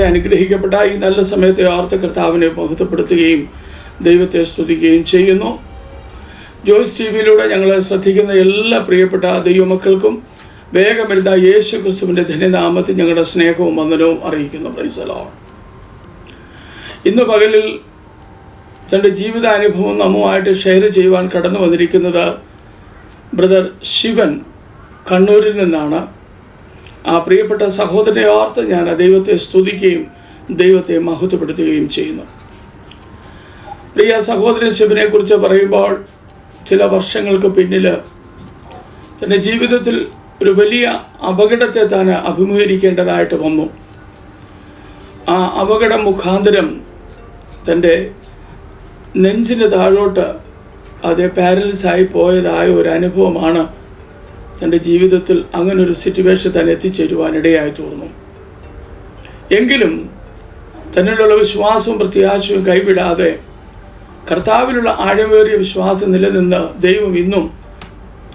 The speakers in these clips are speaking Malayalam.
അനുഗ്രഹിക്കപ്പെട്ട ഈ നല്ല സമയത്തെ ഓർത്ത് കർത്താവിനെ മഹത്വപ്പെടുത്തുകയും ദൈവത്തെ സ്തുതിക്കുകയും ചെയ്യുന്നു. ജോയ്സ് ടി വിയിലൂടെ ഞങ്ങളെ ശ്രദ്ധിക്കുന്ന എല്ലാ പ്രിയപ്പെട്ട ദൈവമക്കൾക്കും വേഗം വരുന്ന യേശു ക്രിസ്തുവിൻ്റെ ധന്യനാമത്തിൽ ഞങ്ങളുടെ സ്നേഹവും വന്ദനവും അറിയിക്കുന്നു. Price the Lord. ഇന്ന് പകലിൽ തൻ്റെ ജീവിതാനുഭവം നമ്മുമായിട്ട് ഷെയർ ചെയ്യുവാൻ കടന്നു വന്നിരിക്കുന്നത് ബ്രദർ ശിവൻ കണ്ണൂരിൽ നിന്നാണ്. ആ പ്രിയപ്പെട്ട സഹോദരനെ ഓർത്ത് ഞാൻ ദൈവത്തെ സ്തുതിക്കുകയും ദൈവത്തെ മഹത്വപ്പെടുത്തുകയും ചെയ്യുന്നു. പ്രിയ സഹോദരൻ ശിവനെ കുറിച്ച് പറയുമ്പോൾ ചില വർഷങ്ങൾക്ക് പിന്നിൽ തൻ്റെ ജീവിതത്തിൽ ഒരു വലിയ അപകടത്തെ താൻ അഭിമുഖീകരിക്കേണ്ടതായിട്ട് വന്നു. ആ അപകടം മുഖാന്തരം തൻ്റെ നെഞ്ചിന് താഴോട്ട് അത് പാരലൈസായി പോയതായ ഒരു അനുഭവമാണ് തൻ്റെ ജീവിതത്തിൽ അങ്ങനൊരു സിറ്റുവേഷൻ തന്നെ എത്തിച്ചേരുവാനിടയായി തീർന്നു. എങ്കിലും തന്നിലുള്ള വിശ്വാസവും പ്രത്യാശയും കൈവിടാതെ കർത്താവിലുള്ള ആഴമേറിയ വിശ്വാസം നിലനിന്ന് ദൈവം ഇന്നും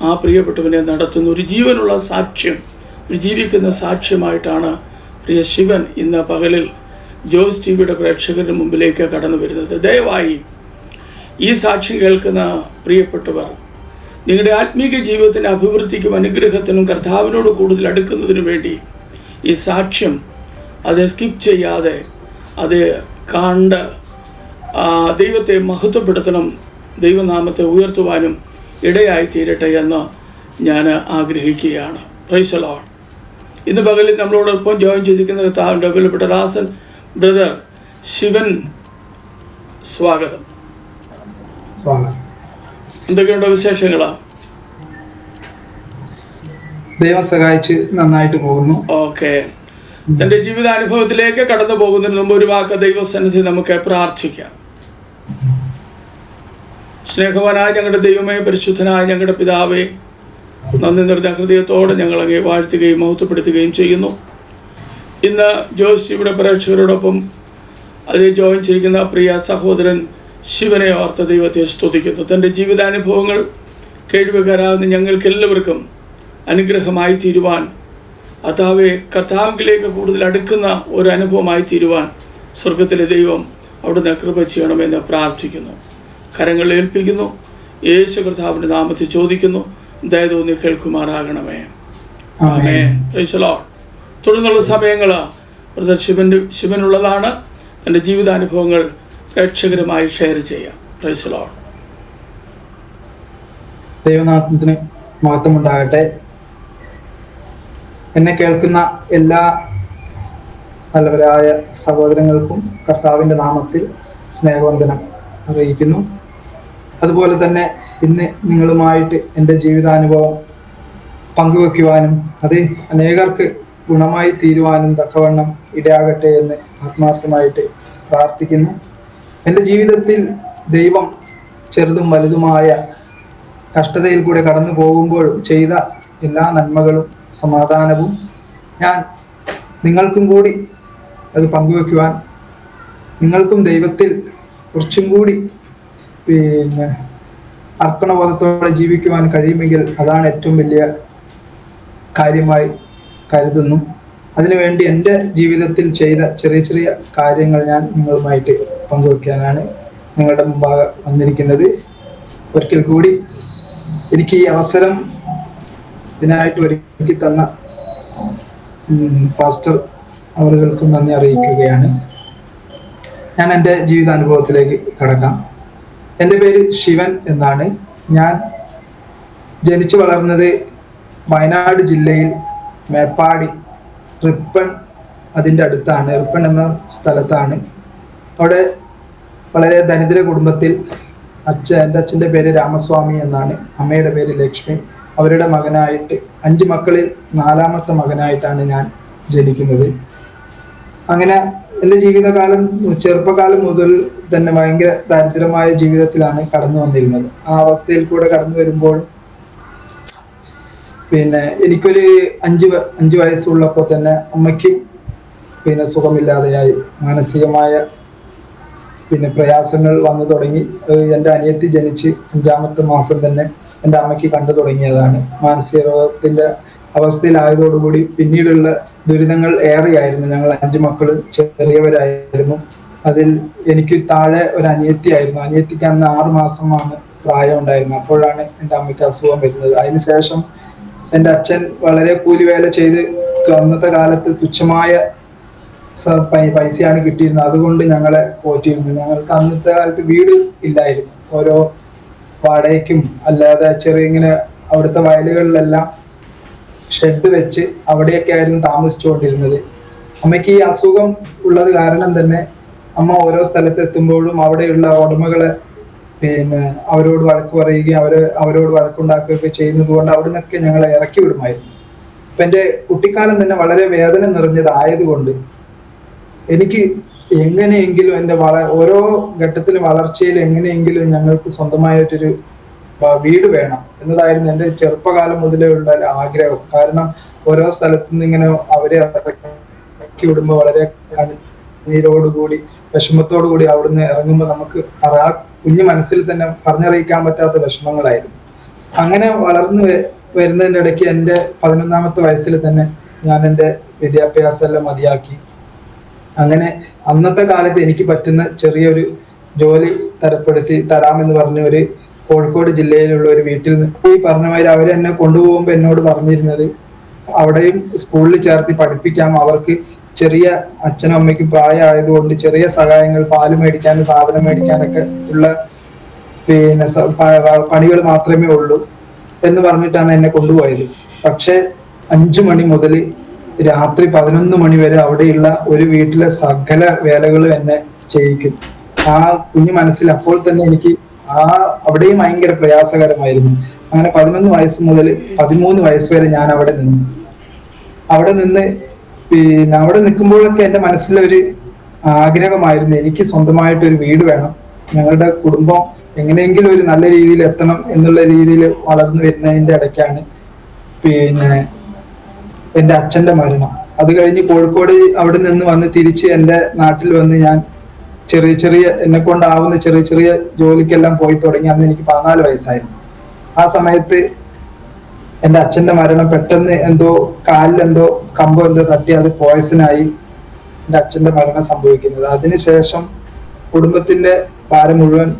ആ പ്രിയപ്പെട്ടവനെ നടത്തുന്ന ഒരു ജീവനുള്ള സാക്ഷ്യം, ഒരു ജീവിക്കുന്ന സാക്ഷ്യമായിട്ടാണ് പ്രിയ ശിവൻ ഇന്ന് പകലിൽ ജോയ്സ് ടി വിയുടെ പ്രേക്ഷകരുടെ മുമ്പിലേക്ക് കടന്നു വരുന്നത്. ദയവായി ഈ സാക്ഷ്യം കേൾക്കുന്ന പ്രിയപ്പെട്ടവർ നിങ്ങളുടെ ആത്മീക ജീവിതത്തിൻ്റെ അഭിവൃദ്ധിക്കും അനുഗ്രഹത്തിനും കർത്താവിനോട് കൂടുതൽ അടുക്കുന്നതിനു വേണ്ടി ഈ സാക്ഷ്യം അത് സ്കിപ്പ് ചെയ്യാതെ അത് കണ്ട് ദൈവത്തെ മഹത്വപ്പെടുത്തണം, ദൈവനാമത്തെ ഉയർത്തുവാനും ഇടയായി തീരട്ടെ എന്ന് ഞാൻ ആഗ്രഹിക്കുകയാണ്. Price the Lord. ഇന്ന് പകലിൽ നമ്മളോടൊപ്പം ജോയിൻ ചെയ്തിരിക്കുന്ന കർത്താവിൻ്റെ വിലപ്പെട്ട ദാസൻ ബ്രദർ ശിവൻ, സ്വാഗതം. എന്തൊക്കെയുണ്ടോ വിശേഷങ്ങളാ? ദൈവം സഹായിച്ച് നന്നായിട്ട് പോകുന്നു. ഓക്കെ. തൻ്റെ ജീവിതാനുഭവത്തിലേക്ക് കടന്നു പോകുന്നതിന് മുമ്പ് ഒരു വാക്ക് ദൈവസന്നിധി നമുക്ക് പ്രാർത്ഥിക്കാം. സ്നേഹവാനായ ഞങ്ങളുടെ ദൈവമേ, പരിശുദ്ധനായ ഞങ്ങളുടെ പിതാവേ, നന്ദി നിറഞ്ഞ ഹൃദയത്തോടെ ഞങ്ങൾ അങ്ങേ വാഴ്ത്തുകയും മഹത്വപ്പെടുത്തുകയും ചെയ്യുന്നു. ഇന്ന് ജോയ്സ് ടിവിയുടെ പ്രേക്ഷകരോടൊപ്പം അത് ജോയിൻ ചെയ്തിരിക്കുന്ന പ്രിയ സഹോദരൻ ശിവനെ ഓർത്ത ദൈവത്തെ സ്തുതിക്കുന്നു. തൻ്റെ ജീവിതാനുഭവങ്ങൾ കേൾവിക്കാരാകുന്ന ഞങ്ങൾക്കെല്ലാവർക്കും അനുഗ്രഹമായി തീരുവാൻ, കർത്താവിലേക്ക് കൂടുതൽ അടുക്കുന്ന ഒരു അനുഭവമായി തീരുവാൻ സ്വർഗത്തിലെ ദൈവം അവിടുന്ന് കൃപ ചെയ്യണമെന്ന് പ്രാർത്ഥിക്കുന്നു. കരങ്ങൾ ഏൽപ്പിക്കുന്നു. യേശു കർത്താവിൻ്റെ നാമത്തിൽ ചോദിക്കുന്നു, ദയതോന്നി കേൾക്കുമാറാകണമേ. ആമേൻ. Praise the lord. തുടർന്നുള്ള സമയങ്ങൾ ബ്രദർ ശിവനുള്ളതാണ്. തൻ്റെ ജീവിതാനുഭവങ്ങൾ പ്രേക്ഷകരുമായി ഷെയർ ചെയ്യാം. Praise the lord. ദൈവനാമത്തിന് മഹത്വമുണ്ടാകട്ടെ. എന്നെ കേൾക്കുന്ന എല്ലാ നല്ലവരായ സഹോദരങ്ങൾക്കും കർത്താവിൻ്റെ നാമത്തിൽ സ്നേഹവന്ദനം അറിയിക്കുന്നു. അതുപോലെ തന്നെ ഇന്ന് നിങ്ങളുമായിട്ട് എൻ്റെ ജീവിതാനുഭവം പങ്കുവെക്കുവാനും അത് അനേകർക്ക് ഗുണമായി തീരുവാനും തക്കവണ്ണം ഇടയാകട്ടെ എന്ന് ആത്മാർത്ഥമായിട്ട് പ്രാർത്ഥിക്കുന്നു. എൻ്റെ ജീവിതത്തിൽ ദൈവം ചെറുതും വലുതുമായ കഷ്ടതയിൽ കൂടെ കടന്നു പോകുമ്പോഴും ചെയ്ത എല്ലാ നന്മകളും സമാധാനവും ഞാൻ നിങ്ങൾക്കും കൂടി അത് പങ്കുവെക്കുവാൻ, നിങ്ങൾക്കും ദൈവത്തിൽ കുറച്ചും കൂടി അർപ്പണബോധത്തോടെ ജീവിക്കുവാൻ കഴിയുമെങ്കിൽ അതാണ് ഏറ്റവും വലിയ കാര്യമായി കരുതുന്നു. അതിനുവേണ്ടി എൻ്റെ ജീവിതത്തിൽ ചെയ്ത ചെറിയ ചെറിയ കാര്യങ്ങൾ ഞാൻ നിങ്ങളുമായിട്ട് പങ്കുവെക്കാനാണ് നിങ്ങളുടെ മുമ്പാകെ വന്നിരിക്കുന്നത്. ഒരിക്കൽ കൂടി എനിക്ക് ഈ അവസരം ഇതിനായിട്ട് ഒരുക്കി തന്ന പാസ്റ്റർ അവരുകൾക്കും നന്ദി അറിയിക്കുകയാണ്. ഞാൻ എൻ്റെ ജീവിതാനുഭവത്തിലേക്ക് കടക്കാം. എൻ്റെ പേര് ശിവൻ എന്നാണ്. ഞാൻ ജനിച്ചു വളർന്നത് വയനാട് ജില്ലയിൽ മേപ്പാടി റിപ്പൺ അതിൻ്റെ അടുത്താണ്. റിപ്പൺ എന്ന സ്ഥലത്താണ്. അവിടെ വളരെ ദരിദ്ര കുടുംബത്തിൽ എൻ്റെ അച്ഛൻ്റെ പേര് രാമസ്വാമി എന്നാണ്, അമ്മയുടെ പേര് ലക്ഷ്മി. അവരുടെ മകനായിട്ട് 5 മക്കളിൽ 4ാമത്തെ മകനായിട്ടാണ് ഞാൻ ജനിക്കുന്നത്. അങ്ങനെ എൻ്റെ ജീവിതകാലം ചെറുപ്പകാലം മുതൽ തന്നെ ഭയങ്കര ദരിദ്രമായ ജീവിതത്തിലാണ് കടന്നു വന്നിരുന്നത്. ആ അവസ്ഥയിൽ കൂടെ കടന്നു വരുമ്പോൾ എനിക്കൊരു 5 വയസ്സുള്ളപ്പോൾ തന്നെ അമ്മയ്ക്കും സുഖമില്ലാതെയായി, മാനസികമായ പ്രയാസങ്ങൾ വന്നു തുടങ്ങി. എൻ്റെ അനിയത്തി ജനിച്ച് 5ാമത്തെ മാസം തന്നെ എൻ്റെ അമ്മയ്ക്ക് കണ്ടു തുടങ്ങിയതാണ്. മാനസിക രോഗത്തിൻ്റെ അവസ്ഥയിലായതോടുകൂടി പിന്നീടുള്ള ദുരിതങ്ങൾ ഏറെയായിരുന്നു. ഞങ്ങൾ 5 മക്കൾ ചെറിയവരായിരുന്നു. അതിൽ എനിക്ക് താഴെ ഒരു അനിയത്തിയായിരുന്നു. അനിയത്തിക്ക് അന്ന് 6 മാസമാണ് പ്രായം ഉണ്ടായിരുന്നത്. അപ്പോഴാണ് എൻ്റെ അമ്മയ്ക്ക് അസുഖം വരുന്നത്. അതിനുശേഷം എൻ്റെ അച്ഛൻ വളരെ കൂലിവേല ചെയ്ത് അന്നത്തെ കാലത്ത് തുച്ഛമായ പൈസയാണ് കിട്ടിയിരുന്നത്. അതുകൊണ്ട് ഞങ്ങളെ പോറ്റിയിരുന്നു. ഞങ്ങൾക്ക് അന്നത്തെ കാലത്ത് വീട് ഇല്ലായിരുന്നു. ഓരോ വാടകയ്ക്കും അല്ലാതെ ചെറിയ ഇങ്ങനെ അവിടുത്തെ വയലുകളിലെല്ലാം ഷെഡ് വെച്ച് അവിടെയൊക്കെ ആയിരുന്നു താമസിച്ചുകൊണ്ടിരുന്നത്. അമ്മയ്ക്ക് ഈ അസുഖം ഉള്ളത് കാരണം തന്നെ അമ്മ ഓരോ സ്ഥലത്ത് എത്തുമ്പോഴും അവിടെയുള്ള ഉടമകളെ അവരോട് വഴക്ക് പറയുകയും അവരോട് വഴക്കുണ്ടാക്കുകയൊക്കെ ചെയ്യുന്നത് കൊണ്ട് അവിടെ നിന്നൊക്കെ ഞങ്ങളെ ഇറക്കി വിടുമായിരുന്നു. അപ്പൊ എൻ്റെ കുട്ടിക്കാലം തന്നെ വളരെ വേദന നിറഞ്ഞതായതുകൊണ്ട് എനിക്ക് എങ്ങനെയെങ്കിലും എൻ്റെ ഓരോ ഘട്ടത്തിലും വളർച്ചയിൽ എങ്ങനെയെങ്കിലും ഞങ്ങൾക്ക് സ്വന്തമായിട്ടൊരു വീട് വേണം എന്നതായിരുന്നു എൻ്റെ ചെറുപ്പകാലം മുതലേ ഉള്ള ഒരു ആഗ്രഹം. കാരണം ഓരോ സ്ഥലത്തു നിന്ന് ഇങ്ങനെ അവരെ ഇറക്കി വിടുമ്പോൾ വളരെ കണ്ണീരോടുകൂടി വിഷമത്തോടുകൂടി അവിടുന്ന് ഇറങ്ങുമ്പോൾ നമുക്ക് ആ കുഞ്ഞു മനസ്സിൽ തന്നെ പറഞ്ഞറിയിക്കാൻ പറ്റാത്ത വിഷമങ്ങളായിരുന്നു. അങ്ങനെ വളർന്നു വരുന്നതിൻ്റെ ഇടയ്ക്ക് എൻ്റെ 11ാമത്തെ വയസ്സിൽ തന്നെ ഞാൻ എൻ്റെ വിദ്യാഭ്യാസം എല്ലാം മതിയാക്കി. അങ്ങനെ അന്നത്തെ കാലത്ത് എനിക്ക് പറ്റുന്ന ചെറിയൊരു ജോലി തരാമെന്ന് പറഞ്ഞ ഒരു കോഴിക്കോട് ജില്ലയിലുള്ള ഒരു വീട്ടിൽ ഈ പറഞ്ഞ മാതിരി അവർ എന്നെ കൊണ്ടുപോകുമ്പോൾ എന്നോട് പറഞ്ഞിരുന്നത് അവിടെയും സ്കൂളിൽ ചേർത്തി പഠിപ്പിക്കാം, അവർക്ക് ചെറിയ അച്ഛനും അമ്മയ്ക്കും പ്രായമായതുകൊണ്ട് ചെറിയ സഹായങ്ങൾ, പാല് മേടിക്കാനും സാധനം മേടിക്കാനൊക്കെ ഉള്ള പണികൾ മാത്രമേ ഉള്ളൂ എന്ന് പറഞ്ഞിട്ടാണ് എന്നെ കൊണ്ടുപോയത്. പക്ഷെ 5 മണി മുതൽ രാത്രി 11 മണി വരെ അവിടെയുള്ള ഒരു വീട്ടിലെ സകല വേലകളും എന്നെ ചെയ്യിക്കും. ആ കുഞ്ഞു മനസ്സിൽ അപ്പോൾ തന്നെ എനിക്ക് അവിടെയും ഭയങ്കര പ്രയാസകരമായിരുന്നു. അങ്ങനെ 11 വയസ്സ് മുതൽ 13 വയസ്സ് വരെ ഞാൻ അവിടെ നിന്ന് അവിടെ നിൽക്കുമ്പോഴൊക്കെ എൻ്റെ മനസ്സിലൊരു ആഗ്രഹമായിരുന്നു, എനിക്ക് സ്വന്തമായിട്ടൊരു വീട് വേണം, ഞങ്ങളുടെ കുടുംബം എങ്ങനെയെങ്കിലും ഒരു നല്ല രീതിയിൽ എത്തണം എന്നുള്ള രീതിയിൽ വളർന്നു വരുന്നതിൻ്റെ ഇടയ്ക്കാണ് എൻ്റെ അച്ഛൻ്റെ മരണം. അത് കഴിഞ്ഞ് കോഴിക്കോട് അവിടെ നിന്ന് വന്ന് തിരിച്ച് എൻ്റെ നാട്ടിൽ വന്ന് ഞാൻ ചെറിയ എന്നെ കൊണ്ടാവുന്ന ചെറിയ ജോലിക്കെല്ലാം പോയി തുടങ്ങി. അന്ന് എനിക്ക് 14 വയസ്സായിരുന്നു. ആ സമയത്ത് എൻ്റെ അച്ഛൻ്റെ മരണം പെട്ടെന്ന് കാലിലെന്തോ കമ്പോ തട്ടി അത് പോയ്സനായി എൻ്റെ അച്ഛൻ്റെ മരണം സംഭവിക്കുന്നത്. അതിനുശേഷം കുടുംബത്തിന്റെ ഭാരം മുഴുവൻ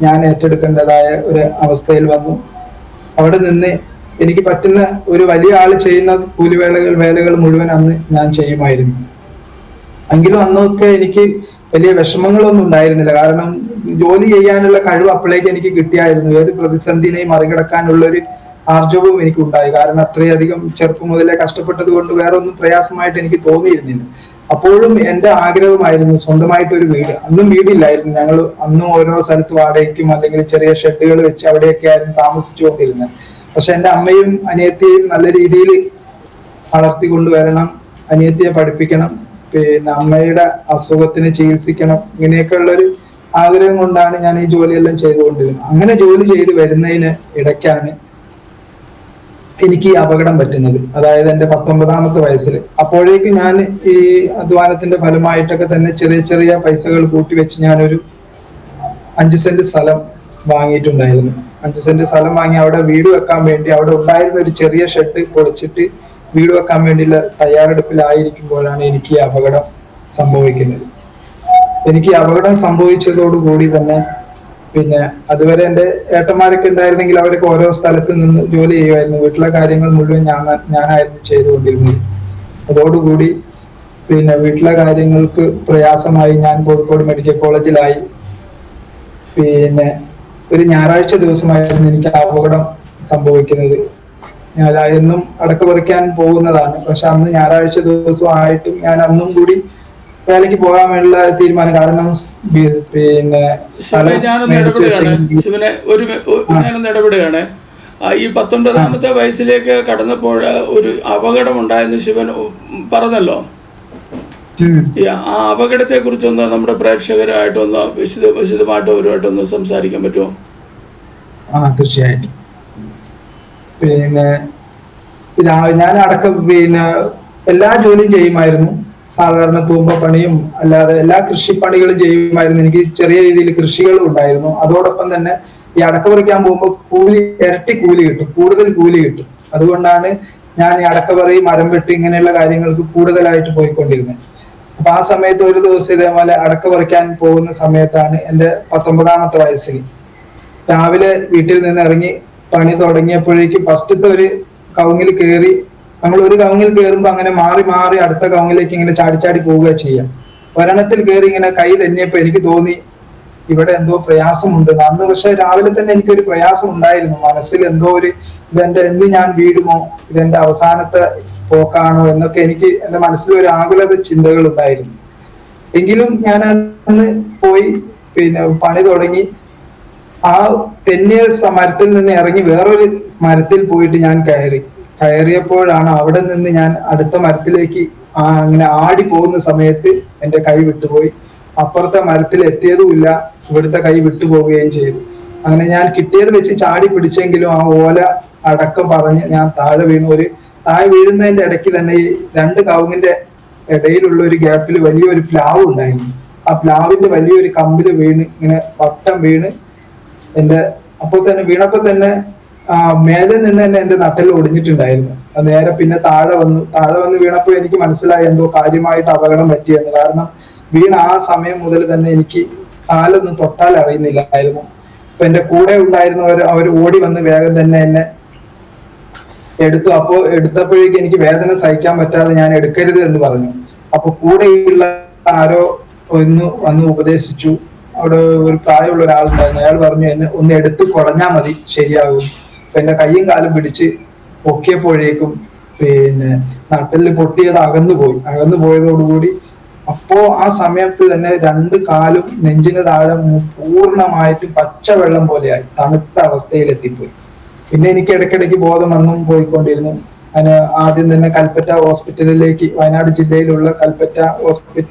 ഞാൻ ഏറ്റെടുക്കേണ്ടതായ ഒരു അവസ്ഥയിൽ വന്നു. അവിടെ നിന്ന് എനിക്ക് പറ്റുന്ന ഒരു വലിയ ആൾ ചെയ്യുന്ന വേലകൾ മുഴുവൻ അന്ന് ഞാൻ ചെയ്യുമായിരുന്നു. എങ്കിലും അന്നൊക്കെ എനിക്ക് വലിയ വിഷമങ്ങളൊന്നും ഉണ്ടായിരുന്നില്ല. കാരണം ജോലി ചെയ്യാനുള്ള കഴിവ് അപ്പോഴേക്ക് എനിക്ക് കിട്ടിയായിരുന്നു. ഏത് പ്രതിസന്ധിനെയും മറികടക്കാനുള്ള ഒരു ആർജവും എനിക്കുണ്ടായി. കാരണം അത്രയധികം ചെറുപ്പം മുതലേ കഷ്ടപ്പെട്ടത് കൊണ്ട് വേറെ ഒന്നും പ്രയാസമായിട്ട് എനിക്ക് തോന്നിയിരുന്നില്ല. അപ്പോഴും എൻ്റെ ആഗ്രഹമായിരുന്നു സ്വന്തമായിട്ട് ഒരു വീട്. അന്നും വീടില്ലായിരുന്നു. ഞങ്ങൾ അന്നും ഓരോ സ്ഥലത്ത് വാടകയ്ക്കും അല്ലെങ്കിൽ ചെറിയ ഷെഡുകൾ വെച്ച് അവിടെയൊക്കെ ആയിരുന്നു താമസിച്ചുകൊണ്ടിരുന്നത്. പക്ഷെ എൻ്റെ അമ്മയും അനിയത്തിയെയും നല്ല രീതിയിൽ വളർത്തിക്കൊണ്ടുവരണം, അനിയത്തിയെ പഠിപ്പിക്കണം, അമ്മയുടെ അസുഖത്തിന് ചികിത്സിക്കണം, ഇങ്ങനെയൊക്കെ ഉള്ളൊരു ആഗ്രഹം കൊണ്ടാണ് ഞാൻ ഈ ജോലിയെല്ലാം ചെയ്തുകൊണ്ടിരുന്നത്. അങ്ങനെ ജോലി ചെയ്ത് വരുന്നതിന് ഇടയ്ക്കാണ് എനിക്ക് ഈ അപകടം പറ്റുന്നത്. അതായത് എൻ്റെ 19ാമത്തെ വയസ്സിൽ. അപ്പോഴേക്കും ഞാൻ ഈ അധ്വാനത്തിന്റെ ഫലമായിട്ടൊക്കെ തന്നെ ചെറിയ പൈസകൾ കൂട്ടി വെച്ച് ഞാനൊരു 5 സെന്റ് സ്ഥലം വാങ്ങിയിട്ടുണ്ടായിരുന്നു. 5 സെന്റ് സ്ഥലം വാങ്ങി അവിടെ വീട് വെക്കാൻ വേണ്ടി, അവിടെ ഉണ്ടായിരുന്ന ഒരു ചെറിയ ഷെഡ് പൊളിച്ചിട്ട് വീട് വെക്കാൻ വേണ്ടിയുള്ള തയ്യാറെടുപ്പിലായിരിക്കുമ്പോഴാണ് എനിക്ക് ഈ അപകടം സംഭവിക്കുന്നത്. എനിക്ക് അപകടം സംഭവിച്ചതോടുകൂടി തന്നെ അതുവരെ എൻ്റെ ഏട്ടന്മാരൊക്കെ ഉണ്ടായിരുന്നെങ്കിൽ അവരൊക്കെ ഓരോ സ്ഥലത്ത് നിന്ന് ജോലി ചെയ്യുമായിരുന്നു. വീട്ടിലെ കാര്യങ്ങൾ മുഴുവൻ ഞാനായിരുന്നു ചെയ്തുകൊണ്ടിരുന്നത്. അതോടുകൂടി വീട്ടിലെ കാര്യങ്ങൾക്ക് പ്രയാസമായി. ഞാൻ കോഴിക്കോട് മെഡിക്കൽ കോളേജിലായി. ഒരു ഞായറാഴ്ച ദിവസമായിരുന്നു എനിക്ക് അപകടം സംഭവിക്കുന്നത്. ഞാൻ എന്നും അടക്ക പറിക്കാൻ പോകുന്നതാണ്. പക്ഷെ അന്ന് ഞായറാഴ്ച ദിവസമായിട്ടും ഞാൻ അന്നും കൂടി വേലയ്ക്ക് പോകാനുള്ള തീരുമാനം. കാരണം ഞാനൊന്ന് ഇടപെടുകയാണ്. ഈ 19ാമത്തെ വയസ്സിലേക്ക് കടന്നപ്പോൾ ഒരു അപകടം ഉണ്ടായെന്ന് ശിവൻ പറഞ്ഞല്ലോ. ആ അപകടത്തെ കുറിച്ചൊന്ന് നമ്മുടെ പ്രേക്ഷകരായിട്ടൊന്ന് വിശദമായിട്ട് അവരുമായിട്ടൊന്ന് സംസാരിക്കാൻ പറ്റുമോ? തീർച്ചയായിട്ടും. ഞാൻ അടക്കം എല്ലാ ജോലിയും ചെയ്യുമായിരുന്നു. സാധാരണ തൂമ്പ പണിയും അല്ലാതെ എല്ലാ കൃഷിപ്പണികളും ചെയ്യുമായിരുന്നു. എനിക്ക് ചെറിയ രീതിയിൽ കൃഷികളും ഉണ്ടായിരുന്നു. അതോടൊപ്പം തന്നെ ഈ അടക്ക പറിക്കാൻ പോകുമ്പോൾ ഇരട്ടി കൂലി കിട്ടും, കൂടുതൽ കൂലി കിട്ടും. അതുകൊണ്ടാണ് ഞാൻ ഈ അടക്കപറി, മരം വെട്ടി ഇങ്ങനെയുള്ള കാര്യങ്ങൾക്ക് കൂടുതലായിട്ട് പോയിക്കൊണ്ടിരുന്നത്. അപ്പൊ ആ സമയത്ത് ഒരു ദിവസം ഇതേപോലെ അടക്ക പറിക്കാൻ പോകുന്ന സമയത്താണ് എൻ്റെ 19ാമത്തെ വയസ്സിൽ രാവിലെ വീട്ടിൽ നിന്ന് ഇറങ്ങി പണി തുടങ്ങിയപ്പോഴേക്കും ഫസ്റ്റത്തെ ഒരു കവുങ്ങിൽ കയറി, നമ്മൾ ഒരു കവുങ്ങിൽ കയറുമ്പോൾ അങ്ങനെ മാറി മാറി അടുത്ത കവുങ്ങിലേക്ക് ഇങ്ങനെ ചാടി ചാടി പോവുക ചെയ്യാം. ഒരെണ്ണത്തിൽ കയറി ഇങ്ങനെ കൈ തെന്നിയപ്പോ എനിക്ക് തോന്നി ഇവിടെ എന്തോ പ്രയാസമുണ്ട്. അന്ന് പക്ഷെ രാവിലെ തന്നെ എനിക്കൊരു പ്രയാസം ഉണ്ടായിരുന്നു മനസ്സിൽ. എന്തോ ഒരു എന്ന് ഞാൻ വീടുമോ, ഇതെന്റെ അവസാനത്തെ പോക്കാണോ എന്നൊക്കെ എനിക്ക് എന്റെ മനസ്സിൽ ഒരു ആകുലത ചിന്തകൾ ഉണ്ടായിരുന്നു. എങ്കിലും ഞാൻ അന്ന് പോയി പണി തുടങ്ങി. ആ തെന്നിയ മരത്തിൽ നിന്ന് ഇറങ്ങി വേറൊരു മരത്തിൽ പോയിട്ട് ഞാൻ കയറിയപ്പോഴാണ് അവിടെ നിന്ന് ഞാൻ അടുത്ത മരത്തിലേക്ക് അങ്ങനെ ആടി പോകുന്ന സമയത്ത് എൻ്റെ കൈ വിട്ടുപോയി. അപ്പുറത്തെ മരത്തിൽ എത്തിയതുമില്ല, ഇവിടുത്തെ കൈ വിട്ടുപോവുകയും ചെയ്തു. അങ്ങനെ ഞാൻ കിട്ടിയത് വെച്ച് ചാടി പിടിച്ചെങ്കിലും ആ ഓല അടക്കം പറഞ്ഞ് ഞാൻ താഴെ വീണു. താഴെ വീഴുന്നതിന്റെ ഇടയ്ക്ക് തന്നെ ഈ രണ്ട് കവുങ്ങിന്റെ ഇടയിലുള്ള ഒരു ഗ്യാപ്പിൽ വലിയൊരു പ്ലാവ് ഉണ്ടായിരുന്നു. ആ പ്ലാവിന്റെ വലിയൊരു കമ്പില് വീണ് ഇങ്ങനെ വട്ടം വീണ് അപ്പോൾ തന്നെ വീണപ്പോൾ തന്നെ മേലെ നിന്ന് തന്നെ എന്റെ നട്ടെൽ ഒടിഞ്ഞിട്ടുണ്ടായിരുന്നു. അത് നേരെ പിന്നെ താഴെ വന്ന് വീണപ്പോൾ എനിക്ക് മനസ്സിലായി എന്തോ കാര്യമായിട്ട് അപകടം പറ്റിയെന്ന്. കാരണം വീണ ആ സമയം മുതൽ തന്നെ എനിക്ക് കാലൊന്നും തൊട്ടാൽ അറിയുന്നില്ലായിരുന്നു. അപ്പൊ എന്റെ കൂടെ ഉണ്ടായിരുന്നവർ ഓടി വന്ന് വേഗം തന്നെ എന്നെ എടുത്തു. എടുത്തപ്പോഴേക്കും എനിക്ക് വേദന സഹിക്കാൻ പറ്റാതെ ഞാൻ എടുക്കരുത് എന്ന് പറഞ്ഞു. അപ്പൊ കൂടെയുള്ള ആരോ വന്ന് ഉപദേശിച്ചു. അവിടെ ഒരു പ്രായമുള്ള ഒരാളുണ്ടായിരുന്നു. അയാൾ പറഞ്ഞു എന്നെ ഒന്ന് എടുത്ത് കുടഞ്ഞാൽ മതി, ശരിയാകും. അപ്പൊ എന്റെ കയ്യും കാലും പിടിച്ച് പൊക്കിയപ്പോഴേക്കും നട്ടെല്ല് പൊട്ടിയത് അകന്നു പോയതോടുകൂടി അപ്പോ ആ സമയത്ത് തന്നെ രണ്ട് കാലും നെഞ്ചിന് താഴെ പൂർണ്ണമായിട്ടും പച്ചവെള്ളം പോലെയായി, തണുത്ത അവസ്ഥയിൽ എത്തിപ്പോയി. പിന്നെ എനിക്ക് ഇടയ്ക്കിടയ്ക്ക് ബോധം വന്നും പോയിക്കൊണ്ടിരുന്നു. അതിന് ആദ്യം തന്നെ കൽപ്പറ്റ ഹോസ്പിറ്റലിലേക്ക്, വയനാട് ജില്ലയിലുള്ള കൽപ്പറ്റ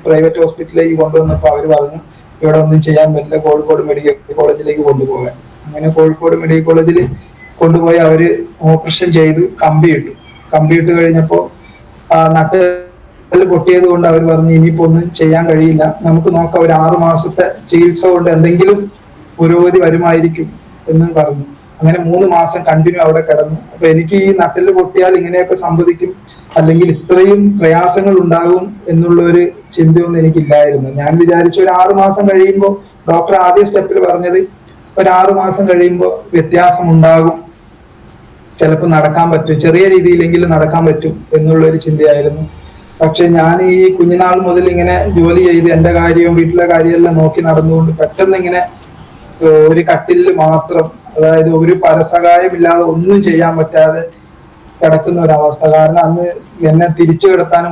പ്രൈവറ്റ് ഹോസ്പിറ്റലിലേക്ക് കൊണ്ടുവന്നപ്പോൾ അവർ പറഞ്ഞു ഇവിടെ ഒന്നും ചെയ്യാൻ പറ്റില്ല, കോഴിക്കോട് മെഡിക്കൽ കോളേജിലേക്ക് കൊണ്ടുപോകാൻ. അങ്ങനെ കോഴിക്കോട് മെഡിക്കൽ കോളേജിൽ കൊണ്ടുപോയി അവര് ഓപ്പറേഷൻ ചെയ്ത് കമ്പിയിട്ട് കഴിഞ്ഞപ്പോൾ നട്ടെല്ല് പൊട്ടിയത് കൊണ്ട് അവർ പറഞ്ഞു ഇനിയിപ്പോ ഒന്നും ചെയ്യാൻ കഴിയില്ല, നമുക്ക് നോക്കാം, ഒരു 6 മാസത്തെ ചികിത്സ കൊണ്ട് എന്തെങ്കിലും പുരോഗതി വരുമായിരിക്കും എന്ന് പറഞ്ഞു. അങ്ങനെ 3 മാസം കണ്ടിന്യൂ അവിടെ കിടന്നു. അപ്പൊ എനിക്ക് ഈ നട്ടെല്ല് പൊട്ടിയാൽ ഇങ്ങനെയൊക്കെ സംഭവിക്കും, അല്ലെങ്കിൽ ഇത്രയും പ്രയാസങ്ങൾ ഉണ്ടാകും എന്നുള്ള ഒരു ചിന്തയൊന്നും എനിക്കില്ലായിരുന്നു. ഞാൻ വിചാരിച്ചു ഒരു 6 മാസം കഴിയുമ്പോൾ, ഡോക്ടർ ആദ്യ സ്റ്റെപ്പിൽ പറഞ്ഞത് ഒരു 6 മാസം കഴിയുമ്പോൾ വ്യത്യാസം ഉണ്ടാകും, ചിലപ്പോൾ നടക്കാൻ പറ്റും, ചെറിയ രീതിയിലെങ്കിലും നടക്കാൻ പറ്റും എന്നുള്ളൊരു ചിന്തയായിരുന്നു. പക്ഷെ ഞാൻ ഈ കുഞ്ഞുനാൾ മുതൽ ഇങ്ങനെ ജോലി ചെയ്ത് എൻ്റെ കാര്യവും വീട്ടിലെ കാര്യമെല്ലാം നോക്കി നടന്നുകൊണ്ട് പെട്ടെന്ന് ഇങ്ങനെ ഒരു കട്ടിലിൽ മാത്രം, അതായത് ഒരു പരസഹായമില്ലാതെ ഒന്നും ചെയ്യാൻ പറ്റാതെ കിടക്കുന്ന ഒരവസ്ഥ. കാരണം അന്ന് എന്നെ തിരിച്ചു കിടത്താനും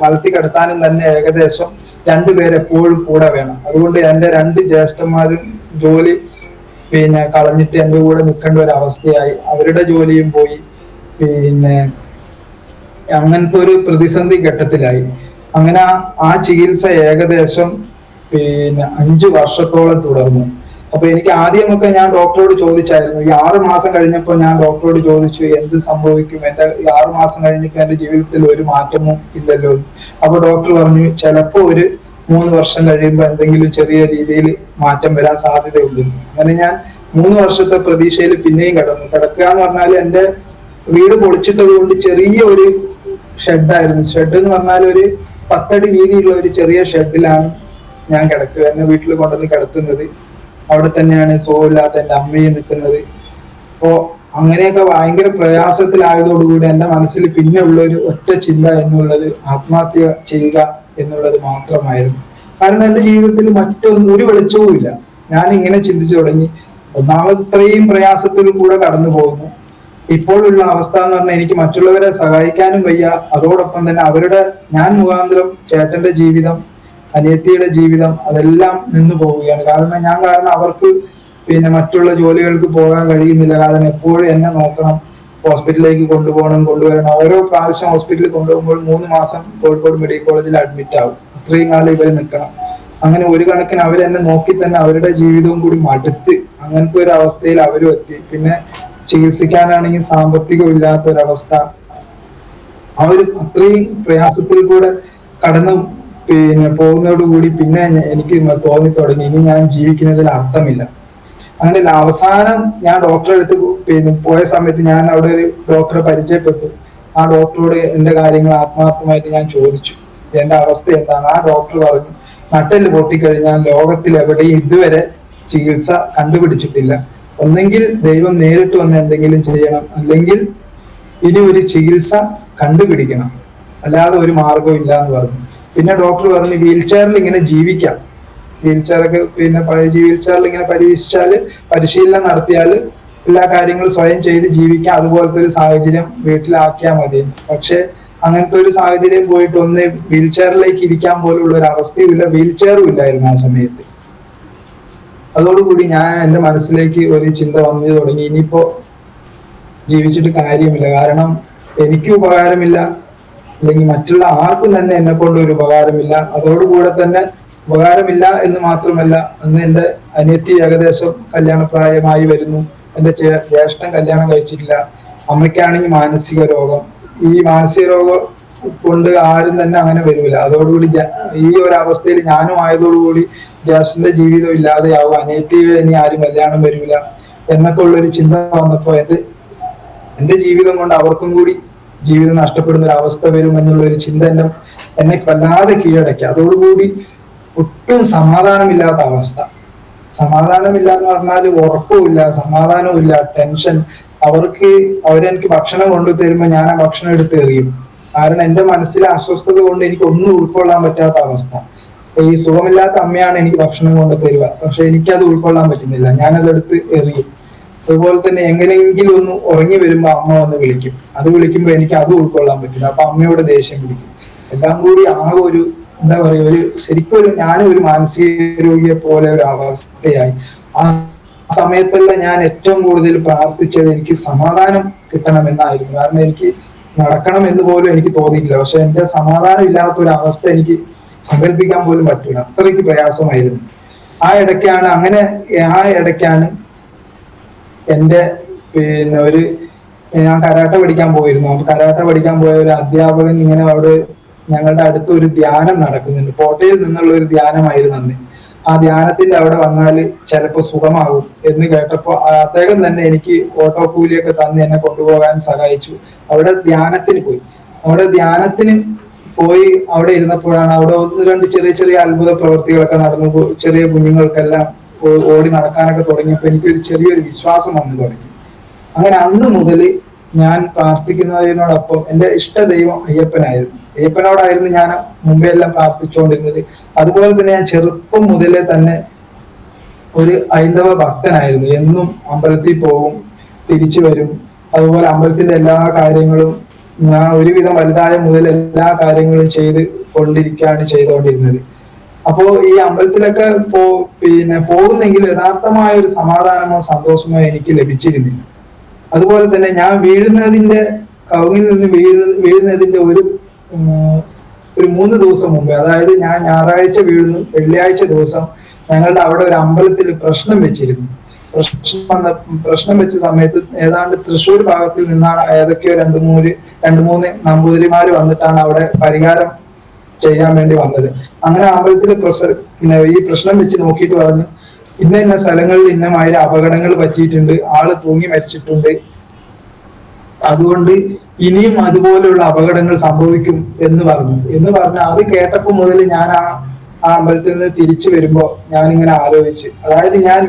മലത്തി കിടത്താനും തന്നെ ഏകദേശം 2 പേര് എപ്പോഴും കൂടെ വേണം. അതുകൊണ്ട് എൻ്റെ 2 ജ്യേഷ്ഠന്മാരും ജോലി കളഞ്ഞിട്ട് എൻ്റെ കൂടെ നിൽക്കേണ്ട ഒരു അവസ്ഥയായി. അവരുടെ ജോലിയും പോയി. അങ്ങനത്തെ ഒരു പ്രതിസന്ധി ഘട്ടത്തിലായി. അങ്ങനെ ആ ചികിത്സ ഏകദേശം 5 വർഷത്തോളം തുടർന്നു. അപ്പൊ എനിക്ക് ആദ്യമൊക്കെ ഞാൻ ഡോക്ടറോട് ചോദിച്ചായിരുന്നു, ഈ 6 മാസം കഴിഞ്ഞപ്പോൾ ഞാൻ ഡോക്ടറോട് ചോദിച്ചു എന്ത് സംഭവിക്കും, എന്റെ 6 മാസം കഴിഞ്ഞിട്ട് എന്റെ ജീവിതത്തിൽ ഒരു മാറ്റവും ഇല്ലല്ലോ. അപ്പൊ ഡോക്ടർ പറഞ്ഞു ചിലപ്പോ ഒരു 3 വർഷം കഴിയുമ്പോൾ എന്തെങ്കിലും ചെറിയ രീതിയിൽ മാറ്റം വരാൻ സാധ്യതയുള്ളൂ. അങ്ങനെ ഞാൻ 3 വർഷത്തെ പ്രതീക്ഷയിൽ പിന്നെയും കിടക്കുക എന്ന് പറഞ്ഞാൽ എന്റെ വീട് പൊളിച്ചിട്ടത് കൊണ്ട് ചെറിയ ഒരു ഷെഡായിരുന്നു. ഷെഡ് എന്ന് പറഞ്ഞാൽ ഒരു 10 അടി വീതിയുള്ള ഒരു ചെറിയ ഷെഡിലാണ് ഞാൻ കിടക്കുക. എന്നെ വീട്ടിൽ കൊണ്ടുവന്ന് കിടത്തുന്നത്. അവിടെ തന്നെയാണ് സുഖമില്ലാത്ത എൻ്റെ അമ്മയും നിൽക്കുന്നത്. അപ്പോ അങ്ങനെയൊക്കെ ഭയങ്കര പ്രയാസത്തിലായതോടുകൂടി എൻ്റെ മനസ്സിൽ പിന്നെ ഉള്ള ഒരു ഒറ്റ ചിന്ത എന്നുള്ളത് ആത്മഹത്യ ചെയ്യുക എന്നുള്ളത് മാത്രമായിരുന്നു. കാരണം എൻ്റെ ജീവിതത്തിൽ ഒരു വെളിച്ചവും ഇല്ല. ഞാൻ ഇങ്ങനെ ചിന്തിച്ചു തുടങ്ങി. ഒന്നാമത് ഇത്രയും പ്രയാസത്തിലും കൂടെ കടന്നു പോകുന്നു. ഇപ്പോഴുള്ള അവസ്ഥ എന്ന് പറഞ്ഞാൽ എനിക്ക് മറ്റുള്ളവരെ സഹായിക്കാനും വയ്യ. അതോടൊപ്പം തന്നെ ഞാൻ മുഖാന്തരം ചേട്ടന്റെ ജീവിതം, അനിയത്തിയുടെ ജീവിതം അതെല്ലാം നിന്നു പോവുകയാണ്. കാരണം അവർക്ക് മറ്റുള്ള ജോലികൾക്ക് പോകാൻ കഴിയുന്നില്ല. കാരണം എപ്പോഴും എന്നെ നോക്കണം, ഹോസ്പിറ്റലിലേക്ക് കൊണ്ടുവരണം. ഓരോ പ്രാവശ്യം ഹോസ്പിറ്റലിൽ കൊണ്ടുപോകുമ്പോൾ 3 മാസം കോഴിക്കോട് മെഡിക്കൽ കോളേജിൽ അഡ്മിറ്റ് ആവും. അത്രയും കാലം ഇവർ നിൽക്കണം. അങ്ങനെ ഒരു കണക്കിന് അവരെന്നെ നോക്കി തന്നെ അവരുടെ ജീവിതവും കൂടി മടുത്ത് അങ്ങനത്തെ ഒരു അവസ്ഥയിൽ അവരും എത്തി. പിന്നെ ചികിത്സിക്കാനാണെങ്കിൽ സാമ്പത്തികം ഇല്ലാത്തൊരവസ്ഥ. അവരും അത്രയും പ്രയാസത്തിൽ കൂടെ കടന്നു പോകുന്നതോടുകൂടി പിന്നെ എനിക്ക് തോന്നി തുടങ്ങി ഇനി ഞാൻ ജീവിക്കുന്നതിൽ അർത്ഥമില്ല. അങ്ങനെയല്ല, അവസാനം ഞാൻ ഡോക്ടറെ അടുത്ത് പോയ സമയത്ത് ഞാൻ അവിടെ ഒരു ഡോക്ടറെ പരിചയപ്പെട്ടു. ആ ഡോക്ടറോട് എന്റെ കാര്യങ്ങൾ ആത്മാർത്ഥമായിട്ട് ഞാൻ ചോദിച്ചു, എന്റെ അവസ്ഥ എന്താണ്. ആ ഡോക്ടർ പറഞ്ഞു, നട്ടെല്ല് പൊട്ടിക്കഴിഞ്ഞാൽ ലോകത്തിൽ എവിടെയും ഇതുവരെ ചികിത്സ കണ്ടുപിടിച്ചിട്ടില്ല. ഒന്നെങ്കിൽ ദൈവം നേരിട്ട് വന്ന് എന്തെങ്കിലും ചെയ്യണം, അല്ലെങ്കിൽ ഇനി ഒരു ചികിത്സ കണ്ടുപിടിക്കണം, അല്ലാതെ ഒരു മാർഗവും ഇല്ല എന്ന് പറഞ്ഞു. പിന്നെ ഡോക്ടർ പറഞ്ഞു, വീൽ ചെയറിൽ ഇങ്ങനെ ജീവിക്കാം, വീൽ ചെയറൊക്കെ വീൽ ചെയറിൽ ഇങ്ങനെ പരിശീലനം നടത്തിയാൽ എല്ലാ കാര്യങ്ങളും സ്വയം ചെയ്ത് ജീവിക്കാം, അതുപോലത്തെ ഒരു സാഹചര്യം വീട്ടിലാക്കിയാൽ മതി. പക്ഷെ അങ്ങനത്തെ ഒരു സാഹചര്യം പോയിട്ട് ഒന്ന് വീൽ ചെയറിലേക്ക് ഇരിക്കാൻ പോലുള്ള ഒരു അവസ്ഥയും ഇല്ല, വീൽ ചെയറും ഇല്ലായിരുന്നു ആ സമയത്ത്. അതോടുകൂടി ഞാൻ എൻ്റെ മനസ്സിലേക്ക് ഒരു ചിന്ത വന്നു തുടങ്ങി, ഇനിയിപ്പോ ജീവിച്ചിട്ട് കാര്യമില്ല. കാരണം എനിക്ക് ഉപകാരമില്ല, അല്ലെങ്കിൽ മറ്റുള്ള ആർക്കും തന്നെ എന്നെ കൊണ്ട് ഒരു ഉപകാരമില്ല. അതോടുകൂടെ തന്നെ ഉപകാരമില്ല എന്ന് മാത്രമല്ല, അന്ന് എൻ്റെ അനിയത്തി ഏകദേശം കല്യാണപ്രായമായി വരുന്നു. എൻ്റെ ജ്യേഷ്ഠൻ കല്യാണം കഴിച്ചിട്ടില്ല. അമ്മയ്ക്കാണെങ്കിൽ മാനസിക രോഗം. ഈ മാനസിക രോഗം കൊണ്ട് ആരും തന്നെ അങ്ങനെ വരില്ല. അതോടുകൂടി ഈ ഒരു അവസ്ഥയിൽ ഞാനും ആയതോടുകൂടി ജ്യേഷ്ഠന്റെ ജീവിതം ഇല്ലാതെയാവും, അനിയത്തിയുടെ ഇനി ആരും കല്യാണം വരില്ല എന്നൊക്കെ ഉള്ളൊരു ചിന്ത വന്നപ്പോ എന്റെ ജീവിതം കൊണ്ട് അവർക്കും കൂടി ജീവിതം നഷ്ടപ്പെടുന്ന ഒരു അവസ്ഥ വരും എന്നുള്ള ഒരു ചിന്ത എന്നെ വല്ലാതെ കീഴടക്കി. അതോടുകൂടി ഒട്ടും സമാധാനമില്ലാത്ത അവസ്ഥ. സമാധാനമില്ല എന്ന് പറഞ്ഞാൽ ഉറക്കവുമില്ല, സമാധാനവും ഇല്ല, ടെൻഷൻ. അവരെനിക്ക് ഭക്ഷണം കൊണ്ടു തരുമ്പോൾ ഞാൻ ആ ഭക്ഷണം എടുത്ത് എറിയും. കാരണം എന്റെ മനസ്സിലെ അസ്വസ്ഥത കൊണ്ട് എനിക്ക് ഒന്നും ഉൾക്കൊള്ളാൻ പറ്റാത്ത അവസ്ഥ. ഈ സുഖമില്ലാത്ത അമ്മയാണ് എനിക്ക് ഭക്ഷണം കൊണ്ട് തരിക, പക്ഷെ എനിക്കത് ഉൾക്കൊള്ളാൻ പറ്റുന്നില്ല, ഞാനതെടുത്ത് എറിയും. അതുപോലെ തന്നെ എങ്ങനെയെങ്കിലും ഒന്ന് ഉറങ്ങി വരുമ്പോ അമ്മ വന്ന് വിളിക്കും, അത് വിളിക്കുമ്പോൾ എനിക്ക് അത് ഉൾക്കൊള്ളാൻ പറ്റില്ല, അപ്പൊ അമ്മയോട് ദേഷ്യം പിടിക്കും. എല്ലാം കൂടി ആ ഒരു എന്താ പറയുക, ശരിക്കും ഞാനും ഒരു മാനസിക രോഗിയെ പോലെ ഒരു അവസ്ഥയായി. ആ സമയത്തെല്ലാം ഞാൻ ഏറ്റവും കൂടുതൽ പ്രാർത്ഥിച്ചത് എനിക്ക് സമാധാനം കിട്ടണമെന്നായിരുന്നു. കാരണം എനിക്ക് നടക്കണം എന്ന് പോലും എനിക്ക് തോന്നിയിട്ടില്ല. പക്ഷെ എന്റെ സമാധാനം ഇല്ലാത്ത ഒരു അവസ്ഥ എനിക്ക് സങ്കല്പിക്കാൻ പോലും പറ്റില്ല, അത്രയ്ക്ക് പ്രയാസമായിരുന്നു. ആ ഇടയ്ക്കാണ് എന്റെ ഞാൻ കരാട്ട പഠിക്കാൻ പോയിരുന്നു. അപ്പൊ കരാട്ട പഠിക്കാൻ പോയ ഒരു അധ്യാപകൻ ഇങ്ങനെ അവിടെ ഞങ്ങളുടെ അടുത്ത് ഒരു ധ്യാനം നടക്കുന്നുണ്ട്, കോട്ടയിൽ നിന്നുള്ള ഒരു ധ്യാനമായിരുന്നു അന്ന്. ആ ധ്യാനത്തിന്റെ അവിടെ വന്നാൽ ചിലപ്പോൾ സുഖമാകും എന്ന് കേട്ടപ്പോ അദ്ദേഹം തന്നെ എനിക്ക് ഓട്ടോ കൂലിയൊക്കെ തന്ന് എന്നെ കൊണ്ടുപോകാൻ സഹായിച്ചു. അവിടെ ധ്യാനത്തിന് പോയി അവിടെ ഇരുന്നപ്പോഴാണ് അവിടെ ഒന്ന് രണ്ട് ചെറിയ ചെറിയ അത്ഭുത പ്രവൃത്തികളൊക്കെ നടന്നു. ചെറിയ കുഞ്ഞുങ്ങൾക്കെല്ലാം ഓടി നടക്കാനൊക്കെ തുടങ്ങിയപ്പോൾ എനിക്കൊരു ചെറിയൊരു വിശ്വാസം വന്നു തുടങ്ങി. അങ്ങനെ അന്ന് മുതൽ ഞാൻ പ്രാർത്ഥിക്കുന്നതിനോടൊപ്പം എൻ്റെ ഇഷ്ട ദൈവം അയ്യപ്പനായിരുന്നു. അയ്യപ്പനോടായിരുന്നു ഞാൻ മുമ്പേ എല്ലാം പ്രാർത്ഥിച്ചുകൊണ്ടിരുന്നത്. അതുപോലെ തന്നെ ഞാൻ ചെറുപ്പം മുതലേ തന്നെ ഒരു ഹൈന്ദവ ഭക്തനായിരുന്നു. എന്നും അമ്പലത്തിൽ പോകും, തിരിച്ചു വരും. അതുപോലെ അമ്പലത്തിന്റെ എല്ലാ കാര്യങ്ങളും ഞാൻ ഒരുവിധം വലുതായ മുതൽ എല്ലാ കാര്യങ്ങളും ചെയ്തുകൊണ്ടിരുന്നത്. അപ്പോ ഈ അമ്പലത്തിലൊക്കെ പോകുന്നെങ്കിൽ യഥാർത്ഥമായ ഒരു സമാധാനമോ സന്തോഷമോ എനിക്ക് ലഭിച്ചിരുന്നില്ല. അതുപോലെ തന്നെ ഞാൻ കവുങ്ങിൽ നിന്ന് വീഴുന്നതിന്റെ ഒരു 3 ദിവസം മുമ്പേ, അതായത് ഞാൻ ഞായറാഴ്ച വീഴുന്നു, വെള്ളിയാഴ്ച ദിവസം ഞങ്ങളുടെ അവിടെ ഒരു അമ്പലത്തിൽ പ്രശ്നം വെച്ചിരുന്നു. പ്രശ്നം വെച്ച സമയത്ത് ഏതാണ്ട് തൃശ്ശൂർ ഭാഗത്തിൽ നിന്നാണ് ഏതൊക്കെയോ രണ്ട് മൂന്ന് നമ്പൂതിരിമാര് വന്നിട്ടാണ് അവിടെ പരിഹാരം ചെയ്യാൻ വേണ്ടി വന്നത്. അങ്ങനെ അമ്പലത്തിൽ ഈ പ്രശ്നം വെച്ച് നോക്കിയിട്ട് പറഞ്ഞു, ഇന്ന സ്ഥലങ്ങളിൽ ഇന്നമാതിരി അപകടങ്ങൾ പറ്റിയിട്ടുണ്ട്, ആള് തൂങ്ങി മരിച്ചിട്ടുണ്ട്, അതുകൊണ്ട് ഇനിയും അതുപോലെയുള്ള അപകടങ്ങൾ സംഭവിക്കും എന്ന് പറഞ്ഞു. അത് കേട്ടപ്പോൾ മുതൽ ഞാൻ ആ അമ്പലത്തിൽ നിന്ന് തിരിച്ചു വരുമ്പോ ഞാനിങ്ങനെ ആലോചിച്ച്, അതായത് ഞാൻ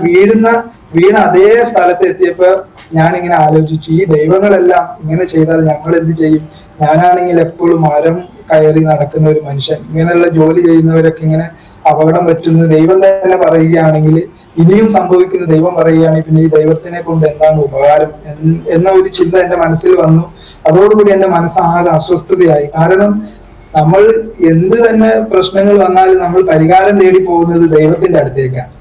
വീണ അതേ സ്ഥലത്ത് എത്തിയപ്പോ ഞാനിങ്ങനെ ആലോചിച്ചു, ഈ ദൈവങ്ങളെല്ലാം ഇങ്ങനെ ചെയ്താൽ ഞങ്ങൾ എന്ത് ചെയ്യും? ഞാനാണെങ്കിൽ എപ്പോഴും മരം കയറി നടക്കുന്ന ഒരു മനുഷ്യൻ, ഇങ്ങനെയുള്ള ജോലി ചെയ്യുന്നവരൊക്കെ ഇങ്ങനെ അപകടം പറ്റുന്ന ദൈവം തന്നെ പറയുകയാണെങ്കിൽ, ഇനിയും സംഭവിക്കുന്ന ദൈവം പറയുകയാണെങ്കിൽ പിന്നെ ഈ ദൈവത്തിനെ കൊണ്ട് എന്താണ് ഉപകാരം എന്ന ഒരു ചിന്ത എന്റെ മനസ്സിൽ വന്നു. അതോടുകൂടി എന്റെ മനസ്സാകെ അസ്വസ്ഥതയായി. കാരണം നമ്മൾ എന്ത് തന്നെ പ്രശ്നങ്ങൾ വന്നാലും നമ്മൾ പരിഹാരം തേടി പോകുന്നത് ദൈവത്തിന്റെ അടുത്തേക്കാണ്.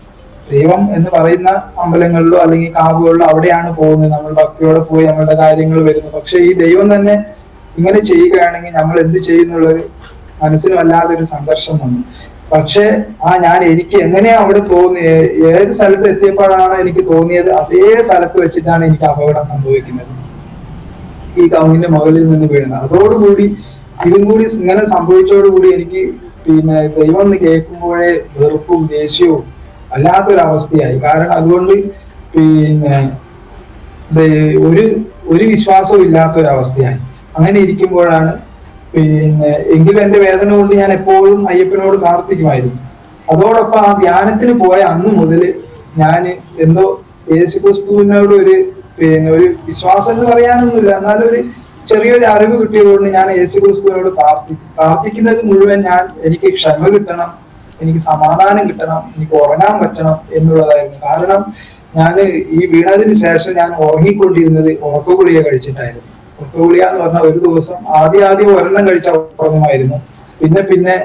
ദൈവം എന്ന് പറയുന്ന അമ്പലങ്ങളിലോ അല്ലെങ്കിൽ കാവുകളിലോ അവിടെയാണ് പോകുന്നത്, നമ്മൾ ഭക്തിയോടെ പോയി നമ്മളുടെ കാര്യങ്ങൾ വരുന്നു. പക്ഷെ ഈ ദൈവം തന്നെ ഇങ്ങനെ ചെയ്യുകയാണെങ്കിൽ നമ്മൾ എന്ത് ചെയ്യുന്നുള്ളൊരു മനസ്സിന് വല്ലാതെ ഒരു സംഘർഷം വന്നു. പക്ഷെ എനിക്ക് എങ്ങനെയാ അവിടെ ഏത് സ്ഥലത്ത് എത്തിയപ്പോഴാണ് എനിക്ക് തോന്നിയത്, അതേ സ്ഥലത്ത് വെച്ചിട്ടാണ് എനിക്ക് അപകടം സംഭവിക്കുന്നത്, ഈ കവുങ്ങിന്റെ മുകളിൽ നിന്ന് വീഴുന്നത്. അതോടുകൂടി ഇതും കൂടി ഇങ്ങനെ സംഭവിച്ചതോടുകൂടി എനിക്ക് ദൈവം എന്ന് കേൾക്കുമ്പോഴേ വെറുപ്പും ദേഷ്യവും അല്ലാത്തൊരവസ്ഥയായി. കാരണം അതുകൊണ്ട് പിന്നെ ഒരു ഒരു വിശ്വാസവും ഇല്ലാത്ത ഒരവസ്ഥയായി. അങ്ങനെ ഇരിക്കുമ്പോഴാണ് എങ്കിലും എന്റെ വേദന കൊണ്ട് ഞാൻ എപ്പോഴും അയ്യപ്പനോട് പ്രാർത്ഥിക്കുമായിരുന്നു. അതോടൊപ്പം ആ ധ്യാനത്തിന് പോയ അന്ന് മുതൽ ഞാൻ എന്തോ യേശുക്രിസ്തുവിനോട് ഒരു വിശ്വാസം എന്ന് പറയാനൊന്നുമില്ല, എന്നാലും ഒരു ചെറിയൊരു അറിവ് കിട്ടിയതുകൊണ്ട് ഞാൻ യേശുക്രിസ്തുവിനോട് പ്രാർത്ഥിക്കുന്നത് മുഴുവൻ എനിക്ക് ക്ഷമ കിട്ടണം, എനിക്ക് സമാധാനം കിട്ടണം, എനിക്ക് ഉറങ്ങാൻ പറ്റണം എന്നുള്ളതായിരുന്നു. കാരണം ഞാൻ ഈ വീണതിന് ശേഷം ഞാൻ ഉറങ്ങിക്കൊണ്ടിരുന്നത് ഉറക്കഗുളിക കഴിച്ചിട്ടായിരുന്നു. ഉറക്കഗുളിക എന്ന് പറഞ്ഞാൽ ഒരു ദിവസം ആദ്യം ഒരെണ്ണം കഴിച്ചാൽ ഉറങ്ങുമായിരുന്നു, പിന്നെ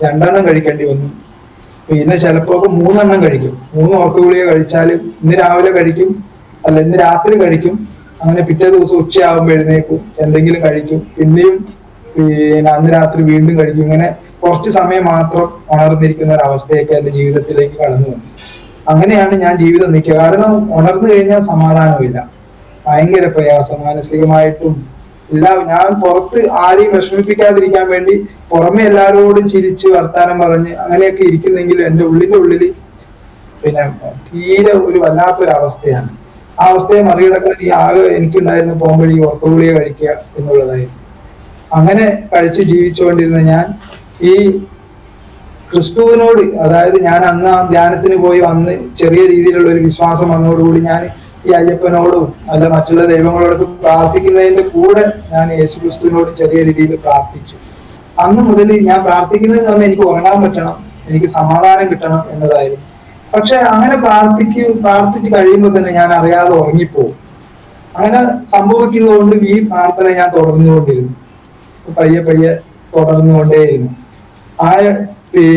2 കഴിക്കേണ്ടി വന്നു, പിന്നെ ചിലപ്പോൾ 3 കഴിക്കും. 3 ഉറക്കഗുളിക കഴിച്ചാൽ ഇന്ന് രാവിലെ കഴിക്കും, അല്ല ഇന്ന് രാത്രി കഴിക്കും, അങ്ങനെ പിറ്റേ ദിവസം ഉച്ചയാകുമ്പോൾ എഴുന്നേക്കും, എന്തെങ്കിലും കഴിക്കും, പിന്നെയും അന്ന് രാത്രി വീണ്ടും കഴിക്കും. ഇങ്ങനെ കുറച്ച് സമയം മാത്രം ഉണർന്നിരിക്കുന്ന ഒരു അവസ്ഥയൊക്കെ എന്റെ ജീവിതത്തിലേക്ക് കടന്നു വന്നു. അങ്ങനെയാണ് ഞാൻ ജീവിതം നിൽക്കുക. കാരണം ഉണർന്നു കഴിഞ്ഞാൽ സമാധാനമില്ല, ഭയങ്കര പ്രയാസം മാനസികമായിട്ടും എല്ലാം. ഞാൻ പുറത്ത് ആരെയും വിഷമിപ്പിക്കാതിരിക്കാൻ വേണ്ടി പുറമെ എല്ലാവരോടും ചിരിച്ച് വർത്താനം പറഞ്ഞ് അങ്ങനെയൊക്കെ ഇരിക്കുന്നെങ്കിലും എൻ്റെ ഉള്ളിൻ്റെ ഉള്ളിൽ തീരെ ഒരു വല്ലാത്തൊരു അവസ്ഥയാണ്. ആ അവസ്ഥയെ മറികടക്കാൻ ആകെ എനിക്കുണ്ടായിരുന്ന പോകുമ്പോൾ ഈ ഉറക്കഗുളിക കഴിക്കുക എന്നുള്ളതായിരുന്നു. അങ്ങനെ കഴിച്ച് ജീവിച്ചുകൊണ്ടിരുന്ന ഞാൻ ഈ ക്രിസ്തുവിനോട്, അതായത് ഞാൻ അന്ന് ആ ധ്യാനത്തിന് പോയി വന്ന് ചെറിയ രീതിയിലുള്ള ഒരു വിശ്വാസം വന്നതോടുകൂടി ഞാൻ ഈ അയ്യപ്പനോടും അല്ല മറ്റുള്ള ദൈവങ്ങളോടൊക്കെ പ്രാർത്ഥിക്കുന്നതിന്റെ കൂടെ ഞാൻ യേശു ക്രിസ്തുവിനോട് ചെറിയ രീതിയിൽ പ്രാർത്ഥിച്ചു. അന്ന് മുതൽ ഞാൻ പ്രാർത്ഥിക്കുന്നത് പറഞ്ഞാൽ എനിക്ക് ഉറങ്ങാൻ പറ്റണം, എനിക്ക് സമാധാനം കിട്ടണം എന്നതായിരുന്നു. പക്ഷെ അങ്ങനെ പ്രാർത്ഥിച്ച് കഴിയുമ്പോൾ തന്നെ ഞാൻ അറിയാതെ ഉറങ്ങിപ്പോകും. അങ്ങനെ സംഭവിക്കുന്നതുകൊണ്ട് ഈ പ്രാർത്ഥന ഞാൻ തുടർന്നുകൊണ്ടിരുന്നു, പയ്യെ തുടർന്നുകൊണ്ടേയിരുന്നു.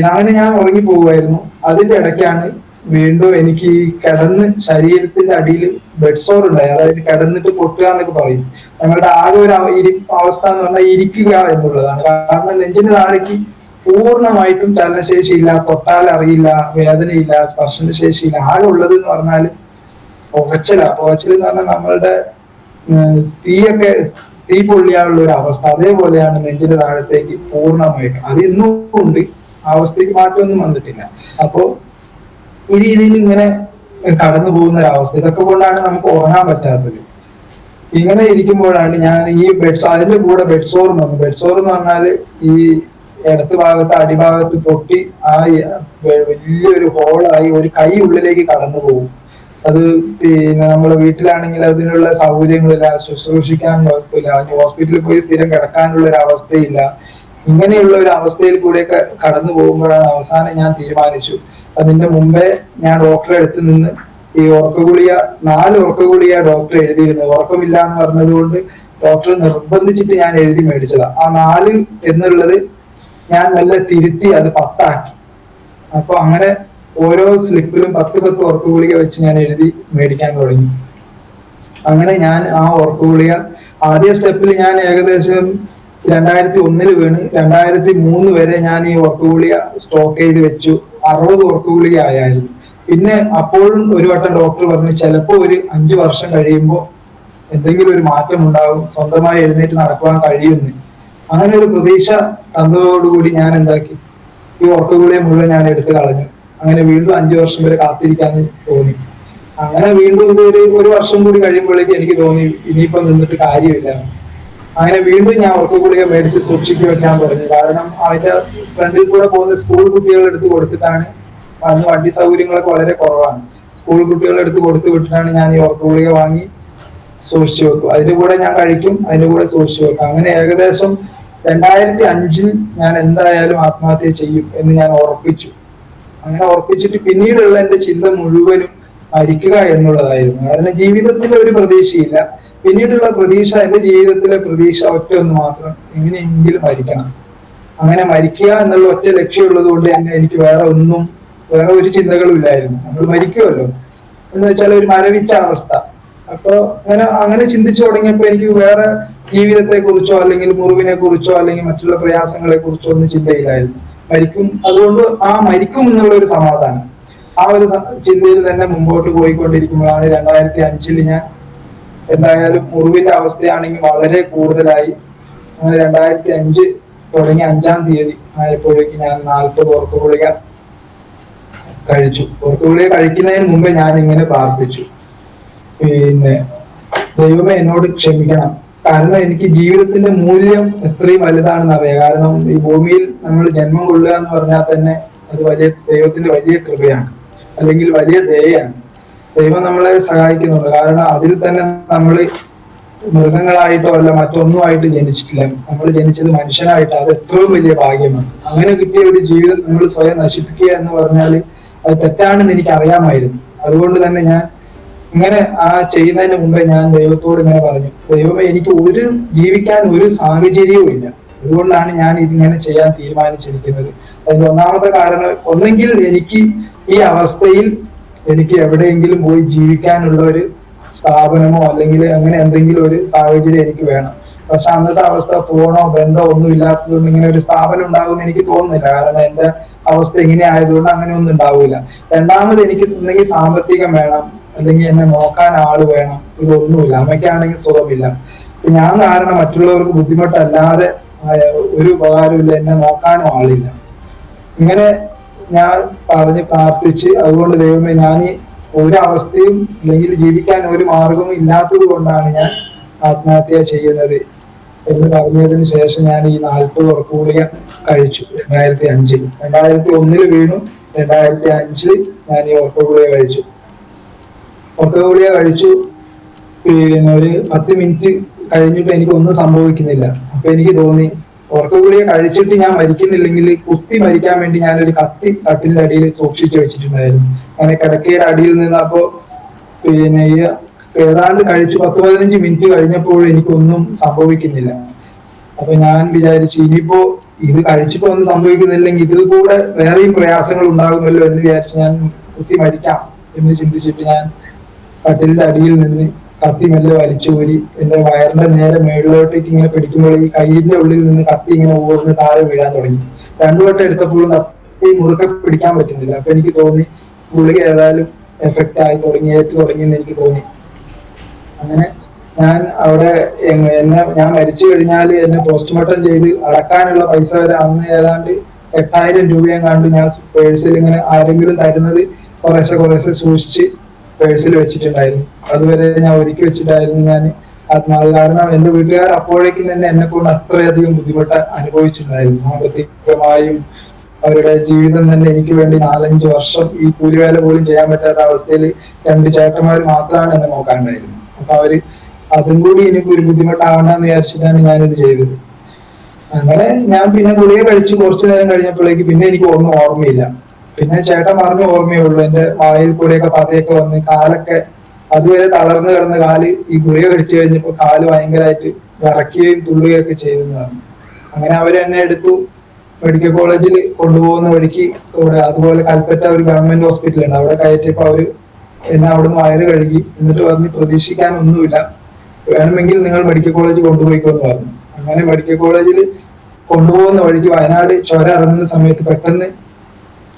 അങ്ങനെ ഞാൻ ഉറങ്ങിപ്പോകുമായിരുന്നു. അതിന്റെ ഇടയ്ക്കാണ് വീണ്ടും എനിക്ക് ഈ കിടന്ന് ശരീരത്തിന്റെ അടിയിൽ ബെഡ് സോർ ഉണ്ടായി. അതായത് കിടന്നിട്ട് പൊട്ടുക എന്നൊക്കെ പറയും. ഞങ്ങളുടെ ആകെ ഒരു അവസ്ഥ എന്ന് പറഞ്ഞാൽ ഇരിക്കുക എന്നുള്ളതാണ്. കാരണം നെഞ്ചിന്റെ താഴേക്ക് പൂർണ്ണമായിട്ടും ചലനശേഷിയില്ല, തൊട്ടാൽ അറിയില്ല, വേദനയില്ല, സ്പർശന ശേഷിയില്ല. ആകെ ഉള്ളത് എന്ന് പറഞ്ഞാൽ പുകച്ചിൽ എന്ന് പറഞ്ഞാൽ നമ്മളുടെ തീ പൊള്ളിയാനുള്ള ഒരു അവസ്ഥ. അതേപോലെയാണ് നെഞ്ചിന്റെ താഴത്തേക്ക് പൂർണ്ണമായിട്ടും. അത് ഇന്നും ഉണ്ട്, ആ അവസ്ഥയ്ക്ക് മാറ്റമൊന്നും വന്നിട്ടില്ല. അപ്പോ ഈ രീതിയിൽ ഇങ്ങനെ കടന്നു പോകുന്ന ഒരു അവസ്ഥ. ഇതൊക്കെ കൊണ്ടാണ് നമുക്ക് ഉറങ്ങാൻ പറ്റാത്തത്. ഇങ്ങനെ ഇരിക്കുമ്പോഴാണ് ഞാൻ ഈ അതിന്റെ കൂടെ ബെഡ് സോർ വന്നു. ബെഡ് സോർ എന്ന് പറഞ്ഞാല് ഈ ഇടത്ത് ഭാഗത്ത് അടിഭാഗത്ത് പൊട്ടി ആ വലിയൊരു ഹോളായി ഒരു കൈ ഉള്ളിലേക്ക് കടന്നു പോകും. അത് നമ്മുടെ വീട്ടിലാണെങ്കിൽ അതിനുള്ള സൗകര്യങ്ങളില്ല, ശുശ്രൂഷിക്കാൻ കുഴപ്പമില്ല, ഹോസ്പിറ്റലിൽ പോയി സ്ഥിരം കിടക്കാനുള്ള ഒരു അവസ്ഥയില്ല. ഇങ്ങനെയുള്ള ഒരു അവസ്ഥയിൽ കൂടെയൊക്കെ കടന്നു പോകുമ്പോഴാണ് അവസാനം ഞാൻ തീരുമാനിച്ചു. അതിന്റെ മുമ്പേ ഞാൻ ഡോക്ടറെ അടുത്ത് നിന്ന് ഈ ഉറക്കഗുളിക 4 ഉറക്കഗുളിക ഡോക്ടർ എഴുതിയിരുന്നു. ഉറക്കമില്ല എന്ന് പറഞ്ഞത് കൊണ്ട് ഡോക്ടർ നിർബന്ധിച്ചിട്ട് ഞാൻ എഴുതി മേടിച്ചതാ. ആ 4 എന്നുള്ളത് ഞാൻ നല്ല തിരുത്തി അത് 10 ആക്കി. അപ്പൊ അങ്ങനെ ഓരോ സ്ലിപ്പിലും 10 ഉറക്കഗുളിക വെച്ച് ഞാൻ എഴുതി മേടിക്കാൻ തുടങ്ങി. അങ്ങനെ ഞാൻ ആ ഉറക്കഗുളിക ആദ്യ സ്റ്റെപ്പിൽ ഞാൻ ഏകദേശം 2001 വീണ് 2003 വരെ ഞാൻ ഈ ഉറക്കഗുളിക സ്റ്റോക്ക് ചെയ്ത് വെച്ചു. 60 ഉറക്കഗുളിക ആയായിരുന്നു. പിന്നെ അപ്പോഴും ഒരു വട്ടം ഡോക്ടർ പറഞ്ഞു ചിലപ്പോൾ ഒരു 5 വർഷം കഴിയുമ്പോൾ എന്തെങ്കിലും ഒരു മാറ്റം ഉണ്ടാവും, സ്വന്തമായി എഴുന്നേറ്റ് നടക്കുവാൻ കഴിയുന്നു. അങ്ങനെ ഒരു പ്രതീക്ഷ തന്നതോടുകൂടി ഞാൻ എന്താക്കി, ഈ ഉറക്കഗുളിക മുഴുവൻ ഞാൻ എടുത്തു കളഞ്ഞു. അങ്ങനെ വീണ്ടും 5 വർഷം വരെ കാത്തിരിക്കാൻ തോന്നി. അങ്ങനെ വീണ്ടും ഒരു വർഷം കൂടി കഴിയുമ്പോഴേക്ക് എനിക്ക് തോന്നി ഇനിയിപ്പം നിന്നിട്ട് കാര്യമില്ല. അങ്ങനെ വീണ്ടും ഞാൻ ഉറക്കഗുളിക മേടിച്ച് സൂക്ഷിച്ചു വെക്കാൻ തുടങ്ങി. കാരണം അതിന്റെ ഫ്രണ്ടിൽ കൂടെ പോകുന്ന സ്കൂൾ കുട്ടികളെ എടുത്ത് കൊടുത്തിട്ടാണ്, അന്ന് വണ്ടി സൗകര്യങ്ങളൊക്കെ വളരെ കുറവാണ്, സ്കൂൾ കുട്ടികളെ എടുത്ത് കൊടുത്തു വിട്ടിട്ടാണ് ഞാൻ ഈ ഉറക്കഗുളിക വാങ്ങി സൂക്ഷിച്ചു വെക്കും. അതിന്റെ കൂടെ ഞാൻ കഴിക്കും, അതിന്റെ കൂടെ സൂക്ഷിച്ചു വെക്കും. അങ്ങനെ ഏകദേശം 2005 ഞാൻ എന്തായാലും ആത്മഹത്യ ചെയ്യും എന്ന് ഞാൻ ഉറപ്പിച്ചു. അങ്ങനെ ഉറപ്പിച്ചിട്ട് പിന്നീടുള്ള എന്റെ ചിന്ത മുഴുവനും മരിക്കുക എന്നുള്ളതായിരുന്നു. കാരണം ജീവിതത്തിൽ ഒരു പ്രതീക്ഷയില്ല. പിന്നീടുള്ള പ്രതീക്ഷ, എന്റെ ജീവിതത്തിലെ പ്രതീക്ഷ ഒറ്റ ഒന്ന് മാത്രം, എങ്ങനെയെങ്കിലും മരിക്കണം. അങ്ങനെ മരിക്കുക എന്നുള്ള ഒറ്റ ലക്ഷ്യമുള്ളത് കൊണ്ട് തന്നെ എനിക്ക് വേറെ ഒരു ചിന്തകളും ഇല്ലായിരുന്നു. നമ്മൾ മരിക്കുമല്ലോ എന്ന് വെച്ചാൽ ഒരു മരവിച്ച അവസ്ഥ. അപ്പൊ അങ്ങനെ ചിന്തിച്ചു തുടങ്ങിയപ്പോ എനിക്ക് വേറെ ജീവിതത്തെ കുറിച്ചോ അല്ലെങ്കിൽ മുറിവിനെ കുറിച്ചോ അല്ലെങ്കിൽ മറ്റുള്ള പ്രയാസങ്ങളെ കുറിച്ചോ ഒന്നും ചിന്തയില്ലായിരുന്നു. അതുകൊണ്ട് മരിക്കും എന്നുള്ള ഒരു സമാധാനം, ആ ഒരു ചിന്തയിൽ തന്നെ മുമ്പോട്ട് പോയിക്കൊണ്ടിരിക്കുമ്പോഴാണ് 2005 ഞാൻ എന്തായാലും മുറിവിന്റെ അവസ്ഥയാണെങ്കിൽ വളരെ കൂടുതലായി. അങ്ങനെ 2005 തുടങ്ങി 5-ാം തീയതി ആയപ്പോഴേക്ക് ഞാൻ 40 ഉറക്കഗുളിക കഴിച്ചു. ഉറക്കഗുളിക കഴിക്കുന്നതിന് മുമ്പേ ഞാൻ ഇങ്ങനെ പ്രാർത്ഥിച്ചു, പിന്നെ ദൈവമേ എന്നോട് ക്ഷമിക്കണം. കാരണം എനിക്ക് ജീവിതത്തിന്റെ മൂല്യം എത്രയും വലുതാണെന്ന് അറിയാം. കാരണം ഈ ഭൂമിയിൽ നമ്മൾ ജന്മം കൊള്ളുക എന്ന് പറഞ്ഞാൽ തന്നെ അത് ദൈവത്തിന്റെ വലിയ കൃപയാണ്, അല്ലെങ്കിൽ വലിയ ദയയാണ്. ദൈവം നമ്മളെ സഹായിക്കുന്നുണ്ട്. കാരണം അതിൽ തന്നെ നമ്മൾ മൃഗങ്ങളായിട്ടോ അല്ല മറ്റൊന്നുമായിട്ട് ജനിച്ചിട്ടില്ല. നമ്മൾ ജനിച്ചത് മനുഷ്യനായിട്ട്. അത് എത്രയും വലിയ ഭാഗ്യമാണ്. അങ്ങനെ കിട്ടിയ ഒരു ജീവിതം നമ്മൾ സ്വയം നശിപ്പിക്കുക എന്ന് പറഞ്ഞാൽ അത് തെറ്റാണെന്ന് എനിക്ക് അറിയാമായിരുന്നു. അതുകൊണ്ട് തന്നെ ഞാൻ ഇങ്ങനെ ചെയ്യുന്നതിന് മുമ്പേ ഞാൻ ദൈവത്തോട് ഇങ്ങനെ പറഞ്ഞു, ദൈവമേ എനിക്ക് ജീവിക്കാൻ ഒരു സാഹചര്യവും ഇല്ല. അതുകൊണ്ടാണ് ഞാൻ ഇതിങ്ങനെ ചെയ്യാൻ തീരുമാനിച്ചിരിക്കുന്നത്. അതിന്റെ ഒന്നാമത്തെ കാരണം, ഒന്നെങ്കിൽ എനിക്ക് ഈ അവസ്ഥയിൽ എനിക്ക് എവിടെയെങ്കിലും പോയി ജീവിക്കാനുള്ള ഒരു സ്ഥാപനമോ അല്ലെങ്കിൽ അങ്ങനെ എന്തെങ്കിലും ഒരു സാഹചര്യം എനിക്ക് വേണം. പക്ഷെ അന്നത്തെ അവസ്ഥ ഫോണോ ബന്ധമോ ഒന്നും ഇല്ലാത്തതുകൊണ്ട് ഇങ്ങനെ ഒരു സ്ഥാപനം ഉണ്ടാകുമെന്ന് എനിക്ക് തോന്നുന്നില്ല. കാരണം എന്റെ അവസ്ഥ ഇങ്ങനെ ആയതുകൊണ്ട് അങ്ങനെ ഒന്നും ഉണ്ടാവില്ല. രണ്ടാമത് എനിക്ക് ഒന്നെങ്കിൽ സാമ്പത്തികം വേണം, അല്ലെങ്കിൽ എന്നെ നോക്കാൻ ആള് വേണം. ഇതൊന്നുമില്ല. അമ്മയ്ക്കാണെങ്കിൽ സുഖമില്ല. ഞാൻ കാരണം മറ്റുള്ളവർക്ക് ബുദ്ധിമുട്ടല്ലാതെ ഒരു ഉപകാരമില്ല. എന്നെ നോക്കാനും ആളില്ല. ഇങ്ങനെ ഞാൻ പറഞ്ഞ് പ്രാർത്ഥിച്ച്, അതുകൊണ്ട് ദൈവമേ ഞാൻ ഒരു അവസ്ഥയും അല്ലെങ്കിൽ ജീവിക്കാൻ ഒരു മാർഗവും ഇല്ലാത്തത് കൊണ്ടാണ് ഞാൻ ആത്മഹത്യ ചെയ്യുന്നത് എന്ന് പറഞ്ഞതിന് ശേഷം ഞാൻ ഈ 40 ഉറക്കഗുളിക കഴിച്ചു. 2005 2001 വീണു. 2005 ഞാൻ ഈ ഉറക്കഗുളിക കഴിച്ചു. ഉറക്കഗുളിക കഴിച്ചു. പിന്നെ ഒരു 10 മിനിറ്റ് കഴിഞ്ഞിട്ട് എനിക്കൊന്നും സംഭവിക്കുന്നില്ല. അപ്പൊ എനിക്ക് തോന്നി, ഉറക്കഗുളിക കഴിച്ചിട്ട് ഞാൻ മരിക്കുന്നില്ലെങ്കിൽ കുത്തി മരിക്കാൻ വേണ്ടി ഞാനൊരു കത്തി കട്ടിലിന്റെ അടിയിൽ സൂക്ഷിച്ചു വെച്ചിട്ടുണ്ടായിരുന്നു. അങ്ങനെ കിടക്കയുടെ അടിയിൽ നിന്ന്. അപ്പോ പിന്നെ ഈ ഏതാണ്ട് കഴിച്ചു 10-15 മിനിറ്റ് കഴിഞ്ഞപ്പോഴും എനിക്കൊന്നും സംഭവിക്കുന്നില്ല. അപ്പൊ ഞാൻ വിചാരിച്ചു, ഇനിയിപ്പോ ഇത് കഴിച്ചിപ്പോ ഒന്നും സംഭവിക്കുന്നില്ലെങ്കിൽ ഇതിൽ കൂടെ വേറെയും പ്രയാസങ്ങൾ ഉണ്ടാകുമല്ലോ എന്ന് വിചാരിച്ച് ഞാൻ കുത്തി മരിക്കാം എന്ന് ചിന്തിച്ചിട്ട് ഞാൻ കട്ടിലിന്റെ അടിയിൽ നിന്ന് കത്തി മെല്ലെ വലിച്ചൂരി എന്റെ വയറിന്റെ നേരെ മേളിലോട്ടേക്ക് ഇങ്ങനെ പിടിക്കുമ്പോൾ ഈ കയ്യിന്റെ ഉള്ളിൽ നിന്ന് കത്തി ഇങ്ങനെ ഊർന്ന് താഴെ വീഴാൻ തുടങ്ങി. 2 വട്ടം എടുത്തപ്പോഴും കത്തി മുറുക്കെ പിടിക്കാൻ പറ്റുന്നില്ല. അപ്പൊ എനിക്ക് തോന്നി ഗുളിക ഏതായാലും എഫക്റ്റ് ആയി തുടങ്ങി, ഏറ്റു തുടങ്ങിയെന്ന് എനിക്ക് തോന്നി. അങ്ങനെ ഞാൻ അവിടെ ഞാൻ മരിച്ചു കഴിഞ്ഞാൽ എന്നെ പോസ്റ്റ്മോർട്ടം ചെയ്ത് അടക്കാനുള്ള പൈസ വരെ അന്ന് ഏതാണ്ട് 8000 രൂപയും കണ്ട് ഞാൻ പേഴ്സിൽ ഇങ്ങനെ ആരെങ്കിലും തരുന്നത് കുറേശ്ശെ സൂക്ഷിച്ച് പേഴ്സിൽ വെച്ചിട്ടുണ്ടായിരുന്നു. അതുവരെ ഞാൻ ഒരുക്കി വെച്ചിട്ടായിരുന്നു ഞാൻ ആത്മാവ്. കാരണം എന്റെ വീട്ടുകാർ അപ്പോഴേക്കും തന്നെ എന്നെ കൊണ്ട് അത്രയധികം ബുദ്ധിമുട്ട് അനുഭവിച്ചിട്ടുണ്ടായിരുന്നു. സാമ്പത്തികമായും അവരുടെ ജീവിതം തന്നെ എനിക്ക് വേണ്ടി 4-5 വർഷം ഈ കൂലിവേല പോലും ചെയ്യാൻ പറ്റാത്ത അവസ്ഥയിൽ 2 ചേട്ടന്മാർ മാത്രമാണ് എന്നെ നോക്കാണ്ടായിരുന്നത്. അപ്പൊ അവര് അതും കൂടി എനിക്ക് ഒരു ബുദ്ധിമുട്ടാവണ്ടെന്ന് വിചാരിച്ചിട്ടാണ് ഞാനിത് ചെയ്തത്. അങ്ങനെ ഞാൻ പിന്നെ ഗുളിക കഴിച്ച് കുറച്ചു നേരം കഴിഞ്ഞപ്പോഴേക്ക് പിന്നെ എനിക്ക് ഒന്നും ഓർമ്മയില്ല. പിന്നെ ചേട്ടൻ പറഞ്ഞ ഓർമ്മയുള്ളൂ. എന്റെ വായിൽ കൂടെയൊക്കെ പതയൊക്കെ വന്ന് കാലൊക്കെ അതുവരെ തളർന്നു കിടന്ന കാല് ഈ ഗുളിക കഴിച്ചു കഴിഞ്ഞപ്പോ കാല് ഭയങ്കരമായിട്ട് വിറയ്ക്കുകയും തുള്ളുകയൊക്കെ ചെയ്തെന്നാണ്. അങ്ങനെ അവര് എന്നെ എടുത്തു മെഡിക്കൽ കോളേജിൽ കൊണ്ടുപോകുന്ന വഴിക്ക് ഇവിടെ അതുപോലെ കൽപ്പറ്റ ഒരു ഗവൺമെന്റ് ഹോസ്പിറ്റൽ ഉണ്ട്. അവിടെ കയറ്റിയപ്പോ അവര് എന്നെ അവിടുന്ന് വയറ് കഴുകി. എന്നിട്ട് പറഞ്ഞ് പ്രതീക്ഷിക്കാനൊന്നുമില്ല, വേണമെങ്കിൽ നിങ്ങൾ മെഡിക്കൽ കോളേജ് കൊണ്ടുപോയിക്കോന്ന് പറഞ്ഞു. അങ്ങനെ മെഡിക്കൽ കോളേജിൽ കൊണ്ടുപോകുന്ന വഴിക്ക് വയനാട് ചുരം ഇറങ്ങുന്ന സമയത്ത് പെട്ടെന്ന്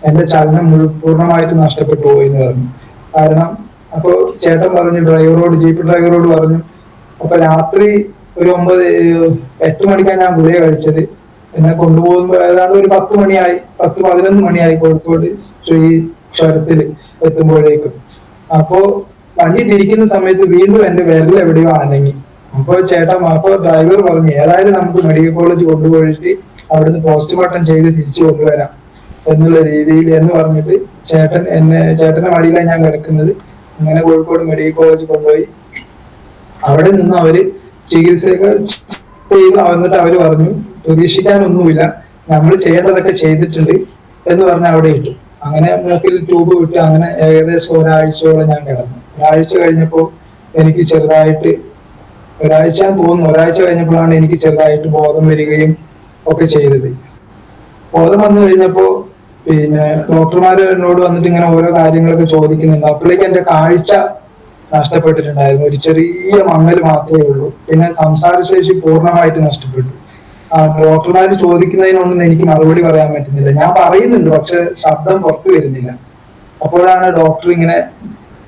എന്റെ ചലനം പൂർണ്ണമായിട്ട് നഷ്ടപ്പെട്ടു പോയി എന്ന് പറഞ്ഞു. കാരണം അപ്പൊ ചേട്ടൻ പറഞ്ഞു, ജീപ്പ് ഡ്രൈവറോട് പറഞ്ഞു, അപ്പൊ രാത്രി ഒരു 8 മണിക്കാണ് ഞാൻ ഗുളിക കഴിച്ചത്. എന്നെ കൊണ്ടുപോകുമ്പോ ഏതാണ്ട് ഒരു 10 മണിയായി, 10-11 മണിയായി കോഴിക്കോട് ഈ ചുരത്തില് എത്തുമ്പോഴേക്കും. അപ്പോ വണ്ടി തിരിക്കുന്ന സമയത്ത് വീണ്ടും എന്റെ വിരൽ എവിടെയോ അനങ്ങി. അപ്പൊ ഡ്രൈവർ പറഞ്ഞു, ഏതായാലും നമുക്ക് മെഡിക്കൽ കോളേജ് കൊണ്ടുപോയിട്ട് അവിടുന്ന് പോസ്റ്റ്മോർട്ടം ചെയ്ത് തിരിച്ചു കൊണ്ടുവരാം എന്നുള്ള രീതിയിൽ എന്ന് പറഞ്ഞിട്ട് ചേട്ടന്റെ മടിയിലാണ് ഞാൻ കിടക്കുന്നത്. അങ്ങനെ കോഴിക്കോട് മെഡിക്കൽ കോളേജ് കൊണ്ടുപോയി. അവിടെ നിന്ന് അവര് ചികിത്സയൊക്കെ ചെയ്തു. എന്നിട്ട് അവര് പറഞ്ഞു, പ്രതീക്ഷിക്കാനൊന്നുമില്ല, നമ്മൾ ചെയ്യേണ്ടതൊക്കെ ചെയ്തിട്ടുണ്ട് എന്ന് പറഞ്ഞ് അവിടെ ഇട്ടു. അങ്ങനെ മൂക്കിൽ ട്യൂബ് വിട്ട് അങ്ങനെ ഏകദേശം ഒരാഴ്ചയോളം ഞാൻ കിടന്നു. ഒരാഴ്ച കഴിഞ്ഞപ്പോ എനിക്ക് ചെറുതായിട്ട് ഒരാഴ്ച കഴിഞ്ഞപ്പോഴാണ് എനിക്ക് ചെറുതായിട്ട് ബോധം വരികയും ഒക്കെ ചെയ്തത്. ബോധം വന്നു കഴിഞ്ഞപ്പോ പിന്നെ ഡോക്ടർമാര് എന്നോട് വന്നിട്ട് ഇങ്ങനെ ഓരോ കാര്യങ്ങളൊക്കെ ചോദിക്കുന്നുണ്ട്. അപ്പോഴേക്ക് എന്റെ കാഴ്ച നഷ്ടപ്പെട്ടിട്ടുണ്ടായിരുന്നു. ഒരു ചെറിയ മങ്ങൽ മാത്രമേ ഉള്ളൂ. പിന്നെ സംസാരശേഷി പൂർണ്ണമായിട്ട് നഷ്ടപ്പെട്ടു. ഡോക്ടർമാര് ചോദിക്കുന്നതിനൊന്നും എനിക്ക് മറുപടി പറയാൻ പറ്റുന്നില്ല. ഞാൻ പറയുന്നുണ്ട്, പക്ഷെ ശബ്ദം പുറത്തു വരുന്നില്ല. അപ്പോഴാണ് ഡോക്ടർ ഇങ്ങനെ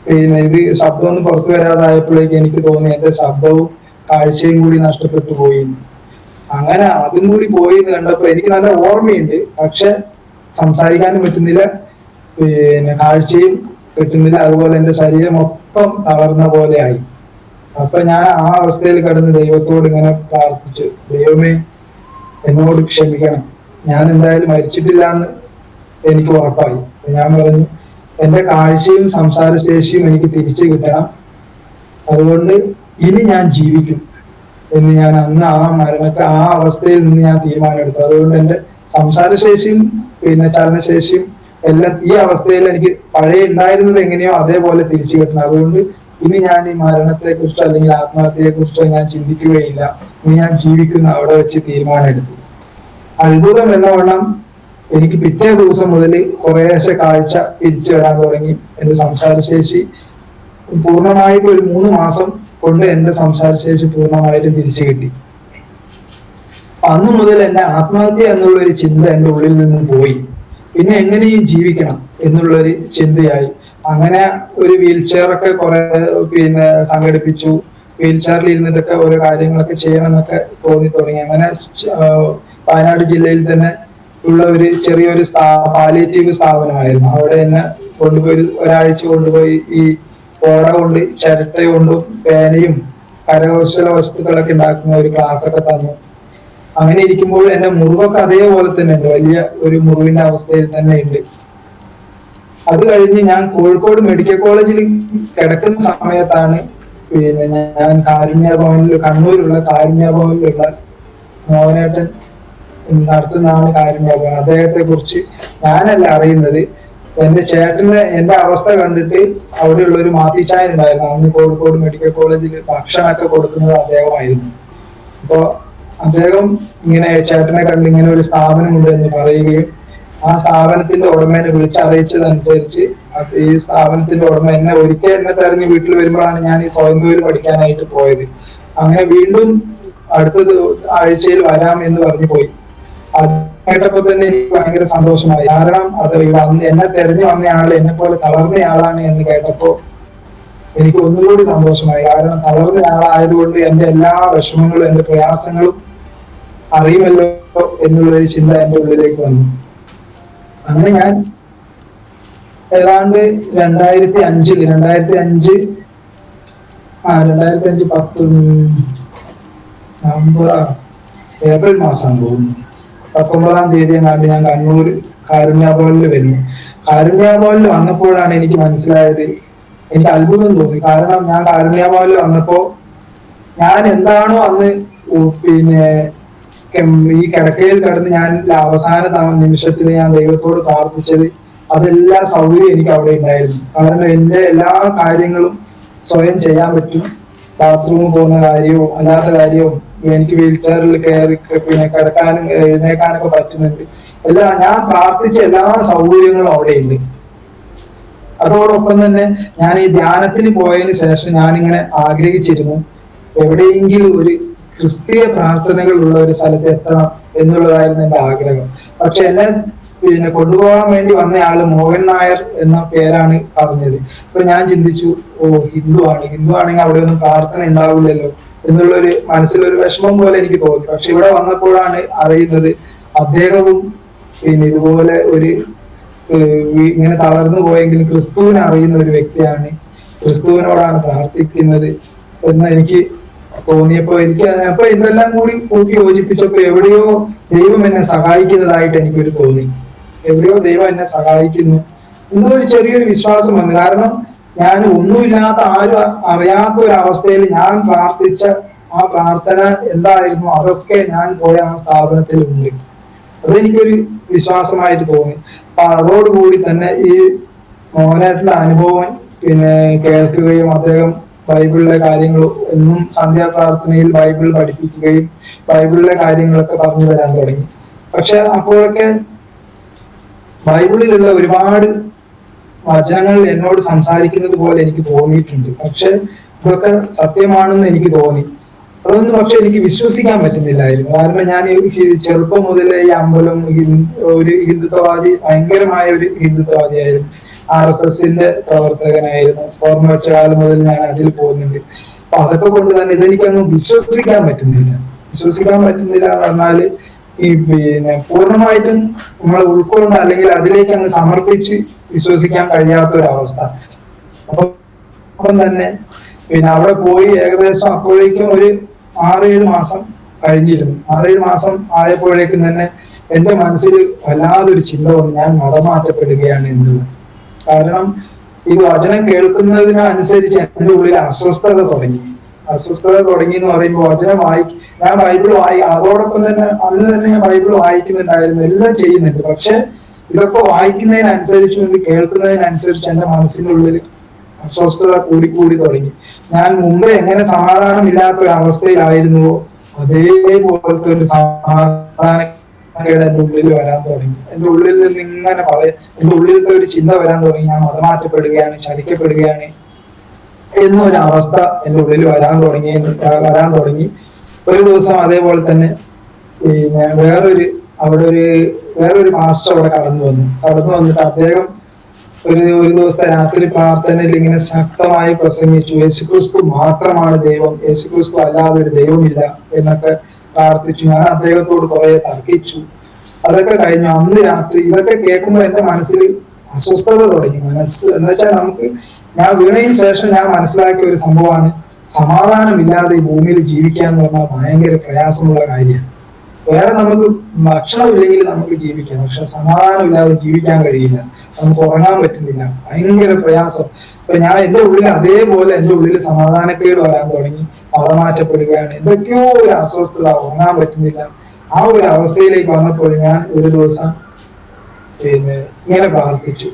പിന്നെ ഇത് ശബ്ദമൊന്നും പുറത്തു വരാതായപ്പോഴേക്ക് എനിക്ക് തോന്നി എന്റെ ശബ്ദവും കാഴ്ചയും കൂടി നഷ്ടപ്പെട്ടു പോയി. അങ്ങനെ അതും കൂടി പോയി എന്ന് കണ്ടപ്പോ എനിക്ക് നല്ല ഓർമ്മയുണ്ട്, പക്ഷെ സംസാരിക്കാനും പറ്റുന്നില്ല, പിന്നെ കാഴ്ചയും കിട്ടുന്നില്ല. അതുപോലെ എന്റെ ശരീരം മൊത്തം തളർന്ന പോലെ ആയി. അപ്പൊ ഞാൻ ആ അവസ്ഥയിൽ കിടന്ന് ദൈവത്തോട് ഇങ്ങനെ പ്രാർത്ഥിച്ചു, ദൈവമേ എന്നോട് ക്ഷമിക്കണം, ഞാൻ എന്തായാലും മരിച്ചിട്ടില്ല എന്ന് എനിക്ക് ഉറപ്പായി. ഞാൻ പറഞ്ഞു, എന്റെ കാഴ്ചയും സംസാരശേഷിയും എനിക്ക് തിരിച്ചു കിട്ടണം, അതുകൊണ്ട് ഇനി ഞാൻ ജീവിക്കും എന്ന് ഞാൻ അന്ന് ആ അവസ്ഥയിൽ നിന്ന് ഞാൻ തീരുമാനമെടുത്തു. അതുകൊണ്ട് എന്റെ സംസാരശേഷിയും പിന്നെ ചലനശേഷിയും എല്ലാം ഈ അവസ്ഥയിൽ എനിക്ക് പഴയ ഉണ്ടായിരുന്നത് എങ്ങനെയോ അതേപോലെ തിരിച്ചു കിട്ടണം. അതുകൊണ്ട് ഇനി ഞാൻ ഈ മരണത്തെ കുറിച്ചോ അല്ലെങ്കിൽ ആത്മഹത്യയെ കുറിച്ചോ ഞാൻ ചിന്തിക്കുകയില്ല, ഇനി ഞാൻ ജീവിക്കുന്ന അവിടെ വെച്ച് തീരുമാനമെടുത്തു. അത്ഭുതം എന്നവണ്ണം എനിക്ക് പിറ്റേ ദിവസം മുതൽ കുറേശ്ശെ കാഴ്ച തിരിച്ചു വരാൻ തുടങ്ങി. എന്റെ സംസാരശേഷി പൂർണ്ണമായിട്ട് ഒരു 3 മാസം കൊണ്ട് എന്റെ സംസാരശേഷി പൂർണ്ണമായിട്ടും തിരിച്ചു കിട്ടി. അന്നു മുതൽ എന്റെ ആത്മഹത്യ എന്നുള്ള ഒരു ചിന്ത എന്റെ ഉള്ളിൽ നിന്നും പോയി. പിന്നെ എങ്ങനെയും ജീവിക്കണം എന്നുള്ളൊരു ചിന്തയായി. അങ്ങനെ ഒരു വീൽ ചെയർ ഒക്കെ കുറെ പിന്നെ സംഘടിപ്പിച്ചു. വീൽ ചെയറിൽ ഇരുന്നിട്ടൊക്കെ ഓരോ കാര്യങ്ങളൊക്കെ ചെയ്യണം എന്നൊക്കെ തോന്നി തുടങ്ങി. അങ്ങനെ വയനാട് ജില്ലയിൽ തന്നെ ഉള്ള ഒരു ചെറിയൊരു പാലിയേറ്റീവ് സ്ഥാപനമായിരുന്നു. അവിടെ എന്നെ കൊണ്ടുപോയി ഒരാഴ്ച കൊണ്ടുപോയി ഈ ഓട കൊണ്ട് ചിരട്ട കൊണ്ടും പേനയും കരകൗശല വസ്തുക്കളൊക്കെ ഉണ്ടാക്കുന്ന ഒരു ക്ലാസ് ഒക്കെ തന്നു. അങ്ങനെ ഇരിക്കുമ്പോൾ എന്റെ മുറിവൊക്കെ അതേപോലെ തന്നെ ഉണ്ട്, വലിയ ഒരു മുറിവിന്റെ അവസ്ഥയിൽ തന്നെ ഉണ്ട്. അത് കഴിഞ്ഞ് ഞാൻ കോഴിക്കോട് മെഡിക്കൽ കോളേജിൽ കിടക്കുന്ന സമയത്താണ് പിന്നെ ഞാൻ കാരുണ്യഭവനിൽ, കണ്ണൂരുള്ള കാരുണ്യഭവനിലുള്ള മോഹനേട്ടൻ നടത്തുന്നതാണ് കാരുണ്യഭവൻ. അദ്ദേഹത്തെ കുറിച്ച് ഞാനല്ല അറിയുന്നത്, എന്റെ ചേട്ടന് എന്റെ അവസ്ഥ കണ്ടിട്ട് അവിടെയുള്ള ഒരു മാത്തിച്ചായൻ ഉണ്ടായിരുന്നു. അന്ന് കോഴിക്കോട് മെഡിക്കൽ കോളേജിൽ ഭക്ഷണമൊക്കെ കൊടുക്കുന്നത് അദ്ദേഹമായിരുന്നു. അപ്പോ അദ്ദേഹം ഇങ്ങനെ ചേട്ടനെ കണ്ട് ഇങ്ങനെ ഒരു സ്ഥാപനമുണ്ട് എന്ന് പറയുകയും ആ സ്ഥാപനത്തിന്റെ ഉടമേനെ വിളിച്ചറിയിച്ചതനുസരിച്ച് ഈ സ്ഥാപനത്തിന്റെ ഉടമ ഒരിക്കൽ എന്നെ തെരഞ്ഞ് വീട്ടിൽ വരുമ്പോഴാണ് ഞാൻ ഈ സ്വയം തൊഴിൽ പഠിക്കാനായിട്ട് പോയത്. അങ്ങനെ വീണ്ടും അടുത്ത ആഴ്ചയിൽ വരാം എന്ന് പറഞ്ഞു പോയി. അത് കേട്ടപ്പോ തന്നെ എനിക്ക് ഭയങ്കര സന്തോഷമായി. കാരണം അത് എന്നെ തെരഞ്ഞു വന്നയാള് എന്നെ പോലെ തളർന്നയാളാണ് എന്ന് കേട്ടപ്പോ എനിക്ക് ഒന്നുകൂടി സന്തോഷമായി. കാരണം തളർന്നയാളായതുകൊണ്ട് എന്റെ എല്ലാ വിഷമങ്ങളും എന്റെ പ്രയാസങ്ങളും അറിയുമല്ലോ എന്നുള്ളൊരു ചിന്ത എന്റെ ഉള്ളിലേക്ക് വന്നു. അങ്ങനെ ഞാൻ ഏതാണ്ട് 2005 നവംബർ ഏപ്രിൽ മാസം തോന്നുന്നു 19-ാം തീയതി ഞാൻ കണ്ണൂർ കാരുണ്യഭവനിൽ വരുന്നു. കാരുണ്യഭവനിൽ വന്നപ്പോഴാണ് എനിക്ക് മനസ്സിലായത്, എനിക്ക് അത്ഭുതം തോന്നി. കാരണം ഞാൻ കാരുണ്യഭവനിൽ വന്നപ്പോ ഞാൻ എന്താണോ അന്ന് പിന്നെ ഈ കിടക്കയിൽ കിടന്ന് ഞാൻ അവസാന നിമിഷത്തിൽ ഞാൻ ദൈവത്തോട് പ്രാർത്ഥിച്ചത്, അതെല്ലാ സൗകര്യം എനിക്ക് അവിടെ ഉണ്ടായിരുന്നു. കാരണം എന്റെ എല്ലാ കാര്യങ്ങളും സ്വയം ചെയ്യാൻ പറ്റും. ബാത്റൂമിൽ പോകുന്ന കാര്യവും അല്ലാത്ത കാര്യവും എനിക്ക് വീൽ ചെയറിൽ കയറി പിന്നെ കിടക്കാനും എഴുന്നേക്കാനൊക്കെ പറ്റുന്നുണ്ട്. ഞാൻ പ്രാർത്ഥിച്ച എല്ലാ സൗകര്യങ്ങളും അവിടെയുണ്ട്. അതോടൊപ്പം തന്നെ ഞാൻ ഈ ധ്യാനത്തിന് പോയതിന് ശേഷം ഞാനിങ്ങനെ ആഗ്രഹിച്ചിരുന്നു, എവിടെയെങ്കിലും ഒരു ക്രിസ്തീയ പ്രാർത്ഥനകൾ ഉള്ള ഒരു സ്ഥലത്ത് എത്തണം എന്നുള്ളതായിരുന്നു എന്റെ ആഗ്രഹം. പക്ഷെ എന്നെ പിന്നെ കൊണ്ടുപോകാൻ വേണ്ടി വന്നയാള് മോഹൻ നായർ എന്ന പേരാണ് പറഞ്ഞത്. അപ്പൊ ഞാൻ ചിന്തിച്ചു, ഹിന്ദു ആണെങ്കിൽ അവിടെ ഒന്നും പ്രാർത്ഥന ഉണ്ടാവില്ലല്ലോ എന്നുള്ളൊരു മനസ്സിലൊരു വിഷമം പോലെ എനിക്ക് തോന്നി. പക്ഷെ ഇവിടെ വന്നപ്പോഴാണ് അറിയുന്നത് അദ്ദേഹവും പിന്നെ ഇതുപോലെ ഒരു ഇങ്ങനെ തളർന്നു പോയെങ്കിലും ക്രിസ്തുവിനെ അറിയുന്ന ഒരു വ്യക്തിയാണ്, ക്രിസ്തുവിനോടാണ് പ്രാർത്ഥിക്കുന്നത് എന്ന് എനിക്ക് തോന്നിയപ്പോ അപ്പൊ ഇതെല്ലാം കൂടി കൂട്ടി യോജിപ്പിച്ചപ്പോ എവിടെയോ ദൈവം എന്നെ സഹായിക്കുന്നതായിട്ട് എനിക്കൊരു തോന്നി. എവിടെയോ ദൈവം എന്നെ സഹായിക്കുന്നു എന്തോ ഒരു ചെറിയൊരു വിശ്വാസം വന്നു. കാരണം ഞാൻ ഒന്നുമില്ലാത്ത ആരും അറിയാത്ത ഒരു അവസ്ഥയിൽ ഞാൻ പ്രാർത്ഥിച്ച ആ പ്രാർത്ഥന എന്തായിരുന്നു അതൊക്കെ ഞാൻ പോയ ആ സ്ഥാപനത്തിൽ ഉണ്ട്. അതെനിക്കൊരു വിശ്വാസമായിട്ട് തോന്നി. അപ്പൊ അതോടുകൂടി തന്നെ ഈ മോഹനേട്ടന്റെ അനുഭവം പിന്നെ കേൾക്കുകയും അദ്ദേഹം ബൈബിളിലെ കാര്യങ്ങൾ എന്നും സന്ധ്യാപ്രാർത്ഥനയിൽ ബൈബിൾ പഠിപ്പിക്കുകയും ബൈബിളിലെ കാര്യങ്ങളൊക്കെ പറഞ്ഞു തരാൻ തുടങ്ങി. പക്ഷെ അപ്പോഴൊക്കെ ബൈബിളിലുള്ള ഒരുപാട് വചനങ്ങൾ എന്നോട് സംസാരിക്കുന്നത് പോലെ എനിക്ക് തോന്നിയിട്ടുണ്ട്. പക്ഷെ ഇതൊക്കെ സത്യമാണെന്ന് എനിക്ക് തോന്നി. അതൊന്നും പക്ഷെ എനിക്ക് വിശ്വസിക്കാൻ പറ്റുന്നില്ലായിരുന്നു. കാരണം ഞാൻ ചെറുപ്പം മുതലേ ഈ അമ്പലം ഒരു ഹിന്ദുത്വവാദി, ഭയങ്കരമായ ഒരു ഹിന്ദുത്വവാദിയായിരുന്നു. RSSന്റെ പ്രവർത്തകനായിരുന്നു. ഓർമ്മ വെച്ച കാലം മുതൽ ഞാൻ അതിൽ പോകുന്നുണ്ട്. അപ്പൊ അതൊക്കെ കൊണ്ട് തന്നെ ഇതെനിക്കൊന്നും വിശ്വസിക്കാൻ പറ്റുന്നില്ല എന്ന് പറഞ്ഞാല് ഈ പിന്നെ പൂർണ്ണമായിട്ടും നമ്മൾ ഉൾക്കൊണ്ട് അല്ലെങ്കിൽ അതിലേക്ക് അങ്ങ് സമർപ്പിച്ച് വിശ്വസിക്കാൻ കഴിയാത്തൊരവസ്ഥ. അപ്പൊ അപ്പം തന്നെ പിന്നെ അവിടെ പോയി ഏകദേശം അപ്പോഴേക്കും ഒരു 6-7 മാസം കഴിഞ്ഞിരുന്നു. 6-7 മാസം ആയപ്പോഴേക്കും തന്നെ എന്റെ മനസ്സിൽ വല്ലാതൊരു ചിന്ത വന്നു, ഞാൻ മതം മാറ്റപ്പെടുകയാണ് എന്നുള്ളത്. കാരണം ഈ വചനം കേൾക്കുന്നതിനനുസരിച്ച് എന്റെ ഉള്ളിൽ അസ്വസ്ഥത തുടങ്ങി എന്ന് പറയുമ്പോൾ വചനം ഞാൻ ബൈബിൾ അതോടൊപ്പം തന്നെ അന്ന് തന്നെ ഞാൻ ബൈബിൾ വായിക്കുന്നുണ്ടായിരുന്നു, എല്ലാം ചെയ്യുന്നുണ്ട്. പക്ഷെ ഇതൊക്കെ വായിക്കുന്നതിനനുസരിച്ചും ഇത് കേൾക്കുന്നതിനനുസരിച്ച് എന്റെ മനസ്സിന്റെ ഉള്ളിൽ അസ്വസ്ഥത കൂടി തുടങ്ങി. ഞാൻ മുമ്പ് എങ്ങനെ സമാധാനമില്ലാത്ത ഒരു അവസ്ഥയിലായിരുന്നുവോ അതേപോലത്തെ ഒരു സമാധാനക്കേട് എന്റെ ഉള്ളിൽ വരാൻ തുടങ്ങി. എന്റെ ഉള്ളിൽ നിന്ന് ഇങ്ങനെ എന്റെ ഉള്ളിലത്തെ ഒരു ചിന്ത വരാൻ തുടങ്ങി, ഞാൻ മതമാറ്റപ്പെടുകയാണ്, ചതിക്കപ്പെടുകയാണ് എന്നൊരു അവസ്ഥ എന്റെ ഉള്ളിൽ വരാൻ തുടങ്ങി. ഒരു ദിവസം അതേപോലെ തന്നെ പിന്നെ വേറൊരു മാസ്റ്റർ അവിടെ കടന്നു വന്നിട്ട് അദ്ദേഹം ഒരു ദിവസത്തെ രാത്രി പ്രാർത്ഥനയിൽ ഇങ്ങനെ ശക്തമായി പ്രസംഗിച്ചു, യേശുക്രിസ്തു മാത്രമാണ് ദൈവം, യേശുക്രിസ്തു അല്ലാതെ ഒരു ദൈവമില്ല എന്നൊക്കെ പ്രാർത്ഥിച്ചു. ഞാൻ അദ്ദേഹത്തോട് കുറെ തർക്കിച്ചു. അതൊക്കെ കഴിഞ്ഞു. അന്ന് രാത്രി ഇതൊക്കെ കേൾക്കുമ്പോൾ എന്റെ മനസ്സിൽ അസ്വസ്ഥത തുടങ്ങി. എന്ന് വെച്ചാൽ ഞാൻ വീണതിന് ശേഷം ഞാൻ മനസ്സിലാക്കിയ ഒരു സംഭവമാണ്, സമാധാനമില്ലാതെ ഈ ഭൂമിയിൽ ജീവിക്കുക എന്ന് പറഞ്ഞാൽ ഭയങ്കര പ്രയാസമുള്ള കാര്യമാണ്. വേറെ നമുക്ക് ഭക്ഷണമില്ലെങ്കിൽ നമുക്ക് ജീവിക്കാം, പക്ഷെ സമാധാനമില്ലാതെ ജീവിക്കാൻ കഴിയില്ല, നമുക്ക് ഉറങ്ങാൻ പറ്റുന്നില്ല, ഭയങ്കര പ്രയാസം. അപ്പൊ ഞാൻ എന്റെ ഉള്ളിൽ അതേപോലെ എന്റെ ഉള്ളിൽ സമാധാനക്കേട് വരാൻ തുടങ്ങി, മതമാറ്റപ്പെടുകയാണ്, എന്തൊക്കെയോ ഒരു അസ്വസ്ഥത, ഉറങ്ങാൻ പറ്റുന്നില്ല. ആ ഒരു അവസ്ഥയിലേക്ക് വന്നപ്പോൾ ഞാൻ ഒരു ദിവസം പിന്നെ ഇങ്ങനെ പ്രാർത്ഥിച്ചു,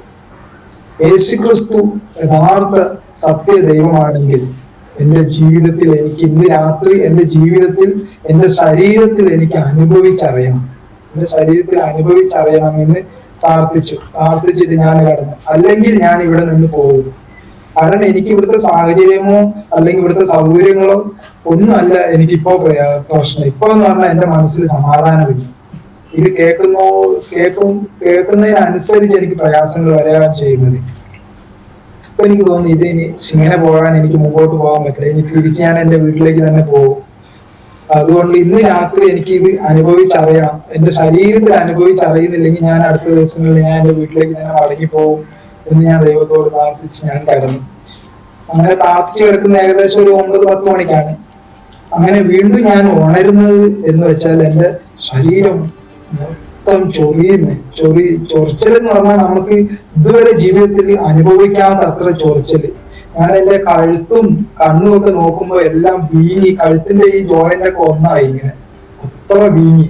യേശുക്രിസ്തു യഥാർത്ഥ സത്യ ദൈവമാണെങ്കിൽ എന്റെ ജീവിതത്തിൽ എനിക്ക് ഇന്ന് രാത്രി എന്റെ ജീവിതത്തിൽ എന്റെ ശരീരത്തിൽ എനിക്ക് അനുഭവിച്ചറിയണം എന്ന് പ്രാർത്ഥിച്ചിട്ട് ഞാൻ കടന്നു. അല്ലെങ്കിൽ ഞാൻ ഇവിടെ നിന്ന് പോകും. കാരണം എനിക്ക് ഇവിടുത്തെ സാഹചര്യമോ അല്ലെങ്കിൽ ഇവിടുത്തെ സൗകര്യങ്ങളോ ഒന്നുമല്ല എനിക്കിപ്പോ പ്രശ്നം. ഇപ്പൊ എന്ന് പറഞ്ഞാൽ എന്റെ മനസ്സിൽ സമാധാനമില്ല. ഇത് കേൾക്കുന്നതിനനുസരിച്ച് എനിക്ക് പ്രയാസങ്ങൾ വരാൻ ചെയ്യുന്നത്. അപ്പൊ എനിക്ക് തോന്നി ഇനി ഇങ്ങനെ പോകാൻ എനിക്ക് മുമ്പോട്ട് പോകാൻ പറ്റില്ല, ഇനി തിരിച്ച് ഞാൻ എന്റെ വീട്ടിലേക്ക് തന്നെ പോകും. അതുകൊണ്ട് ഇന്ന് രാത്രി എനിക്ക് ഇത് അനുഭവിച്ചറിയണം. എന്റെ ശരീരത്തിൽ അനുഭവിച്ചറിയുന്നില്ലെങ്കിൽ ഞാൻ അടുത്ത ദിവസങ്ങളിൽ ഞാൻ എന്റെ വീട്ടിലേക്ക് തന്നെ മടങ്ങിപ്പോകും എന്ന് ഞാൻ ദൈവത്തോട് പ്രാർത്ഥിച്ച് ഞാൻ കിടന്നു. അങ്ങനെ പ്രാർത്ഥിച്ച് കിടക്കുന്ന ഏകദേശം ഒരു 9-10 മണിക്കാണ്. അങ്ങനെ വീണ്ടും ഞാൻ ഉണരുന്നത് എന്ന് വെച്ചാൽ എന്റെ ശരീരം മൊത്തം ചൊറിച്ചൽ എന്ന് പറഞ്ഞാൽ നമുക്ക് ഇതുവരെ ജീവിതത്തിൽ അനുഭവിക്കാത്ത അത്ര ചൊറിച്ചല്. ഞാൻ എന്റെ കഴുത്തും കണ്ണും ഒക്കെ നോക്കുമ്പോ എല്ലാം വീങ്ങി, കഴുത്തിന്റെ ഈ ജോയിന്റ് ഒക്കെ ഒന്നായി, ഇങ്ങനെ അത്ര വീങ്ങി,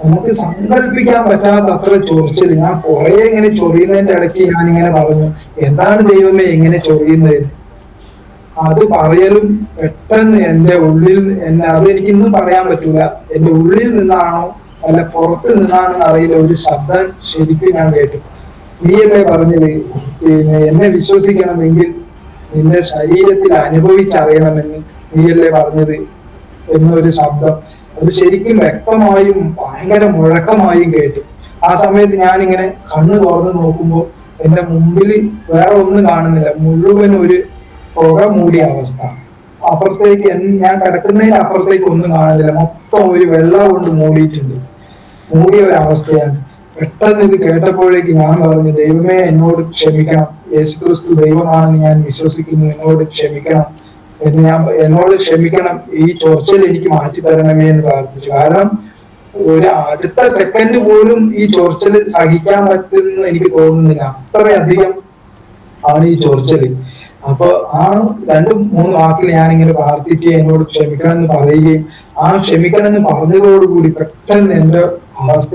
നമുക്ക് സങ്കല്പിക്കാൻ പറ്റാത്ത അത്ര ചൊറിച്ചല്. ഞാൻ കുറെ ഇങ്ങനെ ചൊറിയുന്നതിന്റെ ഇടയ്ക്ക് ഞാൻ ഇങ്ങനെ പറഞ്ഞു, എന്താണ് ദൈവമേ ഇങ്ങനെ ചൊറിയുന്നത്? അത് പറയലും പെട്ടെന്ന് എന്റെ ഉള്ളിൽ അതെനിക്ക് ഇന്നും പറയാൻ പറ്റൂല, എന്റെ ഉള്ളിൽ നിന്നാണോ അല്ല പുറത്ത് നിന്നാണെന്ന് അറിയില്ല, ഒരു ശബ്ദം ശരിക്കും ഞാൻ കേട്ടു. നീയല്ലേ പറഞ്ഞത് പിന്നെ എന്നെ വിശ്വസിക്കണമെങ്കിൽ നിന്റെ ശരീരത്തിൽ അനുഭവിച്ചറിയണമെന്ന് നീയല്ലേ പറഞ്ഞത് എന്നൊരു ശബ്ദം. അത് ശരിക്കും വ്യക്തമായും ഭയങ്കര മുഴക്കമായും കേട്ടു. ആ സമയത്ത് ഞാനിങ്ങനെ കണ്ണ് തുറന്ന് നോക്കുമ്പോൾ എന്റെ മുമ്പിൽ വേറെ ഒന്നും കാണുന്നില്ല, മുഴുവൻ ഒരു പുക മൂടിയ അവസ്ഥ. അപ്പുറത്തേക്ക് ഞാൻ കിടക്കുന്നതിന് അപ്പുറത്തേക്ക് ഒന്നും കാണുന്നില്ല, മൊത്തം ഒരു വെള്ളം കൊണ്ട് മൂടിയ ഒരു അവസ്ഥയാണ്. പെട്ടെന്ന് ഇത് കേട്ടപ്പോഴേക്ക് ഞാൻ പറഞ്ഞു, ദൈവമേ എന്നോട് ക്ഷമിക്കണം, യേശുക്രിസ്തു ദൈവമാണെന്ന് ഞാൻ വിശ്വസിക്കുന്നു, എന്നോട് ക്ഷമിക്കണം എന്നോട് ക്ഷമിക്കണം, ഈ ചൊറിച്ചൽ എനിക്ക് മാറ്റി തരണമേ എന്ന് പ്രാർത്ഥിച്ചു. കാരണം ഒരു അടുത്ത സെക്കൻഡ് പോലും ഈ ചൊറിച്ചൽ സഹിക്കാൻ പറ്റുമെന്ന് എനിക്ക് തോന്നുന്നില്ല, അത്രയധികം ആണ് ഈ ചൊറിച്ചല്. അപ്പൊ ആ 2-3 വാക്കിൽ ഞാനിങ്ങനെ പ്രാർത്ഥിക്കുകയും എന്നോട് ക്ഷമിക്കണം എന്ന് പറയുകയും ആ ക്ഷമിക്കണം എന്ന് പറഞ്ഞതോടുകൂടി പെട്ടെന്ന് എന്റെ അവസ്ഥ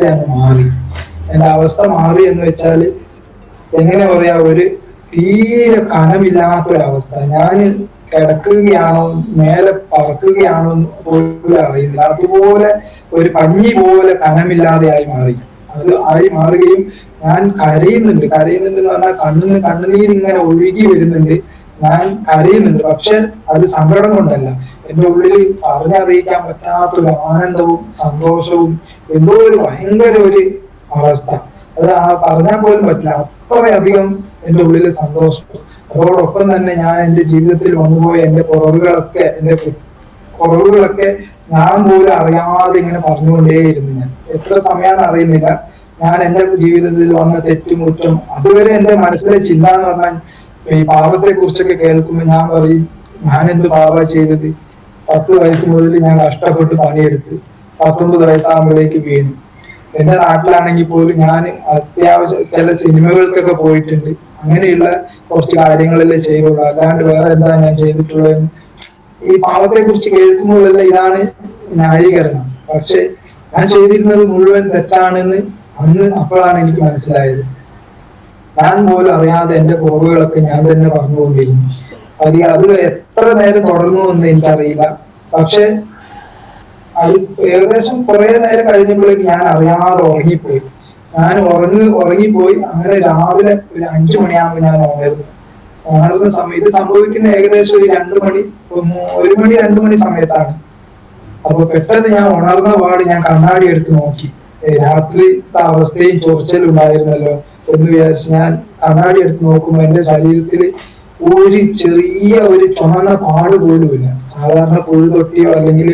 മാറി എന്ന് വെച്ചാല് എങ്ങനെ പറയാ, ഒരു തീരെ കനമില്ലാത്തൊരവസ്ഥ. ഞാൻ കിടക്കുകയാണോ മേലെ പറക്കുകയാണോ പോലും അറിയുന്നില്ല, അതുപോലെ ഒരു പഞ്ഞി പോലെ കനമില്ലാതെ ആയി മാറുകയും ഞാൻ കരയുന്നുണ്ട് എന്ന് പറഞ്ഞാൽ കണ്ണുനീരിങ്ങനെ ഒഴുകി വരുന്നുണ്ട്, ഞാൻ കരയുന്നുണ്ട്. പക്ഷെ അത് സങ്കടം കൊണ്ടല്ല, എന്റെ ഉള്ളിൽ പറഞ്ഞറിയിക്കാൻ പറ്റാത്തൊരു ആനന്ദവും സന്തോഷവും, എന്തോ ഒരു ഭയങ്കര ഒരു അവസ്ഥ, അത് പറഞ്ഞാൽ പോലും പറ്റില്ല, അത്രയധികം എന്റെ ഉള്ളിൽ സന്തോഷം. അതോടൊപ്പം തന്നെ ഞാൻ എന്റെ ജീവിതത്തിൽ വന്നുപോയ എന്റെ കുറവുകളൊക്കെ ഞാൻ പോലും അറിയാതെ ഇങ്ങനെ പറഞ്ഞുകൊണ്ടേയിരുന്നു. ഞാൻ എത്ര സമയമാണെന്ന് അറിയുന്നില്ല, ഞാൻ എന്റെ ജീവിതത്തിൽ വന്ന തെറ്റുമുറ്റം അതുവരെ എന്റെ മനസ്സിലെ ചിന്ത എന്ന് പറഞ്ഞാൽ ഈ പാപത്തെ കുറിച്ചൊക്കെ കേൾക്കുമ്പോൾ ഞാൻ പറയും, ഞാൻ എന്ത് പാപ ചെയ്തത്? 10 വയസ്സ് മുതൽ ഞാൻ കഷ്ടപ്പെട്ട് പണിയെടുത്ത് 19 വയസ്സാകുമ്പോഴേക്ക് വീണു. എന്റെ നാട്ടിലാണെങ്കിൽ പോലും ഞാൻ അത്യാവശ്യം ചില സിനിമകൾക്കൊക്കെ പോയിട്ടുണ്ട്. അങ്ങനെയുള്ള കുറച്ച് കാര്യങ്ങളല്ലേ ചെയ്യുള്ളൂ, അല്ലാണ്ട് വേറെ എന്താ ഞാൻ ചെയ്തിട്ടുള്ളതെന്ന് ഈ പാപത്തെ കുറിച്ച് കേൾക്കുമ്പോഴല്ല ഇതാണ് ന്യായീകരണം. പക്ഷെ ഞാൻ ചെയ്തിരുന്നത് മുഴുവൻ തെറ്റാണെന്ന് അപ്പോഴാണ് എനിക്ക് മനസ്സിലായത്. ഞാൻ പോലും അറിയാതെ എന്റെ കുറവുകളൊക്കെ ഞാൻ തന്നെ പറഞ്ഞുകൊണ്ടിരുന്നു. അത് എത്ര നേരം തുടർന്നു എന്ന് എനിക്കറിയില്ല. പക്ഷെ അത് ഏകദേശം കുറെ നേരം കഴിഞ്ഞപ്പോഴേക്ക് ഞാൻ അറിയാതെ ഉറങ്ങിപ്പോയി. ഉറങ്ങിപ്പോയി. അങ്ങനെ രാവിലെ ഒരു 5 മണിയാകുമ്പോൾ ഞാൻ ഉണർന്ന സമയം ഇത് സംഭവിക്കുന്ന ഏകദേശം ഒരു 2 മണി 1 മണി 2 മണി സമയത്താണ്. അപ്പൊ പെട്ടെന്ന് ഞാൻ ഉണർന്ന പാട് ഞാൻ കണ്ണാടി എടുത്ത് നോക്കി. രാത്രിത്തെ അവസ്ഥയും ചൊറിച്ചലും ഉണ്ടായിരുന്നല്ലോ എന്ന് വിചാരിച്ച് ഞാൻ കണ്ണാടി എടുത്ത് നോക്കുമ്പോൾ എന്റെ ശരീരത്തിൽ ഒരു ചെറിയ ഒരു ചുമന്ന പാട് പോലുമില്ല. സാധാരണ പുഴുതൊട്ടിയോ അല്ലെങ്കിൽ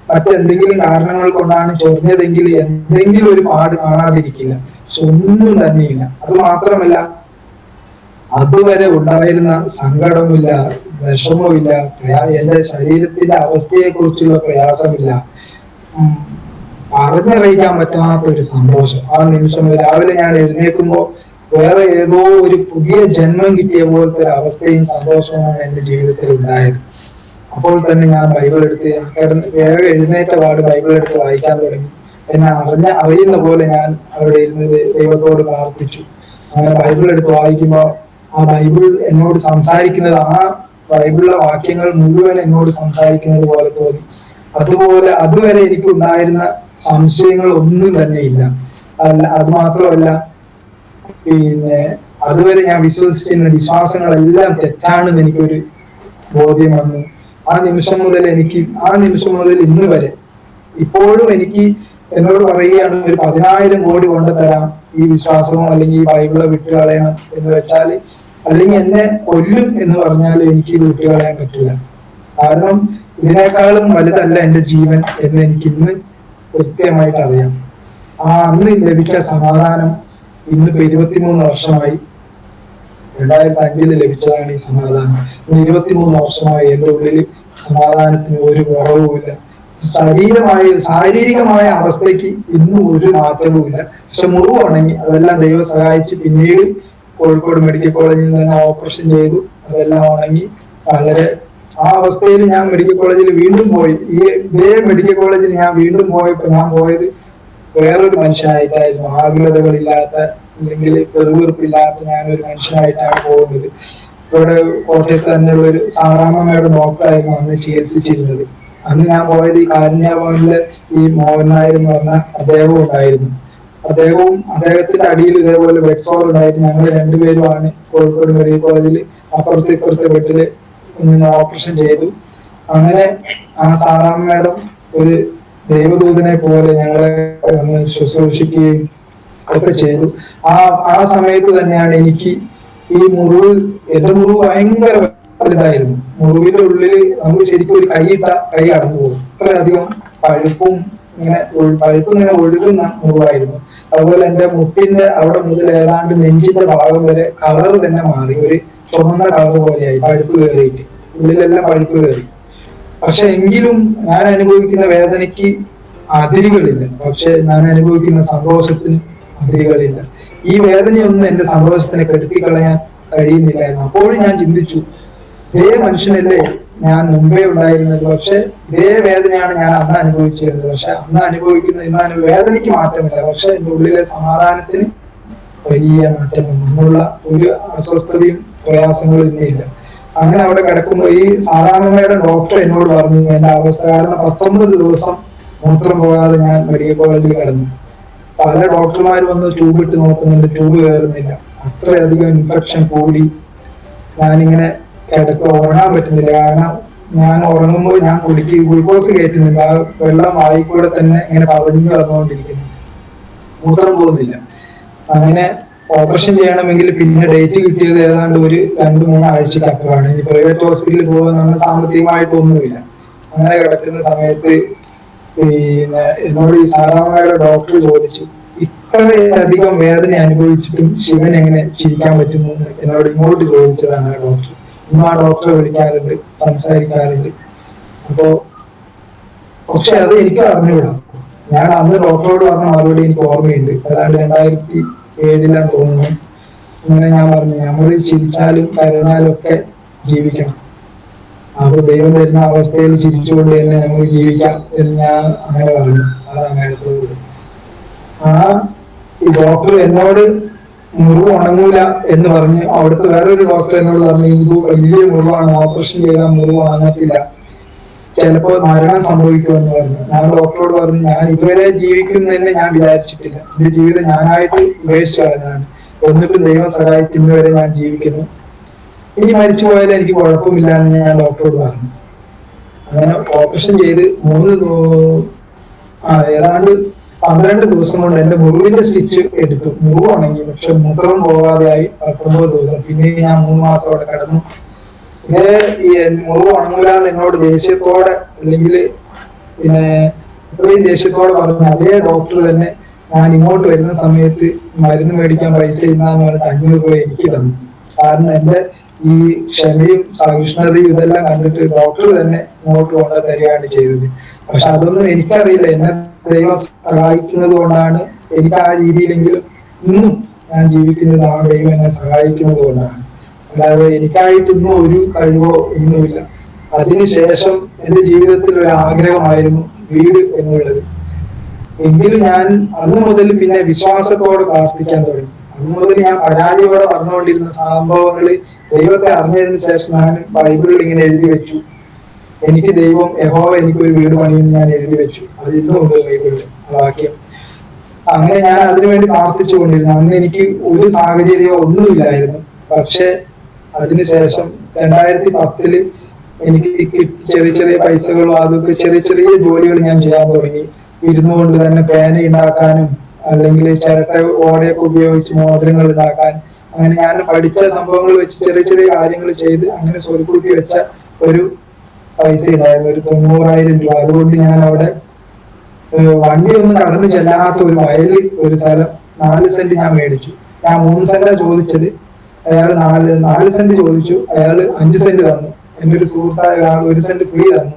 മറ്റെന്തെങ്കിലും കാരണങ്ങൾ കൊണ്ടാണ് ചൊറിഞ്ഞതെങ്കിൽ എന്തെങ്കിലും ഒരു പാട് കാണാതിരിക്കില്ല. പക്ഷെ ഒന്നും തന്നെയില്ല. അത് മാത്രമല്ല, അതുവരെ ഉണ്ടായിരുന്ന സങ്കടമില്ല, വിഷമമില്ല, എന്റെ ശരീരത്തിന്റെ അവസ്ഥയെ കുറിച്ചുള്ള പ്രയാസമില്ല, പറഞ്ഞറിയിക്കാൻ പറ്റാത്ത ഒരു സന്തോഷം. ആ നിമിഷം രാവിലെ ഞാൻ എഴുന്നേൽക്കുമ്പോൾ വേറെ ഏതോ ഒരു പുതിയ ജന്മം കിട്ടിയ പോലത്തെ ഒരു അവസ്ഥയും സന്തോഷവുമാണ് എന്റെ ജീവിതത്തിൽ ഉണ്ടായത്. അപ്പോൾ തന്നെ ഞാൻ ബൈബിൾ എടുത്ത് വേഗം എഴുന്നേറ്റ പാട് ബൈബിൾ എടുത്ത് വായിക്കാൻ തുടങ്ങി. എന്നെ അറിയുന്ന പോലെ ഞാൻ അവിടെ ഇരുന്ന് ദൈവത്തോട് പ്രാർത്ഥിച്ചു. അങ്ങനെ ബൈബിൾ എടുത്ത് വായിക്കുമ്പോൾ ആ ബൈബിൾ എന്നോട് സംസാരിക്കുന്നത്, ആ ബൈബിളിലെ വാക്യങ്ങൾ മുഴുവൻ എന്നോട് സംസാരിക്കുന്നത് പോലെ തോന്നി. അതുപോലെ അതുവരെ എനിക്ക് ഉണ്ടായിരുന്ന സംശയങ്ങൾ ഒന്നും തന്നെ ഇല്ല. അത് മാത്രമല്ല, പിന്നെ അതുവരെ ഞാൻ വിശ്വസിച്ചിരുന്ന വിശ്വാസങ്ങളെല്ലാം തെറ്റാണെന്ന് എനിക്കൊരു ബോധ്യം വന്നു. ആ നിമിഷം മുതൽ ഇന്ന് വരെ ഇപ്പോഴും എനിക്ക് എന്നോട് പറയുകയാണ്, ഒരു 10,000 കോടി കൊണ്ടുതരാം ഈ വിശ്വാസമോ അല്ലെങ്കിൽ ഈ ബൈബിളെ വിട്ടുകളയണം എന്ന് വെച്ചാൽ, അല്ലെങ്കിൽ എന്നെ കൊല്ലും എന്ന് പറഞ്ഞാൽ എനിക്ക് ഇത് വിട്ടുകളയാൻ പറ്റില്ല. കാരണം ഇതിനേക്കാളും വലുതല്ല എന്റെ ജീവൻ എന്ന് എനിക്ക് ഇന്ന് കൃത്യമായിട്ട് അറിയാം. അന്ന് ലഭിച്ച സമാധാനം ഇന്നിപ്പോ 23 വർഷമായി. 2005 ലഭിച്ചതാണ് ഈ സമാധാനം. 23 വർഷമായി എന്റെ ഉള്ളിൽ സമാധാനത്തിന് ഒരു കുറവുമില്ല. ശാരീരികമായ അവസ്ഥയ്ക്ക് ഇന്നും ഒരു മാറ്റവുമില്ല. പക്ഷെ മുറിവ് ഉണങ്ങി, അതെല്ലാം ദൈവം സഹായിച്ച് പിന്നീട് കോഴിക്കോട് മെഡിക്കൽ കോളേജിൽ നിന്ന് ഓപ്പറേഷൻ ചെയ്തു. അതെല്ലാം ഉണങ്ങി വളരെ ആ അവസ്ഥയിൽ ഞാൻ മെഡിക്കൽ കോളേജിൽ വീണ്ടും പോയി. ഇതേ മെഡിക്കൽ കോളേജിൽ ഞാൻ വീണ്ടും പോയപ്പോൾ ഞാൻ പോയത് വേറൊരു മനുഷ്യനായിട്ടായിരുന്നു. ആകുലതകളില്ലാത്ത അല്ലെങ്കിൽ പെറുവീർപ്പില്ലാത്ത ഞാനൊരു മനുഷ്യനായിട്ടാണ് പോകുന്നത്. ഇവിടെ കോട്ടയത്ത് തന്നെയുള്ള ഒരു സാറാമ്മയുടെ ഡോക്ടറായിരുന്നു അന്ന് ചികിത്സിച്ചിരുന്നത്. അന്ന് ഞാൻ പോയത് ഈ കാരുണ്യഭവനിലെ ഈ മോഹൻ നായർ എന്ന് പറഞ്ഞ അദ്ദേഹവും ഉണ്ടായിരുന്നു. അദ്ദേഹത്തിന്റെ അടിയിൽ ഇതേപോലെ ബെഡ് സോർ ഉണ്ടായിട്ട് ഞങ്ങൾ 2 പേരുമാണ് കോഴിക്കോട് മെഡിക്കൽ കോളേജിൽ അപ്പുറത്തെ ഇപ്പുറത്തെ ബെഡില് നിന്ന് ഓപ്പറേഷൻ ചെയ്തു. അങ്ങനെ ആ സാറാമ്മയുടെ ഒരു ദൈവദൂതനെ പോലെ ഞങ്ങളെ വന്ന് ശുശ്രൂഷിക്കുകയും ഒക്കെ ചെയ്തു. ആ സമയത്ത് തന്നെയാണ് എനിക്ക് ഈ എന്റെ മുറിവ് ഭയങ്കര വലുതായിരുന്നു. മുറിവിന്റെ ഉള്ളില് നമുക്ക് ശരിക്കും ഒരു കൈ അടന്നു പോകും. അത്രയധികം പഴുപ്പ് ഇങ്ങനെ ഒഴുകുന്ന മുറിവായിരുന്നു. അതുപോലെ എന്റെ മുട്ടിന്റെ അവിടെ മുതൽ ഏതാണ്ട് നെഞ്ചിന്റെ ഭാഗം വരെ കളർ തന്നെ മാറി, ഒരു ചുമന്ന കളർ പോലെയായി, പഴുപ്പ് കയറിയിട്ട് ഉള്ളിലെല്ലാം പഴുപ്പ് കയറി. പക്ഷെ എങ്കിലും ഞാൻ അനുഭവിക്കുന്ന വേദനയ്ക്ക് അതിരുകളില്ല. പക്ഷെ ഞാൻ അനുഭവിക്കുന്ന സന്തോഷത്തിന് അതിരുകളില്ല. ഈ വേദനയൊന്നും എന്റെ സന്തോഷത്തിനെ കെടുത്തിക്കളയാൻ കഴിയുന്നില്ലായിരുന്നു. അപ്പോഴും ഞാൻ ചിന്തിച്ചു, ഇതേ മനുഷ്യനല്ലേ ഞാൻ മുമ്പേ ഉണ്ടായിരുന്നത്, പക്ഷെ ഇതേ വേദനയാണ് ഞാൻ അന്ന് അനുഭവിച്ചിരുന്നത്. പക്ഷെ അന്ന് അനുഭവിക്കുന്ന വേദനയ്ക്ക് മാറ്റമില്ല, പക്ഷെ എന്റെ ഉള്ളിലെ സമാധാനത്തിന് വലിയ മാറ്റം ഒന്നുള്ള ഒരു അസ്വസ്ഥതയും പ്രയാസങ്ങളും ഇന്നില്ല. അങ്ങനെ അവിടെ കിടക്കുമ്പോൾ ഈ സാധാരണയുടെ ഡോക്ടർ എന്നോട് പറഞ്ഞു എന്റെ അവസ്ഥ കാരണം 19 ദിവസം മൂത്രം പോകാതെ ഞാൻ മെഡിക്കൽ കോളേജിൽ കിടന്നു. പല ഡോക്ടർമാർ വന്ന് ട്യൂബ് ഇട്ട് നോക്കുന്നുണ്ട്, ട്യൂബ് കയറുന്നില്ല. അത്രയധികം ഇൻഫെക്ഷൻ കൂടി ഞാനിങ്ങനെ ഉറങ്ങാൻ പറ്റുന്നില്ല. കാരണം ഞാൻ ഉറങ്ങുമ്പോൾ ഞാൻ ഗ്ലൂക്കോസ് കയറ്റുന്നില്ല, ആ വെള്ളം വായിക്കൂടെ തന്നെ ഇങ്ങനെ പതഞ്ഞു വന്നുകൊണ്ടിരിക്കുന്നു, മൂത്രം പോകുന്നില്ല. അങ്ങനെ ഓപ്പറേഷൻ ചെയ്യണമെങ്കിൽ പിന്നെ ഡേറ്റ് കിട്ടിയത് ഏതാണ്ട് ഒരു 2-3 ആഴ്ചക്ക് അപ്പുറമാണ്. ഇനി പ്രൈവറ്റ് ഹോസ്പിറ്റലിൽ പോകാൻ നമ്മൾ സാമ്പത്തികമായിട്ടൊന്നുമില്ല. അങ്ങനെ കിടക്കുന്ന സമയത്ത് പിന്നെ എന്നോട് ഈ സാറാമ്മയുടെ ഡോക്ടർ ചോദിച്ചു, ഇത്രയധികം വേദന അനുഭവിച്ചിട്ടും ശിവൻ എങ്ങനെ ചിരിക്കാൻ പറ്റുന്നു എന്ന് എന്നോട് ഇങ്ങോട്ട് ചോദിച്ചതാണ് ആ ഡോക്ടർ. ഇന്ന് ആ ഡോക്ടറെ വിളിക്കാറുണ്ട്, സംസാരിക്കാറുണ്ട്. അപ്പോ പക്ഷെ അത് എനിക്ക് അറിഞ്ഞുകൂടാ. ഞാൻ അന്ന് ഡോക്ടറോട് പറഞ്ഞ മറുപടി എനിക്ക് ഓർമ്മയുണ്ട്. അതാണ്ട് 2007 തോന്നുന്നു. അങ്ങനെ ഞാൻ പറഞ്ഞു, നമ്മൾ ചിരിച്ചാലും കരഞ്ഞാലും ഒക്കെ ജീവിക്കണം. അപ്പൊ ദൈവം തരുന്ന അവസ്ഥയിൽ ചിരിച്ചുകൊണ്ട് തന്നെ നമുക്ക് ജീവിക്കാം എന്ന് ഞാൻ അങ്ങനെ പറഞ്ഞു. അതാണ് അടുത്തത്. ആ ഈ ഡോക്ടർ എന്നോട് മുറിവ് ഉണങ്ങൂല എന്ന് പറഞ്ഞ് അവിടുത്തെ വേറൊരു ഡോക്ടർ എന്നോട് പറഞ്ഞു, ഇത് വലിയ മുറിവാണ്, ഓപ്പറേഷൻ ചെയ്താൽ മുറിവ് ഉണങ്ങത്തില്ല, ചിലപ്പോൾ മരണം സംഭവിക്കുമെന്ന് പറഞ്ഞു. ഞാൻ ഡോക്ടറോട് പറഞ്ഞു, ഞാൻ ഇതുവരെ ജീവിക്കുന്നതന്നെ ഞാൻ വിചാരിച്ചിട്ടില്ല. എന്റെ ജീവിതം ഞാനായിട്ട് ഉപേക്ഷിച്ചു കളഞ്ഞാണ്. എന്നിട്ടും ദൈവം സഹായിച്ച് ഇന്ന് വരെ ഞാൻ ജീവിക്കുന്നു. ഇനി മരിച്ചു പോയാലും എനിക്ക് കുഴപ്പമില്ല എന്ന് ഞാൻ ഡോക്ടറോട് പറഞ്ഞു. അങ്ങനെ ഓപ്പറേഷൻ ചെയ്ത് ഏതാണ്ട് 12 ദിവസം കൊണ്ട് എന്റെ മുറിവിന്റെ സ്റ്റിച്ച് എടുത്തു. മുറിവ് ഉണങ്ങി, പക്ഷെ മൂത്രം പോകാതെയായി 19 ദിവസം. പിന്നെ ഞാൻ 3 മാസം അവിടെ കിടന്നു. ഇത് ഈ മുറിവ് ഉണങ്ങൂലാന്ന് എന്നോട് ദേഷ്യത്തോടെ, അല്ലെങ്കിൽ പിന്നെ ഇത്രയും ദേഷ്യത്തോടെ പറഞ്ഞ അതേ ഡോക്ടർ തന്നെ ഞാൻ ഇങ്ങോട്ട് വരുന്ന സമയത്ത് മരുന്ന് മേടിക്കാൻ പൈസ ഇല്ലാന്ന് പറഞ്ഞിട്ട് 500 രൂപ എനിക്ക് തന്നു. കാരണം എന്റെ ഈ ക്ഷമയും സഹിഷ്ണുതയും ഇതെല്ലാം കണ്ടിട്ട് ഡോക്ടർ തന്നെ ഇങ്ങോട്ട് കൊണ്ട് തരികയാണ് ചെയ്തത്. പക്ഷെ അതൊന്നും എനിക്കറിയില്ല. എന്നെ ദൈവം സഹായിക്കുന്നത് കൊണ്ടാണ് എനിക്ക് ആ രീതിയിലെങ്കിലും ഇന്നും ഞാൻ ജീവിക്കുന്നത്. ആ ദൈവം എന്നെ സഹായിക്കുന്നത് കൊണ്ടാണ്. അല്ലാതെ എനിക്കായിട്ട് ഇന്നും ഒരു കഴിവോ ഒന്നുമില്ല. അതിനുശേഷം എന്റെ ജീവിതത്തിൽ ഒരു ആഗ്രഹമായിരുന്നു വീട് എന്നുള്ളത്. എങ്കിലും ഞാൻ അന്ന് മുതൽ പിന്നെ വിശ്വാസത്തോടെ പ്രാർത്ഥിക്കാൻ തുടങ്ങി. അന്ന് മുതൽ ഞാൻ പരാതിയോടെ പറഞ്ഞുകൊണ്ടിരുന്ന സംഭവങ്ങൾ ദൈവത്തെ അറിഞ്ഞതിന് ശേഷം ഞാൻ ബൈബിളിൽ ഇങ്ങനെ എഴുതി വെച്ചു. എനിക്ക് ദൈവം യഹോവ എനിക്കൊരു വീട് പണിയും ഞാൻ എഴുതി വെച്ചു. അത് ഇന്നുണ്ട് ബൈബിളിൽ വാക്യം. അങ്ങനെ ഞാൻ അതിനുവേണ്ടി പ്രാർത്ഥിച്ചു കൊണ്ടിരുന്നു. അന്ന് എനിക്ക് ഒരു സാഹചര്യമോ ഒന്നുമില്ലായിരുന്നു. പക്ഷെ അതിനുശേഷം 2010 എനിക്ക് ചെറിയ ചെറിയ പൈസകളും അതൊക്കെ ചെറിയ ചെറിയ ജോലികൾ ഞാൻ ചെയ്യാൻ തുടങ്ങി. ഇരുന്നു കൊണ്ട് തന്നെ പേന ഉണ്ടാക്കാനും അല്ലെങ്കിൽ ചിരട്ട ഓടയൊക്കെ ഉപയോഗിച്ച് മോതിരങ്ങൾ ഉണ്ടാക്കാൻ, അങ്ങനെ ഞാൻ പഠിച്ച സംഭവങ്ങൾ വെച്ച് ചെറിയ ചെറിയ കാര്യങ്ങൾ ചെയ്ത് അങ്ങനെ സ്വരുക്കൂട്ടി വെച്ച ഒരു പൈസ ഉണ്ടായിരുന്നു, ഒരു 90,000 രൂപ. അതുകൊണ്ട് ഞാൻ അവിടെ വണ്ടി ഒന്നും കടന്നു ചെല്ലാത്ത ഒരു വയലിൽ ഒരു സ്ഥലം 4 സെന്റ് ഞാൻ മേടിച്ചു. ഞാൻ 3 സെന്റാ ചോദിച്ചത്, അയാൾ 4 സെന്റ് ചോദിച്ചു. അയാൾ 5 സെന്റ് തന്നു. എന്റെ ഒരു സുഹൃത്തായ ഒരാൾ 1 സെന്റ് ഫ്രീ തന്നു.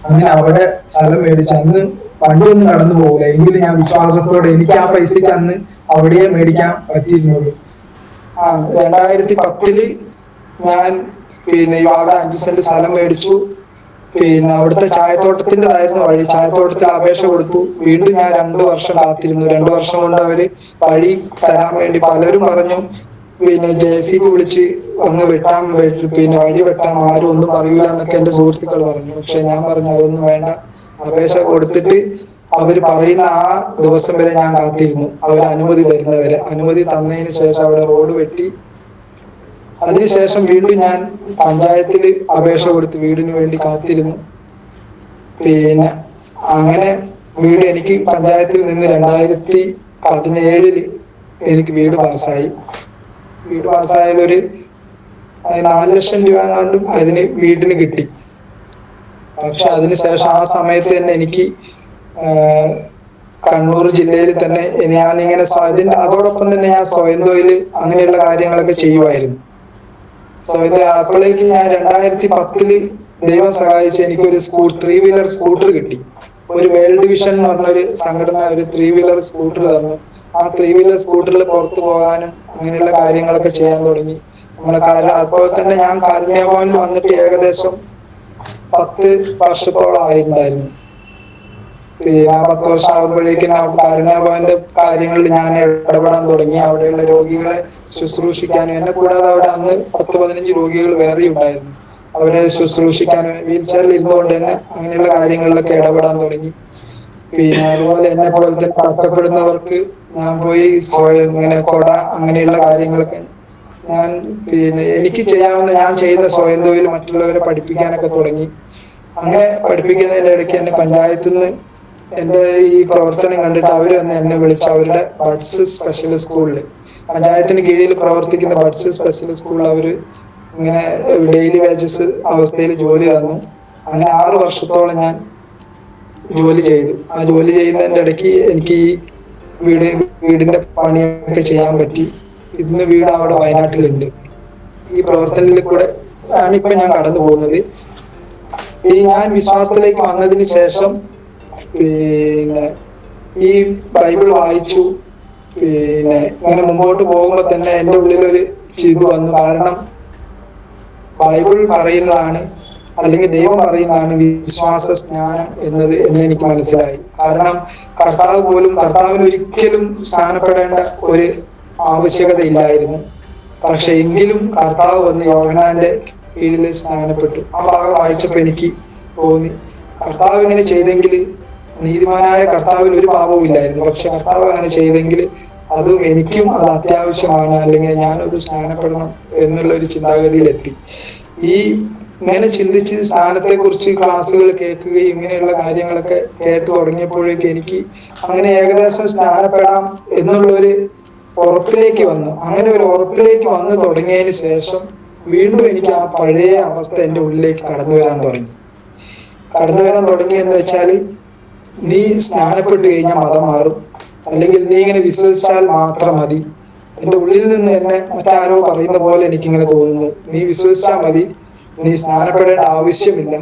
അങ്ങനെ അവിടെ സ്ഥലം മേടിച്ചു. അന്ന് വണ്ടി ഒന്നും കടന്നു പോകില്ല. എങ്കിലും ഞാൻ വിശ്വാസത്തോടെ, എനിക്ക് ആ പൈസക്ക് അന്ന് അവിടെ മേടിക്കാൻ പറ്റിയിരുന്നുള്ളൂ. 2010 ഞാൻ പിന്നെ അവിടെ 5 സെന്റ് സ്ഥലം മേടിച്ചു. പിന്നെ അവിടുത്തെ ചായത്തോട്ടത്തിൻ്റെതായിരുന്നു വഴി. ചായത്തോട്ടത്തിൽ അപേക്ഷ കൊടുത്തു. വീണ്ടും ഞാൻ 2 വർഷം കാത്തിരുന്നു. 2 വർഷം കൊണ്ട് അവര് വഴി തരാൻ വേണ്ടി പലരും പറഞ്ഞു, പിന്നെ JCB വിളിച്ച് അങ്ങ് വെട്ടാൻ, പിന്നെ വഴി വെട്ടാൻ ആരും ഒന്നും പറയൂല എന്നൊക്കെ എന്റെ സുഹൃത്തുക്കൾ പറഞ്ഞു. പക്ഷെ ഞാൻ പറഞ്ഞു അതൊന്നും വേണ്ട, അപേക്ഷ കൊടുത്തിട്ട് അവര് പറയുന്ന ആ ദിവസം വരെ ഞാൻ കാത്തിരുന്നു, അവർ അനുമതി തരുന്നവരെ. അനുമതി തന്നതിന് ശേഷം അവിടെ റോഡ് വെട്ടി. അതിനുശേഷം വീണ്ടും ഞാൻ പഞ്ചായത്തിൽ അപേക്ഷ കൊടുത്ത് വീടിന് വേണ്ടി കാത്തിരുന്നു. പിന്നെ അങ്ങനെ വീട് എനിക്ക് പഞ്ചായത്തിൽ നിന്ന് 2017 എനിക്ക് വീട് പാസ്സായി. വീട് പാസ്സായത് ഒരു 4 ലക്ഷം രൂപ കണ്ടും അതിന് വീട്ടിന് കിട്ടി. പക്ഷെ അതിനുശേഷം ആ സമയത്ത് തന്നെ എനിക്ക് കണ്ണൂർ ജില്ലയിൽ തന്നെ ഞാനിങ്ങനെ അതോടൊപ്പം തന്നെ ഞാൻ സ്വയം തൊഴിൽ അങ്ങനെയുള്ള കാര്യങ്ങളൊക്കെ ചെയ്യുമായിരുന്നു. അപ്പോഴേക്ക് ഞാൻ 2010 ദൈവം സഹായിച്ച് എനിക്കൊരു 3 വീലർ സ്കൂട്ടർ കിട്ടി. ഒരു വേൾഡ് വിഷൻ എന്ന് പറഞ്ഞൊരു സംഘടന ഒരു 3 വീലർ സ്കൂട്ടർ തന്നു. ആ 3 വീലർ സ്കൂട്ടറിൽ പുറത്തു പോകാനും അങ്ങനെയുള്ള കാര്യങ്ങളൊക്കെ ചെയ്യാൻ തുടങ്ങി. അപ്പോൾ തന്നെ ഞാൻ കാരുണ്യഭവനിൽ വന്നിട്ട് ഏകദേശം 10 വർഷത്തോളം ആയിട്ടുണ്ടായിരുന്നു. പിന്നെ 10 വർഷം ആകുമ്പോഴേക്കും കാരുണ്യഭവന്റെ കാര്യങ്ങളിൽ ഞാൻ ഇടപെടാൻ തുടങ്ങി. അവിടെയുള്ള രോഗികളെ ശുശ്രൂഷിക്കാനും, എന്നെ കൂടാതെ അവിടെ അന്ന് 10-15 രോഗികൾ വേറെ ഉണ്ടായിരുന്നു. അവരെ ശുശ്രൂഷിക്കാനും വീൽ ചെയറിൽ ഇരുന്നുകൊണ്ട് തന്നെ അങ്ങനെയുള്ള കാര്യങ്ങളിലൊക്കെ ഇടപെടാൻ തുടങ്ങി. പിന്നെ അതുപോലെ എന്നെ പോലെ തന്നെ കഷ്ടപ്പെടുന്നവർക്ക് ഞാൻ പോയി ഇങ്ങനെ കൊട അങ്ങനെയുള്ള കാര്യങ്ങളൊക്കെ ഞാൻ പിന്നെ എനിക്ക് ചെയ്യാവുന്ന ഞാൻ ചെയ്യുന്ന സ്വയം തൊഴിൽ മറ്റുള്ളവരെ പഠിപ്പിക്കാനൊക്കെ തുടങ്ങി. അങ്ങനെ പഠിപ്പിക്കുന്നതിന്റെ ഇടയ്ക്ക് എന്നെ പഞ്ചായത്തിൽ നിന്ന് എന്റെ ഈ പ്രവർത്തനം കണ്ടിട്ട് അവർ വന്ന് എന്നെ വിളിച്ച് അവരുടെ ബഡ്സ് സ്പെഷ്യൽ സ്കൂളിൽ, പഞ്ചായത്തിന് കീഴിൽ പ്രവർത്തിക്കുന്ന ബഡ്സ് സ്പെഷ്യൽ സ്കൂളിൽ അവര് ഇങ്ങനെ ഡെയിലി വേജസ് അവസ്ഥയിൽ ജോലി തന്നു. അങ്ങനെ 6 വർഷത്തോളം ഞാൻ ജോലി ചെയ്തു. ആ ജോലി ചെയ്യുന്നതിന്റെ ഇടയ്ക്ക് എനിക്ക് ഈ വീട് വീടിന്റെ പണിയൊക്കെ ചെയ്യാൻ പറ്റി. ഇന്ന് വീട് അവിടെ വയനാട്ടിലുണ്ട്. ഈ പ്രവർത്തനത്തിൽ കൂടെ ആണ് ഇപ്പൊ ഞാൻ കടന്നു പോകുന്നത്. ഈ ഞാൻ വിശ്വാസത്തിലേക്ക് വന്നതിന് ശേഷം പിന്നെ ഈ ബൈബിൾ വായിച്ചു. പിന്നെ ഇങ്ങനെ മുമ്പോട്ട് പോകുമ്പോൾ തന്നെ എൻ്റെ ഉള്ളിലൊരു ഇത് വന്നു. കാരണം ബൈബിൾ പറയുന്നതാണ്, അല്ലെങ്കിൽ ദൈവം പറയുന്നതാണ് വിശ്വാസ സ്നാനം എന്ന് എനിക്ക് മനസ്സിലായി. കാരണം കർത്താവ് പോലും, കർത്താവിന് ഒരിക്കലും സ്നാനപ്പെടേണ്ട ഒരു ആവശ്യകത ഇല്ലായിരുന്നു. പക്ഷെ എങ്കിലും കർത്താവ് വന്ന് യോഹന്നാന്റെ കീഴിൽ സ്നാനപ്പെട്ടു. ആ ഭാഗം വായിച്ചപ്പോൾ എനിക്ക് തോന്നി, കർത്താവ് ഇങ്ങനെ ചെയ്തെങ്കിൽ, നീതിമാനായ കർത്താവിൽ ഒരു പാപവും ഇല്ലായിരുന്നു, പക്ഷെ കർത്താവ് അങ്ങനെ ചെയ്തെങ്കിൽ അതും എനിക്കും അത് അത്യാവശ്യമാണ്, അല്ലെങ്കിൽ ഞാനത് സ്നാനപ്പെടണം എന്നുള്ള ഒരു ചിന്താഗതിയിലെത്തി. ഈ ഇങ്ങനെ ചിന്തിച്ച് സ്നാനത്തെ കുറിച്ച് ക്ലാസ്സുകൾ കേൾക്കുകയും ഇങ്ങനെയുള്ള കാര്യങ്ങളൊക്കെ കേട്ടു തുടങ്ങിയപ്പോഴേക്ക് എനിക്ക് അങ്ങനെ ഏകദേശം സ്നാനപ്പെടാം എന്നുള്ളൊരു ഉറപ്പിലേക്ക് വന്നു. അങ്ങനെ ഒരു ഉറപ്പിലേക്ക് വന്നു തുടങ്ങിയതിന് ശേഷം വീണ്ടും എനിക്ക് ആ പഴയ അവസ്ഥ എൻ്റെ ഉള്ളിലേക്ക് കടന്നു വരാൻ തുടങ്ങി എന്ന് വെച്ചാൽ, നീ സ്നാനപ്പെട്ട് കഴിഞ്ഞാൽ മതം മാറും, അല്ലെങ്കിൽ നീ ഇങ്ങനെ വിശ്വസിച്ചാൽ മാത്രം മതി. എൻ്റെ ഉള്ളിൽ നിന്ന് എന്നെ മറ്റാരോ പറയുന്ന പോലെ എനിക്കിങ്ങനെ തോന്നുന്നു, നീ വിശ്വസിച്ചാൽ മതി, നീ സ്നാനപ്പെടേണ്ട ആവശ്യമില്ല,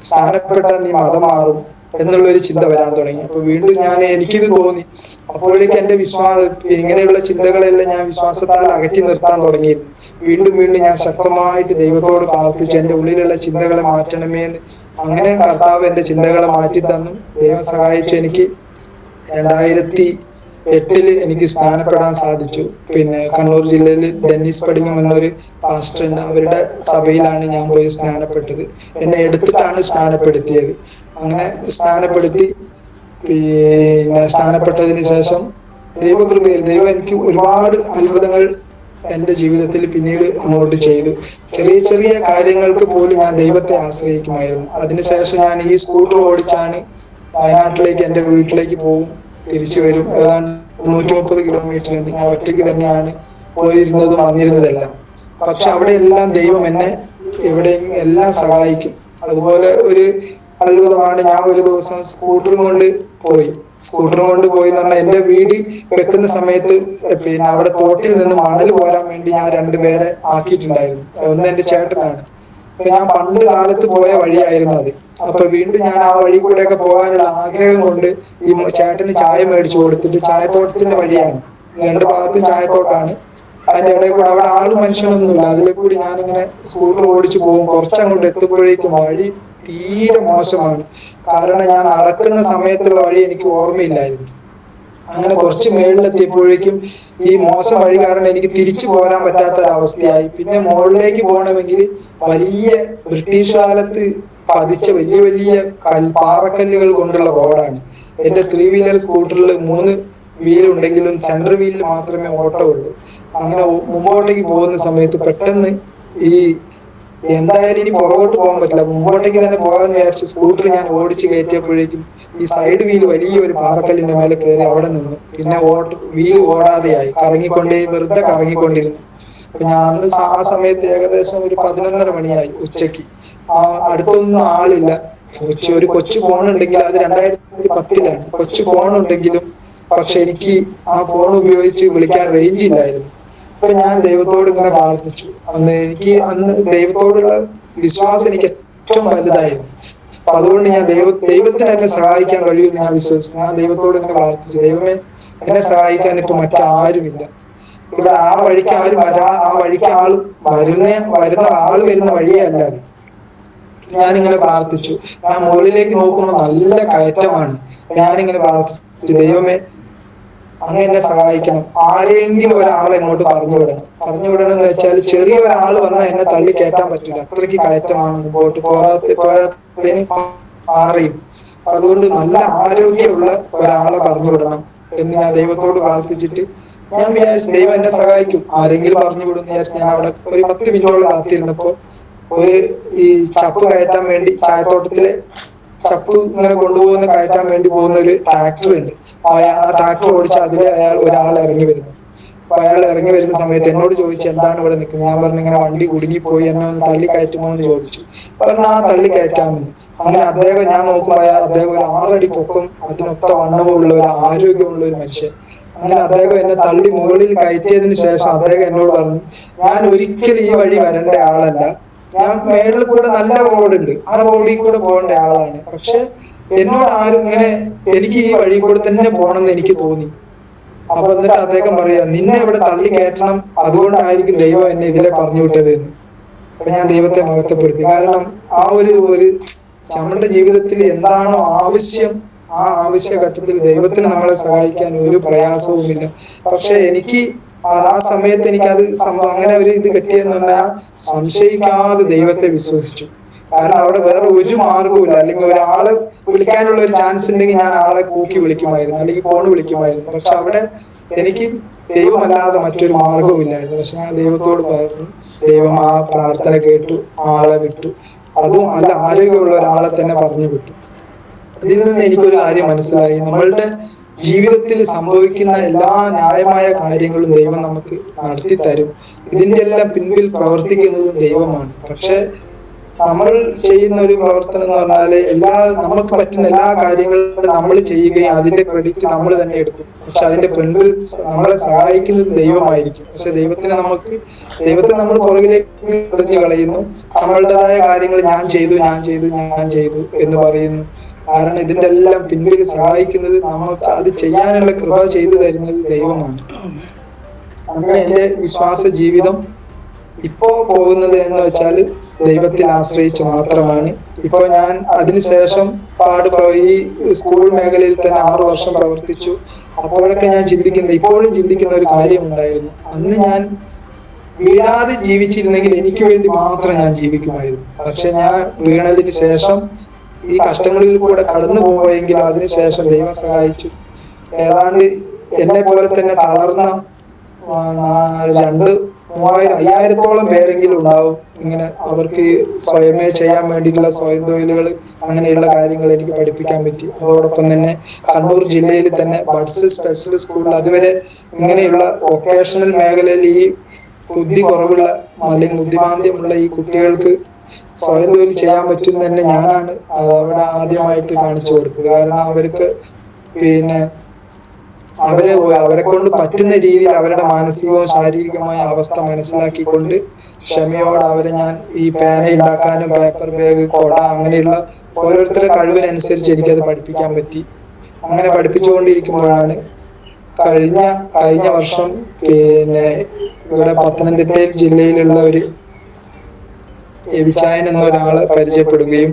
സ്നാനപ്പെട്ടാൽ നീ മതം മാറും എന്നുള്ളൊരു ചിന്ത വരാൻ തുടങ്ങി. അപ്പൊ വീണ്ടും എനിക്കിത് തോന്നി. അപ്പോഴേക്ക് എൻ്റെ ഇങ്ങനെയുള്ള ചിന്തകളെല്ലാം ഞാൻ വിശ്വാസത്താൽ അകറ്റി നിർത്താൻ തുടങ്ങിയിരുന്നു. വീണ്ടും ഞാൻ ശക്തമായിട്ട് ദൈവത്തോട് പ്രാർത്ഥിച്ചു, എൻ്റെ ഉള്ളിലുള്ള ചിന്തകളെ മാറ്റണമേ എന്ന്. അങ്ങനെ കർത്താവ് എൻ്റെ ചിന്തകളെ മാറ്റി തന്നു. ദൈവം സഹായിച്ചു. എനിക്ക് 2008 എനിക്ക് സ്നാനപ്പെടാൻ സാധിച്ചു. പിന്നെ കണ്ണൂർ ജില്ലയിൽ ഡെന്നിസ് പടിങ്ങം എന്നൊരു പാസ്റ്റർ ഉണ്ട്, അവരുടെ സഭയിലാണ് ഞാൻ പോയി സ്നാനപ്പെട്ടത്. എന്നെ എടുത്തിട്ടാണ് സ്നാനപ്പെടുത്തിയത്. അങ്ങനെ സ്നാനപ്പെടുത്തി പിന്നെ സ്നാനപ്പെട്ടതിന് ശേഷം ദൈവകൃപയിൽ ദൈവം എനിക്ക് ഒരുപാട് അത്ഭുതങ്ങൾ എൻ്റെ ജീവിതത്തിൽ പിന്നീട് അങ്ങോട്ട് ചെയ്തു. ചെറിയ ചെറിയ കാര്യങ്ങൾക്ക് പോലും ഞാൻ ദൈവത്തെ ആശ്രയിക്കുമായിരുന്നു. അതിനുശേഷം ഞാൻ ഈ സ്കൂട്ടർ ഓടിച്ചാണ് വയനാട്ടിലേക്ക്, എൻ്റെ വീട്ടിലേക്ക് പോകും, തിരിച്ചു വരും. ഏതാണ്ട് 130 കിലോമീറ്റർ ഉണ്ട്. ഞാൻ ഒറ്റയ്ക്ക് തന്നെയാണ് പോയിരുന്നതും വന്നിരുന്നതെല്ലാം. പക്ഷെ അവിടെ എല്ലാം ദൈവം എന്നെ എവിടെയും എല്ലാം സഹായിക്കും. അതുപോലെ ഒരു അത്ഭുതമാണ്, ഞാൻ ഒരു ദിവസം സ്കൂട്ടറും കൊണ്ട് പോയി എന്ന് പറഞ്ഞാൽ, എൻ്റെ വീട് വെക്കുന്ന സമയത്ത് പിന്നെ അവിടെ തോട്ടിൽ നിന്ന് മണൽ കോരാൻ വേണ്ടി ഞാൻ 2 പേരെ ആക്കിയിട്ടുണ്ടായിരുന്നു. ഒന്ന് എൻ്റെ ചേട്ടനാണ്. അപ്പൊ ഞാൻ പണ്ട് കാലത്ത് പോയ വഴിയായിരുന്നു അത്. അപ്പൊ വീണ്ടും ഞാൻ ആ വഴി കൂടെയൊക്കെ പോകാനുള്ള ആഗ്രഹം കൊണ്ട് ഈ ചേട്ടന് ചായ മേടിച്ചു കൊടുത്തിട്ട്, ചായത്തോട്ടത്തിന്റെ വഴിയാണ്, 2 ഭാഗത്തും ചായത്തോട്ടാണ്. അതിന്റെ ഇടയിൽ കൂടെ അവിടെ ആളും മനുഷ്യനൊന്നുമില്ല. അതിലെ കൂടി ഞാനിങ്ങനെ സ്കൂട്ടർ ഓടിച്ചു പോകും. കുറച്ചങ്ങോട്ട് എത്തുമ്പോഴേക്കും വഴി തീരെ മോശമാണ്. കാരണം ഞാൻ നടക്കുന്ന സമയത്തുള്ള വഴി എനിക്ക് ഓർമ്മയില്ലായിരുന്നു. അങ്ങനെ കുറച്ച് മേളിലെത്തിയപ്പോഴേക്കും ഈ മോശം വഴി കാരണം എനിക്ക് തിരിച്ചു പോരാൻ പറ്റാത്തൊരവസ്ഥയായി. പിന്നെ മുകളിലേക്ക് പോകണമെങ്കിൽ വലിയ ബ്രിട്ടീഷ് കാലത്ത് പതിച്ച വലിയ വലിയ പാറക്കല്ലുകൾ കൊണ്ടുള്ള റോഡാണ്. എൻ്റെ 3 വീലർ സ്കൂട്ടറിൽ 3 വീലുണ്ടെങ്കിലും സെൻട്രൽ വീലിൽ മാത്രമേ ഓട്ടോ ഉള്ളൂ. അങ്ങനെ മുമ്പോട്ടേക്ക് പോകുന്ന സമയത്ത് പെട്ടെന്ന് ഈ എന്തായാലും ഇനി പുറകോട്ട് പോകാൻ പറ്റില്ല, മുമ്പോട്ടേക്ക് തന്നെ പോകാന്ന് വിചാരിച്ച് സ്കൂട്ടർ ഞാൻ ഓടിച്ച് കയറ്റിയപ്പോഴേക്കും ഈ സൈഡ് വീല് വലിയൊരു പാറക്കല്ലിന്റെ മേലെ കയറി അവിടെ നിന്നു. പിന്നെ വീല് ഓടാതെയായി, വെറുതെ കറങ്ങിക്കൊണ്ടിരുന്നു. അപ്പൊ ഞാൻ അന്ന് ആ സമയത്ത് ഏകദേശം ഒരു 11:30 മണിയായി ഉച്ചയ്ക്ക്. അടുത്തൊന്നും ആളില്ല. ഒരു കൊച്ചു ഫോൺ ഉണ്ടെങ്കിൽ, അത് 2010-ലാണ്, കൊച്ചു ഫോൺ ഉണ്ടെങ്കിലും പക്ഷെ എനിക്ക് ആ ഫോൺ ഉപയോഗിച്ച് വിളിക്കാൻ റേഞ്ച് ഇല്ലായിരുന്നു. അപ്പൊ ഞാൻ ദൈവത്തോട് ഇങ്ങനെ പ്രാർത്ഥിച്ചു. അന്ന് ദൈവത്തോടുള്ള വിശ്വാസം എനിക്ക് ഏറ്റവും വലുതായിരുന്നു. അപ്പൊ അതുകൊണ്ട് ഞാൻ ദൈവത്തിന് എന്നെ സഹായിക്കാൻ കഴിയുമെന്ന് ഞാൻ വിശ്വസിച്ചു. ഞാൻ ദൈവത്തോട് ഇങ്ങനെ പ്രാർത്ഥിച്ചു, ദൈവമേ എന്നെ സഹായിക്കാൻ ഇപ്പൊ മറ്റാരുമില്ല. ഇവിടെ ആ വഴിക്ക് ആരും ആ വഴിക്ക് വരുന്ന വഴിയേ അല്ലാതെ. ഞാനിങ്ങനെ പ്രാർത്ഥിച്ചു. ഞാൻ മുകളിലേക്ക് നോക്കുമ്പോൾ നല്ല കയറ്റമാണ്. ഞാനിങ്ങനെ പ്രാർത്ഥിച്ചു, ദൈവമേ അങ്ങ് എന്നെ സഹായിക്കണം. ആരെങ്കിലും ഒരാളെ ഇങ്ങോട്ട് പറഞ്ഞു വിടണം എന്ന് വെച്ചാൽ, ചെറിയ ഒരാൾ വന്നാൽ എന്നെ തള്ളി കയറ്റാൻ പറ്റില്ല, അത്രയ്ക്ക് കയറ്റമാണ്. മുമ്പോട്ട് പോരാത്തതിന് പാറയും. അതുകൊണ്ട് നല്ല ആരോഗ്യമുള്ള ഒരാളെ പറഞ്ഞു വിടണം എന്ന് ഞാൻ ദൈവത്തോട് പ്രാർത്ഥിച്ചിട്ട് ഞാൻ വിചാരിച്ചു ദൈവം എന്നെ സഹായിക്കും, ആരെങ്കിലും പറഞ്ഞു വിടും എന്ന് വിചാരിച്ചു. ഞാൻ അവിടെ ഒരു 10 മിനിറ്റോളം കാത്തിരുന്നപ്പോ ഈ ചപ്പ് കയറ്റാൻ വേണ്ടി, ചായത്തോട്ടത്തിലെ ചപ്പ് ഇങ്ങനെ കയറ്റാൻ വേണ്ടി പോകുന്ന ഒരു ട്രാക്ടർ ഉണ്ട്. ആ ട്രാക്ടർ ഓടിച്ച് അതിൽ ഒരാൾ ഇറങ്ങി വരുന്നു. അപ്പൊ അയാൾ ഇറങ്ങി വരുന്ന സമയത്ത് എന്നോട് ചോദിച്ചു എന്താണ് ഇവിടെ നിൽക്കുന്നത്. ഞാൻ പറഞ്ഞു ഇങ്ങനെ വണ്ടി കുടുങ്ങിപ്പോയി, എന്നെ ഒന്ന് തള്ളി കയറ്റുമോ എന്ന് ചോദിച്ചു. പറഞ്ഞു ആ തള്ളി കയറ്റാമെന്ന്. അങ്ങനെ അദ്ദേഹം, ഞാൻ നോക്കുമ്പോൾ അദ്ദേഹം ഒരു 6 അടി പൊക്കം, അതിനൊത്ത വണ്ണവും ഉള്ള ഒരു ആരോഗ്യമുള്ള ഒരു മനുഷ്യൻ. അങ്ങനെ അദ്ദേഹം എന്നെ തള്ളി മുകളിൽ കയറ്റിയതിന് ശേഷം അദ്ദേഹം എന്നോട് പറഞ്ഞു, ഞാൻ ഒരിക്കലും ഈ വഴി വരേണ്ട ആളല്ല, ഞാൻ മേളിൽ കൂടെ നല്ല റോഡുണ്ട്, ആ റോഡിൽ കൂടെ പോകേണ്ട ആളാണ്. പക്ഷെ എന്നോട് ആരും ഇങ്ങനെ, എനിക്ക് ഈ വഴി കൂടെ തന്നെ പോകണമെന്ന് എനിക്ക് തോന്നി. അപ്പൊ എന്നിട്ട് അദ്ദേഹം പറയാ, നിന്നെ ഇവിടെ തള്ളി കയറ്റണം, അതുകൊണ്ടായിരിക്കും ദൈവം എന്നെ ഇതിലെ പറഞ്ഞു വിട്ടത് എന്ന്. അപ്പൊ ഞാൻ ദൈവത്തെ മഹത്വപ്പെടുത്തി. കാരണം ആ ഒരു നമ്മളുടെ ജീവിതത്തിൽ എന്താണോ ആവശ്യം, ആ ആവശ്യഘട്ടത്തിൽ ദൈവത്തിന് നമ്മളെ സഹായിക്കാൻ ഒരു പ്രയാസവുമില്ല. പക്ഷെ എനിക്ക് ആ സമയത്ത് എനിക്കത് അങ്ങനെ ഒരു ഇത് കിട്ടിയെന്ന് പറഞ്ഞാൽ സംശയിക്കാതെ ദൈവത്തെ വിശ്വസിച്ചു. കാരണം അവിടെ വേറെ ഒരു മാർഗവുമില്ല. അല്ലെങ്കിൽ ഒരാളെ വിളിക്കാനുള്ള ഒരു ചാൻസ് ഉണ്ടെങ്കിൽ ഞാൻ ആളെ കൂക്കി വിളിക്കുമായിരുന്നു, അല്ലെങ്കിൽ ഫോൺ വിളിക്കുമായിരുന്നു. പക്ഷെ അവിടെ എനിക്ക് ദൈവമല്ലാതെ മറ്റൊരു മാർഗവുമില്ലായിരുന്നു. പക്ഷെ ഞാൻ ദൈവത്തോട് പറഞ്ഞു, ദൈവം ആ പ്രാർത്ഥന കേട്ടു, ആളെ വിട്ടു. അതും നല്ല ആരോഗ്യമുള്ള ഒരാളെ തന്നെ പറഞ്ഞു വിട്ടു. ഇതിൽ നിന്ന് എനിക്കൊരു കാര്യം മനസ്സിലായി, നമ്മളുടെ ജീവിതത്തിൽ സംഭവിക്കുന്ന എല്ലാ ന്യായമായ കാര്യങ്ങളും ദൈവം നമുക്ക് നടത്തി തരും. ഇതിന്റെ എല്ലാം പിൻപിൽ പ്രവർത്തിക്കുന്നതും ദൈവമാണ്. പക്ഷെ നമ്മൾ ചെയ്യുന്ന ഒരു പ്രവർത്തനം എന്ന് പറഞ്ഞാല് നമുക്ക് പറ്റുന്ന എല്ലാ കാര്യങ്ങളും നമ്മൾ ചെയ്യുകയും അതിന്റെ ക്രെഡിറ്റ് നമ്മൾ തന്നെ എടുക്കും. പക്ഷെ അതിന്റെ പിൻപിൽ നമ്മളെ സഹായിക്കുന്നത് ദൈവമായിരിക്കും. പക്ഷെ ദൈവത്തെ നമ്മൾ പുറകിലേക്ക് എറിഞ്ഞു കളയുന്നു. നമ്മളുടേതായ കാര്യങ്ങൾ ഞാൻ ചെയ്തു എന്ന് പറയുന്നു. കാരണം ഇതിന്റെ എല്ലാം പിൻപിൽ സഹായിക്കുന്നത്, നമുക്ക് അത് ചെയ്യാനുള്ള കൃപ ചെയ്തു തരുന്നത് ദൈവമാണ്. എന്റെ വിശ്വാസ ജീവിതം ഇപ്പോ പോകുന്നത് എന്ന് വെച്ചാൽ ദൈവത്തിൽ ആശ്രയിച്ച് മാത്രമാണ്. ഇപ്പൊ ഞാൻ അതിനുശേഷം ഈ സ്കൂൾ മേഖലയിൽ തന്നെ 6 വർഷം പ്രവർത്തിച്ചു. അപ്പോഴൊക്കെ ഞാൻ ഇപ്പോഴും ചിന്തിക്കുന്ന ഒരു കാര്യമുണ്ടായിരുന്നു. അന്ന് ഞാൻ വീഴാതെ ജീവിച്ചിരുന്നെങ്കിൽ എനിക്ക് വേണ്ടി മാത്രം ഞാൻ ജീവിക്കുമായിരുന്നു. പക്ഷെ ഞാൻ വീണതിന് ശേഷം, ഈ കഷ്ടങ്ങളിൽ കൂടെ കടന്നു പോയെങ്കിലും അതിനുശേഷം ദൈവം സഹായിച്ചു. ഏതാണ്ട് എന്നെ പോലെ തന്നെ തളർന്ന 2,000-5,000-ഓളം പേരെങ്കിലും ഉണ്ടാവും. ഇങ്ങനെ അവർക്ക് സ്വയമേ ചെയ്യാൻ വേണ്ടിയിട്ടുള്ള സ്വയം തൊഴിലുകൾ, അങ്ങനെയുള്ള കാര്യങ്ങൾ എനിക്ക് പഠിപ്പിക്കാൻ പറ്റി. അതോടൊപ്പം തന്നെ കണ്ണൂർ ജില്ലയിൽ തന്നെ ബഡ്സ് സ്പെഷ്യൽ സ്കൂളിൽ അതുവരെ ഇങ്ങനെയുള്ള വൊക്കേഷണൽ മേഖലയിൽ ഈ ബുദ്ധി കുറവുള്ള അല്ലെങ്കിൽ ബുദ്ധിമാന്ദ്യമുള്ള ഈ കുട്ടികൾക്ക് സ്വയം തൊഴിൽ ചെയ്യാൻ പറ്റും തന്നെ ഞാനാണ് അവിടെ ആദ്യമായിട്ട് കാണിച്ചു കൊടുത്തത്. കാരണം അവർക്ക് അവരെ കൊണ്ട് പറ്റുന്ന രീതിയിൽ അവരുടെ മാനസികവും ശാരീരികമായ അവസ്ഥ മനസ്സിലാക്കിക്കൊണ്ട് ക്ഷമയോടെ അവരെ ഞാൻ ഈ പേന ഉണ്ടാക്കാനും പേപ്പർ ബാഗ്, കൊട, അങ്ങനെയുള്ള ഓരോരുത്തരുടെ കഴിവിനനുസരിച്ച് എനിക്കത് പഠിപ്പിക്കാൻ പറ്റി. അങ്ങനെ പഠിപ്പിച്ചുകൊണ്ടിരിക്കുമ്പോഴാണ് കഴിഞ്ഞ വർഷം ഇവിടെ പത്തനംതിട്ട ജില്ലയിലുള്ള ഒരു എവിചായൻ എന്ന ഒരാളെ പരിചയപ്പെടുകയും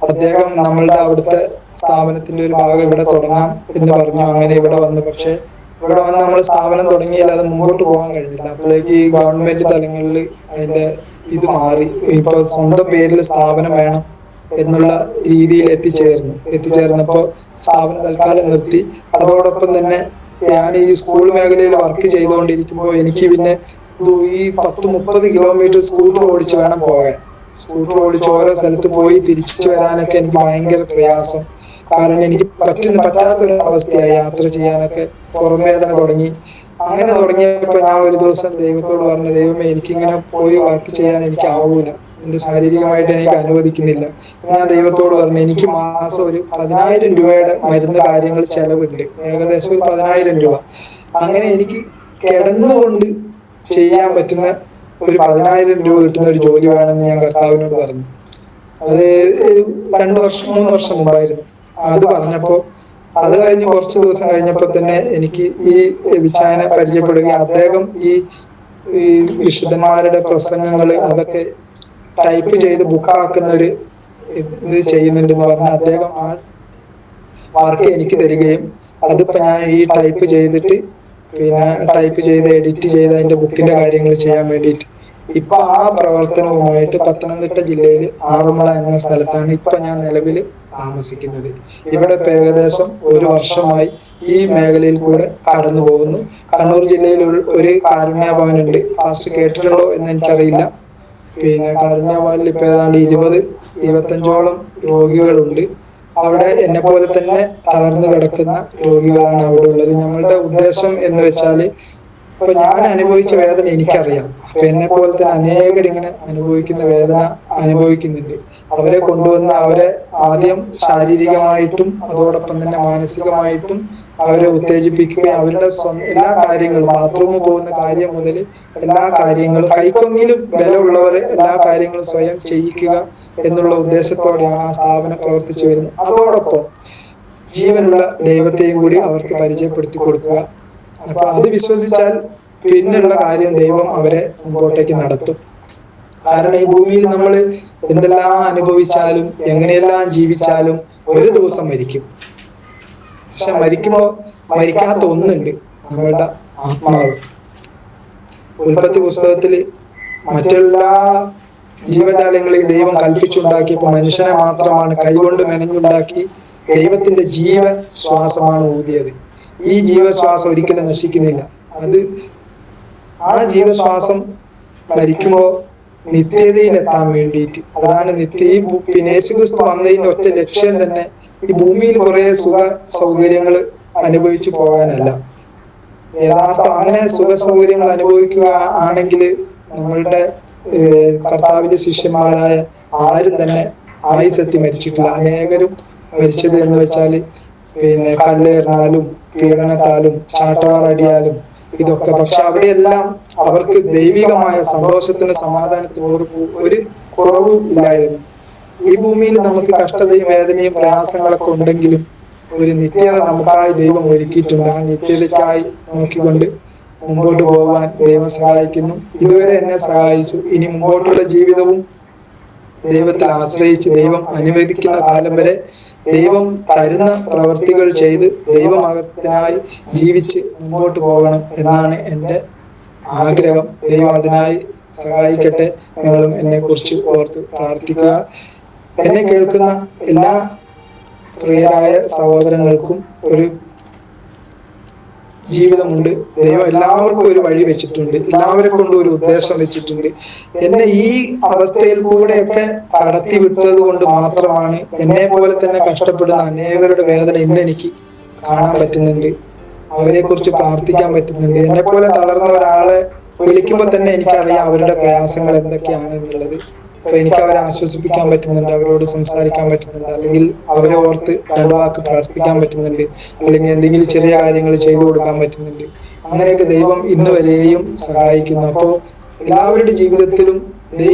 അദ്ദേഹം നമ്മളുടെ അവിടുത്തെ സ്ഥാപനത്തിന്റെ ഒരു ഭാഗം ഇവിടെ തുടങ്ങാം എന്ന് പറഞ്ഞു. അങ്ങനെ ഇവിടെ വന്നു. പക്ഷെ ഇവിടെ വന്ന് നമ്മൾ സ്ഥാപനം തുടങ്ങിയാൽ അത് മുമ്പോട്ട് പോകാൻ കഴിഞ്ഞില്ല. അപ്പോഴേക്ക് ഈ ഗവൺമെന്റ് തലങ്ങളിൽ അതിന്റെ ഇത് മാറി. ഇപ്പൊ സ്വന്തം പേരിൽ സ്ഥാപനം വേണം എന്നുള്ള രീതിയിൽ എത്തിച്ചേർന്നപ്പോൾ സ്ഥാപനം തൽക്കാലം നിർത്തി. അതോടൊപ്പം തന്നെ ഞാൻ ഈ സ്കൂൾ മേഖലയിൽ വർക്ക് ചെയ്തുകൊണ്ടിരിക്കുമ്പോൾ എനിക്ക് പിന്നെ ഈ 10-30 കിലോമീറ്റർ സ്കൂട്ടർ ഓടിച്ച് വേണം പോകാൻ. സ്കൂട്ടർ ഓടിച്ച് ഓരോ സ്ഥലത്ത് പോയി തിരിച്ചു വരാനൊക്കെ എനിക്ക് ഭയങ്കര പ്രയാസം. കാരണം എനിക്ക് പറ്റാത്തൊരു അവസ്ഥയായി യാത്ര ചെയ്യാനൊക്കെ. പുറം വേദന തുടങ്ങി. അങ്ങനെ തുടങ്ങിയപ്പോൾ ഞാൻ ഒരു ദിവസം ദൈവത്തോട് പറഞ്ഞു, ദൈവമേ, എനിക്കിങ്ങനെ പോയി വർക്ക് ചെയ്യാൻ എനിക്ക് ആവൂല, എന്റെ ശാരീരികമായിട്ട് എനിക്ക് അനുവദിക്കുന്നില്ല. ഞാൻ ദൈവത്തോട് പറഞ്ഞു, എനിക്ക് മാസം ഒരു 10,000 രൂപയുടെ മരുന്ന് കാര്യങ്ങൾ ചെലവുണ്ട്, ഏകദേശം ഒരു 10,000 രൂപ. അങ്ങനെ എനിക്ക് കിടന്നുകൊണ്ട് ചെയ്യാൻ പറ്റുന്ന ഒരു 10,000 രൂപ കിട്ടുന്ന ഒരു ജോലി വേണമെന്ന് ഞാൻ കർത്താവിനോട് പറഞ്ഞു. അത് 2-3 വർഷം മുമ്പായിരുന്നു. അത് പറഞ്ഞപ്പോ അത് കഴിഞ്ഞ് കുറച്ച് ദിവസം കഴിഞ്ഞപ്പോൾ തന്നെ എനിക്ക് ഈ വിചായനെ പരിചയപ്പെടുകയും അദ്ദേഹം ഈ വിശുദ്ധന്മാരുടെ പ്രസംഗങ്ങൾ അതൊക്കെ ടൈപ്പ് ചെയ്ത് ബുക്കാക്കുന്ന ഒരു ഇത് ചെയ്യുന്നുണ്ടെന്ന് പറഞ്ഞ് അദ്ദേഹം ആ വർക്ക് എനിക്ക് തരികയും അതിപ്പോ ഞാൻ ഈ ടൈപ്പ് ചെയ്ത് എഡിറ്റ് ചെയ്ത് അതിന്റെ ബുക്കിന്റെ കാര്യങ്ങൾ ചെയ്യാൻ വേണ്ടിയിട്ട് ഇപ്പൊ ആ പ്രവർത്തനവുമായിട്ട് പത്തനംതിട്ട ജില്ലയിൽ ആറന്മുള എന്ന സ്ഥലത്താണ് ഇപ്പൊ ഞാൻ നിലവിൽ താമസിക്കുന്നത്. ഇവിടെ ഇപ്പൊ ഏകദേശം 1 വർഷമായി ഈ മേഖലയിൽ കൂടെ കടന്നു പോകുന്നു. കണ്ണൂർ ജില്ലയിൽ ഒരു കാരുണ്യ ഭവനുണ്ട്. ഫാസ്റ്റ് കേട്ടിട്ടുണ്ടോ എന്ന് എനിക്കറിയില്ല. കാരുണ്യ ഭവനിൽ ഇപ്പൊ ഏതാണ്ട് 20-25ഓളം രോഗികളുണ്ട്. അവിടെ എന്നെ പോലെ തന്നെ തളർന്നു കിടക്കുന്ന രോഗികളാണ് അവിടെ ഉള്ളത്. നമ്മളുടെ ഉദ്ദേശം എന്ന് വെച്ചാൽ അപ്പൊ ഞാൻ അനുഭവിച്ച വേദന എനിക്കറിയാം. അപ്പൊ എന്നെ പോലെ തന്നെ അനേകരിങ്ങനെ അനുഭവിക്കുന്ന വേദന അനുഭവിക്കുന്നുണ്ട്. അവരെ കൊണ്ടുവന്ന് അവരെ ആദ്യം ശാരീരികമായിട്ടും അതോടൊപ്പം തന്നെ മാനസികമായിട്ടും അവരെ ഉത്തേജിപ്പിക്കുകയും അവരുടെ എല്ലാ കാര്യങ്ങളും, ബാത്റൂമിൽ പോകുന്ന കാര്യം മുതൽ എല്ലാ കാര്യങ്ങളും, കൈക്കൊങ്ങിലും ബലമുള്ളവരെ എല്ലാ കാര്യങ്ങളും സ്വയം ചെയ്യിക്കുക എന്നുള്ള ഉദ്ദേശത്തോടെയാണ് ആ സ്ഥാപനം പ്രവർത്തിച്ചു വരുന്നത്. അതോടൊപ്പം ജീവനുള്ള ദൈവത്തെയും കൂടി അവർക്ക് പരിചയപ്പെടുത്തി കൊടുക്കുക. അപ്പൊ അത് വിശ്വസിച്ചാൽ പിന്നുള്ള കാര്യം ദൈവം അവരെ മുമ്പോട്ടേക്ക് നടത്തും. കാരണം ഈ ഭൂമിയിൽ നമ്മൾ എന്തെല്ലാം അനുഭവിച്ചാലും എങ്ങനെയെല്ലാം ജീവിച്ചാലും ഒരു ദിവസം മരിക്കും. പക്ഷെ മരിക്കുമ്പോൾ മരിക്കാത്ത ഒന്നുണ്ട്, നമ്മളുടെ ആത്മാവ്. ഉൽപ്പത്തി പുസ്തകത്തില് മറ്റെല്ലാ ജീവജാലങ്ങളെയും ദൈവം കൽപ്പിച്ചുണ്ടാക്കിയപ്പോൾ മനുഷ്യനെ മാത്രമാണ് കൈകൊണ്ട് മെനഞ്ഞുണ്ടാക്കി ദൈവത്തിന്റെ ജീവശ്വാസമാണ് ഊതിയത്. ഈ ജീവശ്വാസം ഒരിക്കലും നശിക്കുന്നില്ല. ആ ജീവശ്വാസം മരിക്കുമ്പോൾ നിത്യതയിലെത്താൻ വേണ്ടിയിട്ട്, അതാണ് പിന്നെ യേശുക്രിസ്തു വന്നതിന്റെ ഒറ്റ ലക്ഷ്യം തന്നെ ഈ ഭൂമിയിൽ കുറെ സുഖ സൗകര്യങ്ങൾ അനുഭവിച്ചു പോകാനല്ല. യഥാർത്ഥം അങ്ങനെ സുഖ സൗകര്യങ്ങൾ അനുഭവിക്കുക ആണെങ്കിൽ നമ്മളുടെ കർത്താവിന്റെ ശിഷ്യന്മാരായ ആരും തന്നെ ആയുസെത്തി മരിച്ചിട്ടില്ല. അനേകരും മരിച്ചത് എന്ന് വെച്ചാല് പിന്നെ കല്ലേറിനാലും പീഡനത്താലും ചാട്ടവാറടിയാലും ഇതൊക്കെ. പക്ഷെ അവിടെയെല്ലാം അവർക്ക് ദൈവികമായ സന്തോഷത്തിന് സമാധാനത്തിന് ഒരു കുറവും ഇല്ലായിരുന്നു. ഈ ഭൂമിയിൽ നമുക്ക് കഷ്ടതയും വേദനയും പ്രയാസങ്ങളൊക്കെ ഉണ്ടെങ്കിലും ഒരു നിത്യത നമുക്കായി ദൈവം ഒരുക്കിയിട്ടുണ്ട്. ആ നിത്യതയ്ക്കായി നോക്കിക്കൊണ്ട് മുമ്പോട്ട് പോകാൻ ദൈവം സഹായിക്കുന്നു. ഇതുവരെ എന്നെ സഹായിച്ചു. ഇനി മുമ്പോട്ടുള്ള ജീവിതവും ദൈവത്തിൽ ആശ്രയിച്ച് ദൈവം അനുവദിക്കുന്ന കാലം വരെ ദൈവം തരുന്ന പ്രവൃത്തികൾ ചെയ്ത് ദൈവമകത്തിനായി ജീവിച്ച് മുമ്പോട്ട് പോകണം എന്നാണ് എൻ്റെ ആഗ്രഹം. ദൈവം അതിനായി സഹായിക്കട്ടെ. നിങ്ങളും എന്നെ കുറിച്ച് ഓർത്ത് പ്രാർത്ഥിക്കുക. എന്നെ കേൾക്കുന്ന എല്ലാ പ്രിയരായ സഹോദരങ്ങൾക്കും ഒരു ജീവിതമുണ്ട്. ദൈവം എല്ലാവർക്കും ഒരു വഴി വെച്ചിട്ടുണ്ട്. എല്ലാവരെ കൊണ്ടും ഒരു ഉദ്ദേശം വെച്ചിട്ടുണ്ട്. എന്നെ ഈ അവസ്ഥയിൽ കൂടെയൊക്കെ കടത്തി വിട്ടത് കൊണ്ട് മാത്രമാണ് എന്നെ പോലെ തന്നെ കഷ്ടപ്പെടുന്ന അനേകരുടെ വേദന ഇന്ന് എനിക്ക് കാണാൻ പറ്റുന്നുണ്ട്. അവരെ കുറിച്ച് പ്രാർത്ഥിക്കാൻ പറ്റുന്നുണ്ട്. എന്നെ പോലെ തളർന്ന ഒരാളെ വിളിക്കുമ്പോൾ തന്നെ എനിക്കറിയാം അവരുടെ പ്രയാസങ്ങൾ എന്തൊക്കെയാണ് എന്നുള്ളത്. അപ്പൊ എനിക്ക് അവരെ ആശ്വസിപ്പിക്കാൻ പറ്റുന്നുണ്ട്, അവരോട് സംസാരിക്കാൻ പറ്റുന്നുണ്ട്, അല്ലെങ്കിൽ അവരെ ഓർത്ത് രണ്ടു വാക്ക് പ്രാർത്ഥിക്കാൻ പറ്റുന്നുണ്ട്, അല്ലെങ്കിൽ എന്തെങ്കിലും ചെറിയ കാര്യങ്ങൾ ചെയ്തു കൊടുക്കാൻ പറ്റുന്നുണ്ട്. അങ്ങനെയൊക്കെ ദൈവം ഇന്ന് വരെയും സഹായിക്കുന്നു. അപ്പോൾ എല്ലാവരുടെ ജീവിതത്തിലും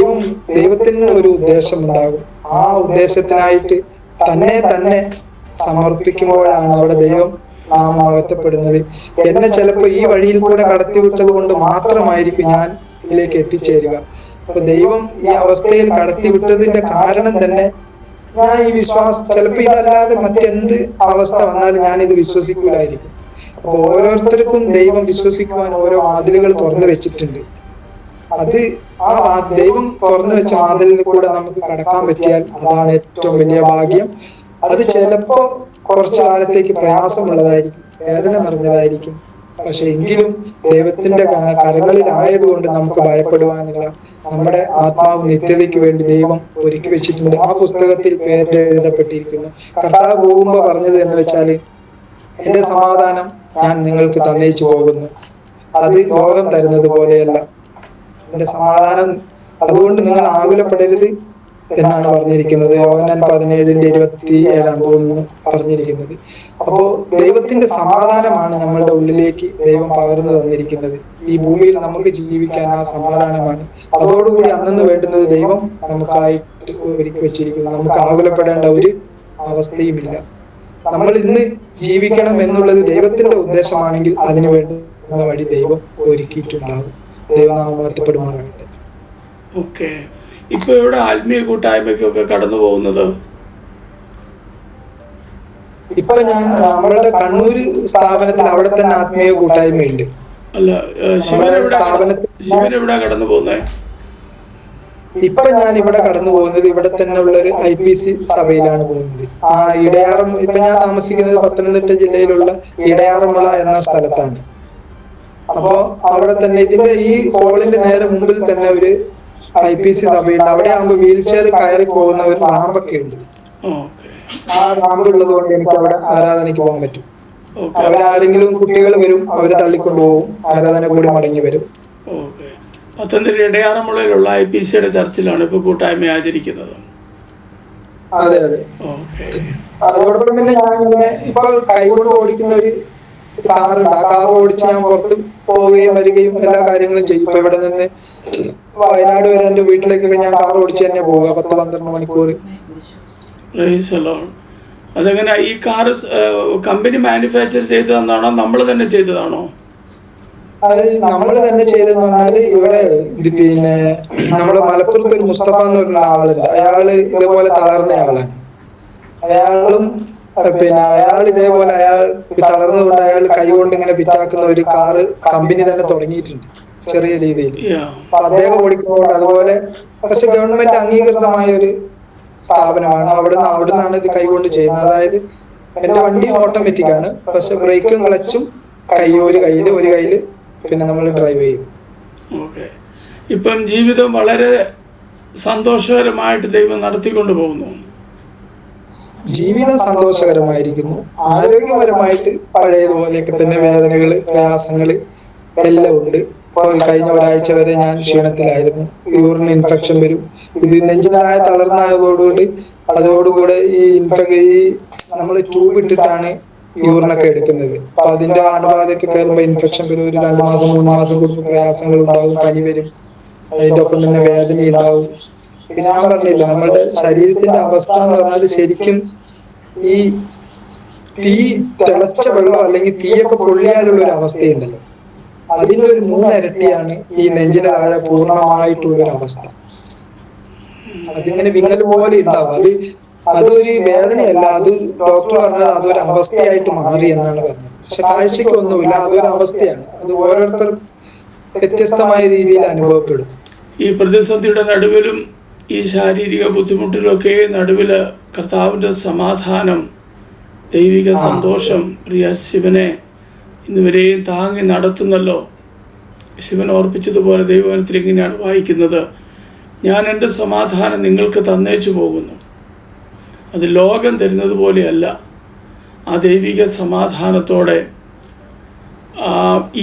ദൈവത്തിന് ഒരു ഉദ്ദേശം ഉണ്ടാകും. ആ ഉദ്ദേശത്തിനായിട്ട് തന്നെ സമർപ്പിക്കുമ്പോഴാണ് അവിടെ ദൈവം നാമം മഹത്വപ്പെടുന്നത്. എന്നെ ചിലപ്പോൾ ഈ വഴിയിൽ കൂടെ കടത്തിവിട്ടത് കൊണ്ട് മാത്രമായിരിക്കും ഞാൻ ഇതിലേക്ക് എത്തിച്ചേരുക. അപ്പൊ ദൈവം ഈ അവസ്ഥയിൽ കടത്തിവിട്ടതിന്റെ കാരണം തന്നെ ഞാൻ ഈ ചിലപ്പോൾ ഇതല്ലാതെ മറ്റെന്ത് അവസ്ഥ വന്നാലും ഞാൻ ഇത് വിശ്വസിക്കൂലായിരിക്കും. അപ്പൊ ഓരോരുത്തർക്കും ദൈവം വിശ്വസിക്കുവാൻ ഓരോ വാതിലുകൾ തുറന്നു വെച്ചിട്ടുണ്ട്. അത് ദൈവം തുറന്നു വെച്ച വാതിലിൽ കൂടെ നമുക്ക് കടക്കാൻ പറ്റിയാൽ അതാണ് ഏറ്റവും വലിയ ഭാഗ്യം. അത് ചിലപ്പോ കുറച്ചു കാലത്തേക്ക് പ്രയാസമുള്ളതായിരിക്കും, വേദന നിറഞ്ഞതായിരിക്കും. പക്ഷെ എങ്കിലും ദൈവത്തിന്റെ കരങ്ങളിലായതുകൊണ്ട് നമുക്ക് ഭയപ്പെടുവാനില്ല. നമ്മുടെ ആത്മാവ് നിത്യതയ്ക്ക് വേണ്ടി ദൈവം ഒരുക്കി വെച്ചിട്ടുണ്ട്. ആ പുസ്തകത്തിൽ പേര് എഴുതപ്പെട്ടിരിക്കുന്നു. കർത്താവ് പോകുമ്പോ പറഞ്ഞത് എന്ന് വെച്ചാല്, എന്റെ സമാധാനം ഞാൻ നിങ്ങൾക്ക് തന്നയിച്ചു പോകുന്നു, അത് ലോകം തരുന്നത് പോലെയല്ല. എന്റെ സമാധാനം, അതുകൊണ്ട് നിങ്ങൾ ആകുലപ്പെടരുത് എന്നാണ് പറഞ്ഞിരിക്കുന്നത്. യോഹന്നാൻ 17:27 തോന്നുന്നു പറഞ്ഞിരിക്കുന്നത്. അപ്പോ ദൈവത്തിന്റെ സമാധാനമാണ് നമ്മളുടെ ഉള്ളിലേക്ക് ദൈവം പകർന്നു തന്നിരിക്കുന്നത്. ഈ ഭൂമിയിൽ നമുക്ക് ജീവിക്കാൻ ആ സമാധാനമാണ്. അതോടുകൂടി അന്നു വേണ്ടുന്നത് ദൈവം നമുക്കായിട്ട് ഒരുക്കി വെച്ചിരിക്കുന്നു. നമുക്ക് ആകുലപ്പെടേണ്ട ഒരു അവസ്ഥയുമില്ല. നമ്മൾ ഇന്ന് ജീവിക്കണം എന്നുള്ളത് ദൈവത്തിന്റെ ഉദ്ദേശമാണെങ്കിൽ അതിനു വേണ്ടുന്ന വഴി ദൈവം ഒരുക്കിയിട്ടുണ്ടാകും. ദൈവനാമം മഹത്വപ്പെടുമാറാകട്ടെ. ഓക്കെ, ഇപ്പൊ ഇവിടെ ആത്മീയ കൂട്ടായ്മയ്ക്കൊക്കെ കടന്നു പോകുന്നത്? ഇപ്പൊ ഞാൻ നമ്മളുടെ കണ്ണൂര് സ്ഥാപനത്തിൽ അവിടെ തന്നെ ആത്മീയ കൂട്ടായ്മയുണ്ട്. അല്ല, ശിവൻ എവിടെ കടന്നു പോകുന്നത്? ഇപ്പൊ ഞാൻ ഇവിടെ കടന്നു പോകുന്നത് ഇവിടെ തന്നെ ഉള്ള ഒരു IPC സഭയിലാണ് പോകുന്നത്. ആ ഇടയാറും, ഇപ്പൊ ഞാൻ താമസിക്കുന്നത് പത്തനംതിട്ട ജില്ലയിലുള്ള ഇടയാറന്മുള എന്ന സ്ഥലത്താണ്. അപ്പോ അവിടെ തന്നെ ഇതിന്റെ ഈ ഹോളിന്റെ നേരെ മുമ്പിൽ തന്നെ ഒരു IPC സഭയുണ്ട്. അവിടെ ആകുമ്പോൾ വീൽ ചെയർ കയറി പോകുന്ന ഒരു റാമ്പൊക്കെ ഉണ്ട്. ആ റാമ്പ് ഉള്ളത് കൊണ്ട് എനിക്ക് അവിടെ ആരാധനയ്ക്ക് പോകാൻ പറ്റും. ഓക്കെ. അവരാരെങ്കിലും കുട്ടികൾ വരും, അവര് തള്ളിക്കൊണ്ടുപോകും, ആരാധന കൂടി മടങ്ങി വരും. ഓക്കെ. പത്തനംതിട്ട ഇടയാറന്മുളയിലുള്ള IPCയുടെ ചർച്ചിലാണ് ഇപ്പോൾ കൂട്ടായ്മ ആചരിക്കുന്നത്. അതെ അതെ. ഓക്കെ. അതോടൊപ്പം തന്നെ ഞാനിങ്ങനെ ഇപ്പൊ കൈകൊണ്ട് ഓടിക്കുന്ന ഒരു കാറുണ്ട്. ആ കാർ ഓടിച്ച് ഞാൻ പുറത്ത് പോവുകയും വരികയും എല്ലാ കാര്യങ്ങളും ചെയ്യും. ഇപ്പൊ ഇവിടെ നിന്ന് വയനാട് വരെ എന്റെ വീട്ടിലേക്കൊക്കെ ഞാൻ കാർ ഓടിച്ച് തന്നെ പോവുക, 10-12 മണിക്കൂർ. Price the Lord. അതെങ്ങനെ, ഈ കാർ കമ്പനി മാനുഫാക്ചർ ചെയ്തതാണോ നമ്മൾ തന്നെ ചെയ്തതാണോ? അത് നമ്മൾ തന്നെ ചെയ്തെന്ന് പറഞ്ഞാല് ഇവിടെ പിന്നെ നമ്മുടെ മലപ്പുറത്ത് ഒരു മുസ്തഫ എന്ന് പറഞ്ഞ ആളുണ്ട്. അയാള് ഇതേപോലെ തളർന്ന ആളാണ്. അയാളും അയാൾ ഇതേപോലെ അയാൾ തളർന്നുകൊണ്ട് അയാൾ കൈകൊണ്ട് ഇങ്ങനെ പിറ്റാക്കുന്ന ഒരു കാറ് കമ്പനി തന്നെ തുടങ്ങിയിട്ടുണ്ട് ചെറിയ രീതിയിൽ. അപ്പൊ അദ്ദേഹം ഓടിക്കുമ്പോൾ അതുപോലെ, പക്ഷെ ഗവൺമെന്റ് അംഗീകൃതമായ ഒരു സ്ഥാപനമാണ്. അവിടുന്നാണ് ഇത് കൈകൊണ്ട് ചെയ്യുന്നത്. അതായത് എന്റെ വണ്ടി ഓട്ടോമാറ്റിക് ആണ്, പക്ഷെ ബ്രേക്കും ക്ലച്ചും ഒരു കയ്യില് നമ്മൾ ഡ്രൈവ് ചെയ്യുന്നു. ഓക്കെ. ഇപ്പം ജീവിതം വളരെ സന്തോഷകരമായിട്ട് ദൈവം നടത്തിക്കൊണ്ട് പോകുന്നു. ജീവിതം സന്തോഷകരമായിരിക്കുന്നു. ആരോഗ്യപരമായിട്ട് പഴയതുപോലെയൊക്കെ തന്നെ വേദനകള്, പ്രയാസങ്ങള് എല്ലാം ഉണ്ട്. ഇപ്പോൾ കഴിഞ്ഞ ഒരാഴ്ച വരെ ഞാൻ ക്ഷീണത്തിലായിരുന്നു. യൂറിൻ ഇൻഫെക്ഷൻ വരും. ഇത് നെഞ്ചിനായ അതോടുകൂടെ നമ്മൾ ട്യൂബ് ഇട്ടിട്ടാണ് യൂറിനൊക്കെ എടുക്കുന്നത്. അപ്പൊ അതിന്റെ അണുബാധയൊക്കെ കയറുമ്പോൾ ഇൻഫെക്ഷൻ വരും. ഒരു 2 മാസം 3 മാസം കൂടുമ്പോൾ പ്രയാസങ്ങൾ ഉണ്ടാവും, പനി വരും, അതിന്റെ ഒപ്പം തന്നെ വേദന ഉണ്ടാവും. പിന്നെ ഞാൻ പറഞ്ഞില്ല, നമ്മളുടെ ശരീരത്തിന്റെ അവസ്ഥ എന്ന് പറഞ്ഞാൽ ശരിക്കും ഈ തീ തിളച്ച വെള്ളം അല്ലെങ്കിൽ തീയൊക്കെ പൊള്ളിയാലുള്ള ഒരു അവസ്ഥയുണ്ടല്ലോ, അതിന്റെ ഒരു 3 ഇരട്ടിയാണ് ഈ നെഞ്ചിന് താഴെ പൂർണ്ണമായിട്ടുള്ളൊരു അവസ്ഥ. അതിങ്ങനെ വിങ്ങൽ പോലെ ഉണ്ടാവും. അതൊരു വേദനയല്ല, അത് ഡോക്ടർ പറഞ്ഞത് അതൊരു അവസ്ഥയായിട്ട് മാറി എന്നാണ് പറഞ്ഞത്. പക്ഷെ കാഴ്ചക്കൊന്നുമില്ല, അതൊരു അവസ്ഥയാണ്. അത് ഓരോരുത്തർക്കും വ്യത്യസ്തമായ രീതിയിൽ അനുഭവപ്പെടും. ഈ പ്രതിസന്ധിയുടെ നടുവിലും ഈ ശാരീരിക ബുദ്ധിമുട്ടിലൊക്കെ നടുവില് കർത്താവിൻ്റെ സമാധാനം, ദൈവിക സന്തോഷം പ്രിയ ശിവനെ ഇന്നുവരെയും താങ്ങി നടത്തുന്നല്ലോ. ശിവൻ ഓർപ്പിച്ചതുപോലെ ദൈവവചനത്തിൽ ഇങ്ങനെയാണ് വായിക്കുന്നത്: ഞാൻ എൻ്റെ സമാധാനം നിങ്ങൾക്ക് തന്നേച്ചു പോകുന്നു. അത് ലോകം തരുന്നത് പോലെയല്ല. ആ ദൈവിക സമാധാനത്തോടെ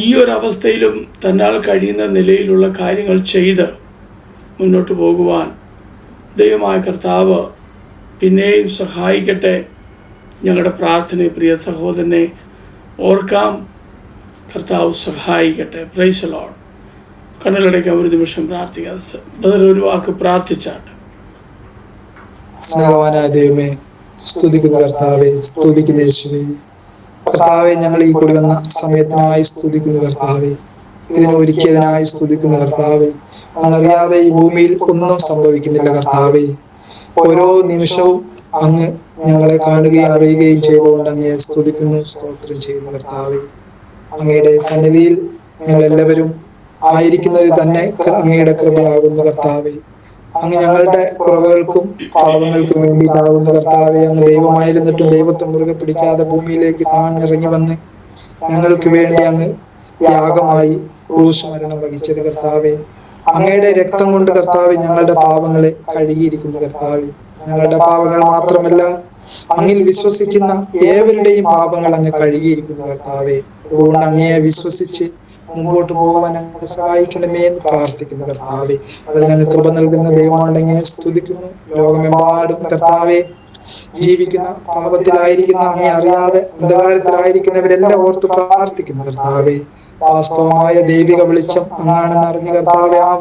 ഈ ഒരവസ്ഥയിലും തന്നാൽ കഴിയുന്ന നിലയിലുള്ള കാര്യങ്ങൾ ചെയ്ത് മുന്നോട്ട് പോകുവാൻ ദൈവമായ കർത്താവ് പിന്നെയും സഹായിക്കട്ടെ. ഞങ്ങളുടെ പ്രാർത്ഥനയെ പ്രിയ സഹോദരനെ ഓർക്കാം. കർത്താവ് സഹായിക്കട്ടെ. Price the Lord. കണ്ണുകളടയ്ക്കാൻ ഒരു നിമിഷം പ്രാർത്ഥിക്കാം. ബ്രദർ ഒരു വാക്ക് പ്രാർത്ഥിച്ചാട്ടെ. സ്നേഹവാനായ ദൈവമേ, സ്തുതിക്കുന്ന കർത്താവേ, സ്തുതിക്കുന്ന യേശുവേ, കർത്താവെ ഞങ്ങൾ ഈ കൂടി വന്ന സമയത്തിനായി സ്തുതിക്കുന്ന കർത്താവെ, ഇതിനെ ഒരുക്കിയതിനായി സ്തുതിക്കുന്ന കർത്താവെ. അങ്ങറിയാതെ ഈ ഭൂമിയിൽ ഒന്നും സംഭവിക്കുന്നില്ല കർത്താവെ. ഓരോ നിമിഷവും അങ്ങ് ഞങ്ങളെ കാണുകയും അറിയുകയും ചെയ്തുകൊണ്ട് അങ്ങയെ സ്തുതിക്കുന്നു, സ്തോത്രം ചെയ്യുന്നു കർത്താവെ. അങ്ങയുടെ സന്നിധിയിൽ ഞങ്ങൾ എല്ലാവരും ആയിരിക്കുന്നത് തന്നെ അങ്ങയുടെ കൃപയാകുന്നു കർത്താവെ. അങ്ങ് ഞങ്ങളുടെ കുറവുകൾക്കും പാപങ്ങൾക്കും വേണ്ടിയിട്ടാകുന്നു കർത്താവെ. അങ്ങ് ദൈവമായിരുന്നിട്ടും ദൈവത്തെ മുറുകെ പിടിക്കാതെ ഭൂമിയിലേക്ക് താണിറങ്ങി വന്ന് ഞങ്ങൾക്ക് വേണ്ടി അങ്ങ് യാഗമായി ക്രൂശ് മരണം വഹിച്ചത് കർത്താവെ. അങ്ങയുടെ രക്തം കൊണ്ട് കർത്താവെ ഞങ്ങളുടെ പാപങ്ങളെ കഴുകിയിരിക്കുന്നു കർത്താവെ. ഞങ്ങളുടെ പാപങ്ങൾ മാത്രമല്ല, അങ്ങിൽ വിശ്വസിക്കുന്ന ഏവരുടെയും പാപങ്ങൾ അങ്ങ് കഴുകിയിരിക്കുന്നു കർത്താവെ. അതുകൊണ്ട് അങ്ങയെ വിശ്വസിച്ച് മുമ്പോട്ട് പോകുവാൻ അങ്ങ് സഹായിക്കണമേ എന്ന് പ്രാർത്ഥിക്കുന്നു കർത്താവെ. അതിനങ്ങ് കൃപ നൽകുന്ന ദൈവമാണെന്നെ സ്തുതിക്കുന്നു. ലോകമെമ്പാടും കർത്താവെ ജീവിക്കുന്ന, പാപത്തിലായിരിക്കുന്ന, അങ്ങേ അറിയാതെ അന്ധകാരത്തിലായിരിക്കുന്നവരെല്ലാം ഓർത്ത് പ്രാർത്ഥിക്കുന്നു കർത്താവെ. വാസ്തവമായ ദൈവിക വെളിച്ചം അങ്ങാണെന്ന് അറിഞ്ഞ കർത്താവെ, ആ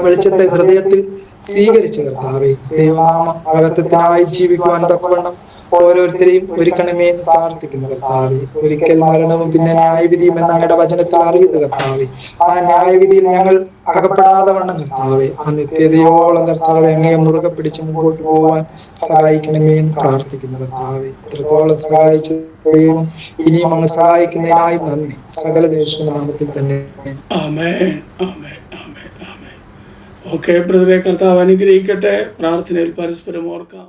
വെളിച്ചത്തെ ഹൃദയത്തിൽ സ്വീകരിച്ച കർത്താവെ, ദൈവനാമ മഹത്വത്തിനായി ജീവിക്കുവാൻ തക്കവണ്ണം ഓരോരുത്തരെയും ഒരുക്കണമേ എന്ന് പ്രാർത്ഥിക്കുന്നു കർത്താവെ. ഒരിക്കൽ മരണവും പിന്നെ ന്യായവിധിയും എന്ന അങ്ങയുടെ വചനത്തിൽ അറിയുന്ന കർത്താവെ, ആ ന്യായവിധിയിൽ ഞങ്ങൾ അകപ്പെടാതെ വണ്ണം കർത്താവെ, ആ നിത്യതയോളം കർത്താവെ അങ്ങയെ മുറുകെ പിടിച്ച് മുമ്പോട്ട് പോകാൻ സഹായിക്കണമേ എന്ന് പ്രാർത്ഥിക്കുന്നു കർത്താവെ. ഇത്രത്തോളം സഹായിച്ച ദൈവം ഇനിയും അങ്ങ് സഹായിക്കുന്നതിനായി നന്ദി. സകല ദേശങ്ങളുടെ നാമത്തിൽ തന്നെ ആമേൻ, ആമേൻ, ആമേൻ, ആമേൻ. ഓക്കെ ബ്രദറെ, കർത്താവ് അനുഗ്രഹിക്കട്ടെ. പ്രാർത്ഥനയിൽ പരസ്പരം ഓർക്കാം.